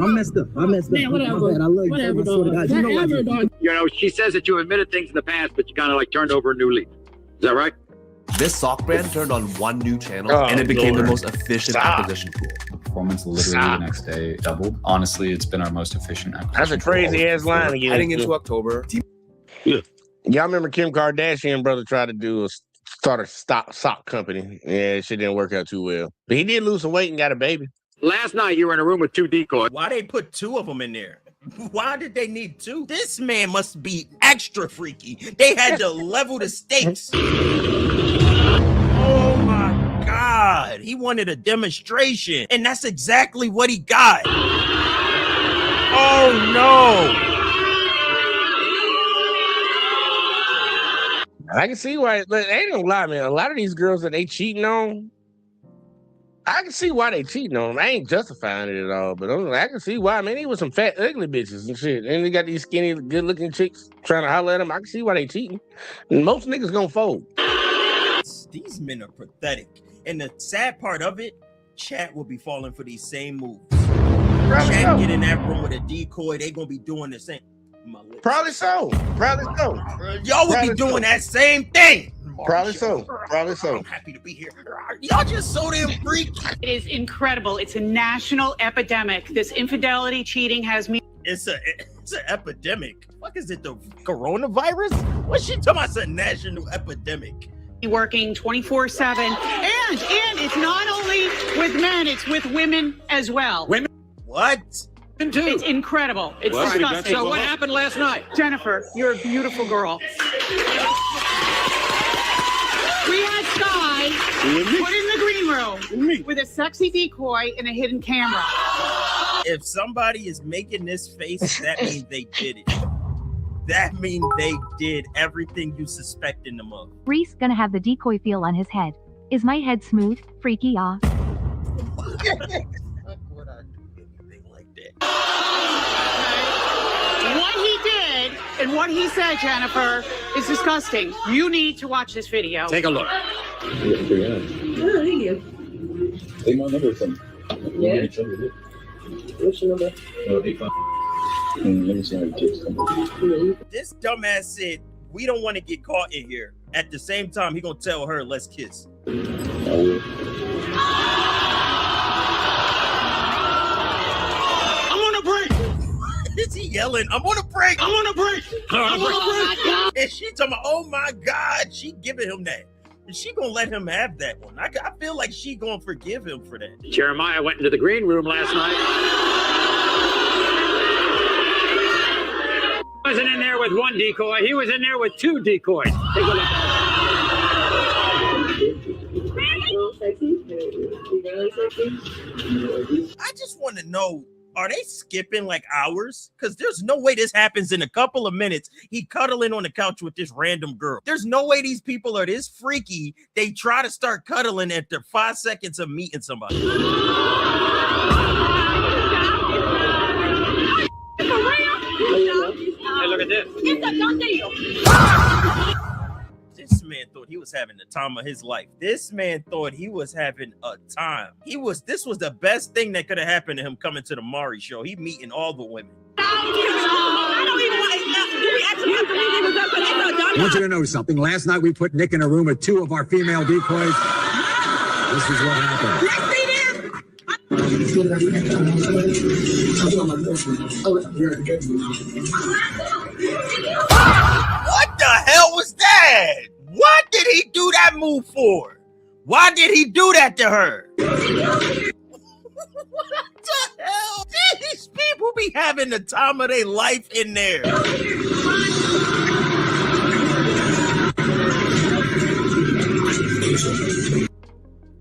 I messed up. Man, whatever. My bad. I love you. Whatever, dog. You know, she says that you admitted things in the past, but you kind of like turned over a new leaf. Is that right? This sock brand turned on one new channel and it became the most efficient acquisition tool. The performance literally the next day doubled. Honestly, it's been our most efficient acquisition. That's a crazy ass line to get Heading into October. Y'all remember Kim Kardashian brother tried to start a sock company. Yeah, shit didn't work out too well. But he did lose some weight and got a baby. Last night you were in a room with 2 decoys. Why they put 2 of them in there? Why did they need 2? This man must be extra freaky. They had to level the stakes. Oh my God. He wanted a demonstration, and that's exactly what he got. Oh no. I can see why. Look, they ain't gonna lie, man. A lot of these girls that they cheating on, I can see why they cheating on them. I ain't justifying it at all, but I can see why. Man, he was some fat, ugly bitches and shit. And they got these skinny, good-looking chicks trying to holler at them. I can see why they cheating. And most niggas gonna fold. These men are pathetic. And the sad part of it, chat will be falling for these same moves. Chat get in that room with a decoy, they gonna be doing the same. Probably so. Y'all would be doing that same thing. Probably so. I'm happy to be here. Y'all just so damn freaky. It is incredible. It's a national epidemic. This infidelity, cheating has me. It's an epidemic. What is it? The coronavirus? What's she talking about? It's a national epidemic. Working 24/7, and it's not only with men, it's with women as well. Women? What? It's incredible. It's disgusting. So what happened last night? Jennifer, you're a beautiful girl. We had Sky put in the green room with a sexy decoy and a hidden camera. If somebody is making this face, that means they did it. That means they did everything you suspecting them of. Reese gonna have the decoy feel on his head. Is my head smooth? Freaky, ah. What he did and what he said, Jennifer, is disgusting. You need to watch this video. Take a look. Oh, thank you. Take my number from. Yeah. What's your number? Let me see how it takes. This dumbass said, we don't want to get caught in here. At the same time, he gonna tell her, let's kiss. I'm on a break. Is he yelling? I'm on a break. I'm on a break. I'm on a break. And she talking about, oh my God, she giving him that. And she gonna let him have that one. I feel like she gonna forgive him for that. Jeremiah went into the green room last night. He wasn't in there with 1 decoy. He was in there with 2 decoys. Take a look. I just want to know, are they skipping like hours? Because there's no way this happens in a couple of minutes. He cuddling on the couch with this random girl. There's no way these people are this freaky. They try to start cuddling after 5 seconds of meeting somebody. Hey, look at this. It's a done deal. This man thought he was having the time of his life. This man thought he was having a time. This was the best thing that could have happened to him coming to the Maury show. He meeting all the women. I want you to know something. Last night we put Nick in a room with 2 of our female decoys. This is what happened. What the hell was that? What did he do that move for? Why did he do that to her? What the hell? These people be having the time of their life in there.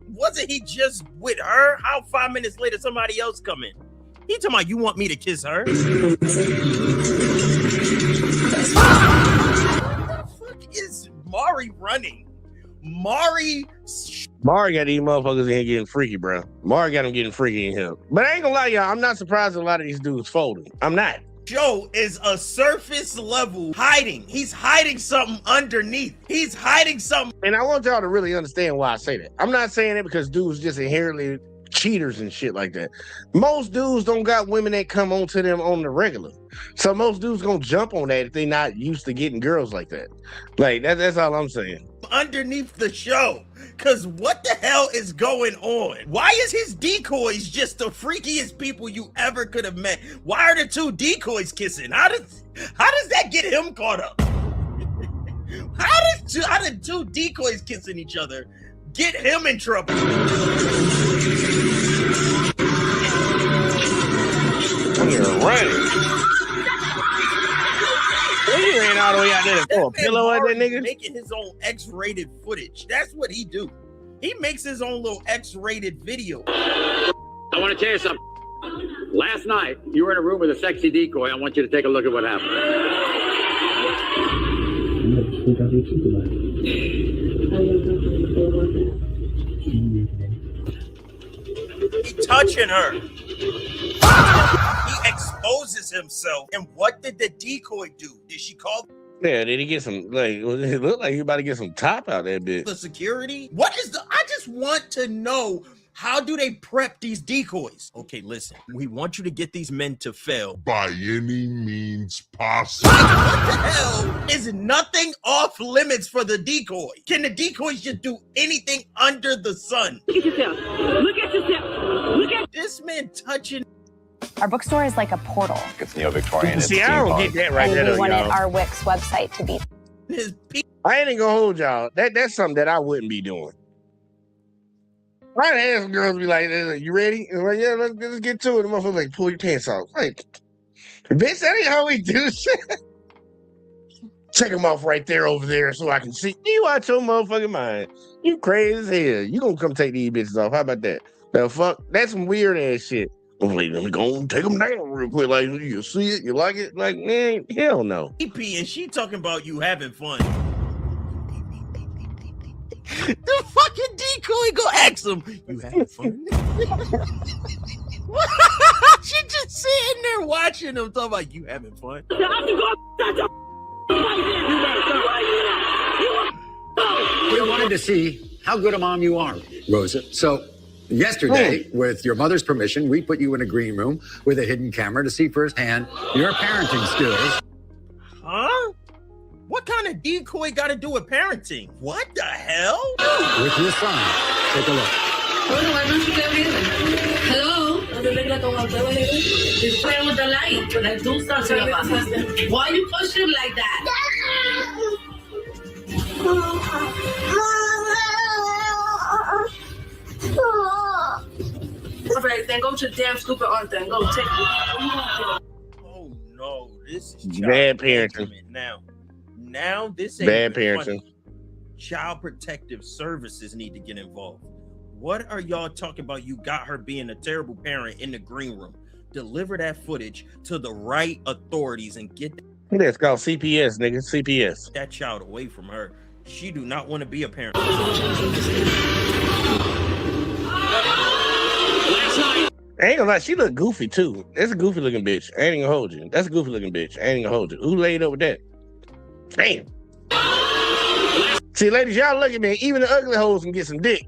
Wasn't he just with her? How 5 minutes later somebody else come in? He talking about, you want me to kiss her? What the fuck is Maury running? Maury got these motherfuckers in here getting freaky, bro. Maury got them getting freaky in here. But I ain't gonna lie, y'all, I'm not surprised a lot of these dudes folding. I'm not. Joe is a surface level hiding. He's hiding something underneath. He's hiding something. And I want y'all to really understand why I say that. I'm not saying it because dudes just inherently cheaters and shit like that. Most dudes don't got women that come on to them on the regular. So most dudes gonna jump on that if they not used to getting girls like that. Like that's all I'm saying. Underneath the show, because what the hell is going on? Why is his decoys just the freakiest people you ever could have met? Why are the two decoys kissing? How does that get him caught up? How did two decoys kissing each other get him in trouble? You're running. He ran all the way out there to throw a pillow at that nigga. Making his own X-rated footage. That's what he do. He makes his own little X-rated video. I want to tell you something. Last night, you were in a room with a sexy decoy. I want you to take a look at what happened. He touching her. He exposes himself. And what did the decoy do? Did she call? Yeah, did he get some, like, it looked like he about to get some top out that bitch. The security? I just want to know, how do they prep these decoys? Okay, listen, we want you to get these men to fail. By any means possible. What the hell is nothing off limits for the decoy? Can the decoys just do anything under the sun? Look at yourself. Look at yourself. Look at this man touching. Our bookstore is like a portal. It's neo-Victorian. See, I don't get that right And there, we wanted y'all. our Wix website to be. I ain't gonna hold y'all. That's something that I wouldn't be doing. I'd ask girls, be like, "You ready?" And like, yeah, let's get to it. The motherfucker like, pull your pants off. Like, bitch, that ain't how we do shit. Take them off right there over there so I can see. You out your motherfucking mind. You crazy as hell. You gonna come take these bitches off. How about that? The fuck? That's some weird ass shit. I'm like, let me go and take them down real quick. Like, you see it? You like it? Like, man, hell no. EP and she talking about you having fun. The fucking decoy go ask him, you having fun? She just sitting there watching him talking about you having fun. We wanted to see how good a mom you are, Rosa. So yesterday, with your mother's permission, we put you in a green room with a hidden camera to see firsthand your parenting skills. Huh? What kind of decoy got to do with parenting? What the hell? With your son. Take a look. Hello? He's playing with the light. Let's do something about it. Why you push him like that? All right, then go to the damn stupid aunt then. Go take it. Oh no, this is Bad parenting. Now this ain't Bad even parenting. funny. Child Protective Services need to get involved. What are y'all talking about? You got her being a terrible parent in the green room. Deliver that footage to the right authorities and get That's called CPS, nigga. CPS. that child away from her. She do not want to be a parent. I ain't gonna lie, she look goofy too. That's a goofy looking bitch. I ain't gonna hold you. That's a goofy looking bitch. I ain't gonna hold you. Who laid up with that? Damn. See, ladies, y'all look at me. Even the ugly hoes can get some dick.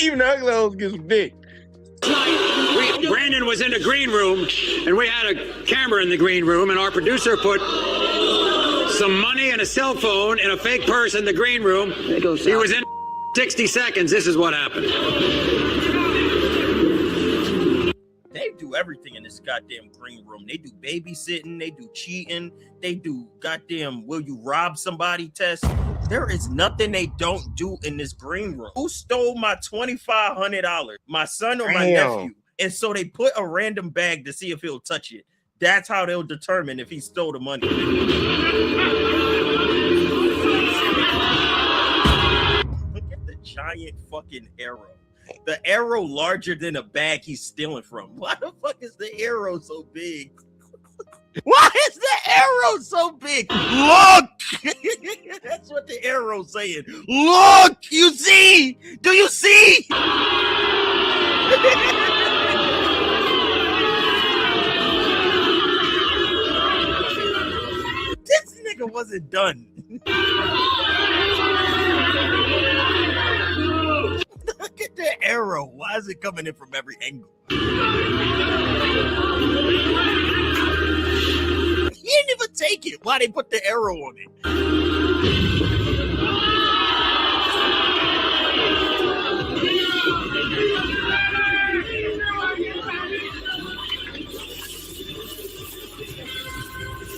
Even the ugly hoes can get some dick. Brandon was in the green room, and we had a camera in the green room, and our producer put some money and a cell phone in a fake purse in the green room. He was in 60 seconds. This is what happened. They do everything in this goddamn green room. They do babysitting, they do cheating, they do goddamn will you rob somebody test. There is nothing they don't do in this green room. Who stole my $2,500? My son or my nephew? And so they put a random bag to see if he'll touch it. That's how they'll determine if he stole the money. Look at the giant fucking arrow. The arrow larger than a bag he's stealing from. Why the fuck is the arrow so big? Why is the arrow so big? Look! That's what the arrow's saying. Look! You see? Do you see? This nigga wasn't done. Look at the arrow. arrow? Why is it coming in from every angle? He didn't even take it. Why they put the arrow on it?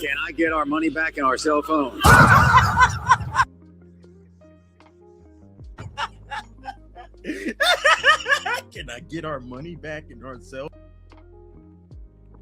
Can I get our money back in our cell phone? Can I get our money back in our cell?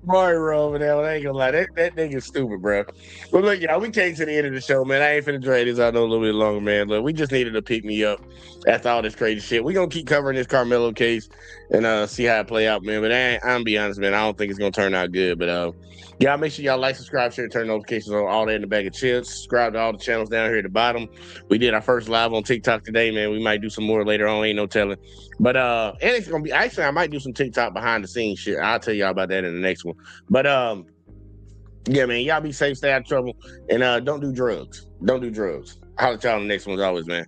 Roy over there, I ain't gonna lie, that nigga's stupid, bro. But look, y'all, we came to the end of the show, man. I ain't finna drag this out no little bit longer, man. Look, we just needed to pick me up after all this crazy shit. We gonna keep covering this Karmelo case and see how it play out, man. But I'm gonna be honest, man, I don't think it's gonna turn out good. But y'all make sure y'all like, subscribe, share, turn notifications on, all that in the bag of chips. Subscribe to all the channels down here at the bottom. We did our first live on TikTok today, man. We might do some more later on, ain't no telling. But and it's gonna be actually I might do some TikTok behind the scenes shit. I'll tell y'all about that in the next one. But yeah, man, y'all be safe, stay out of trouble, and don't do drugs. Don't do drugs. I'll let y'all in the next one as always, man.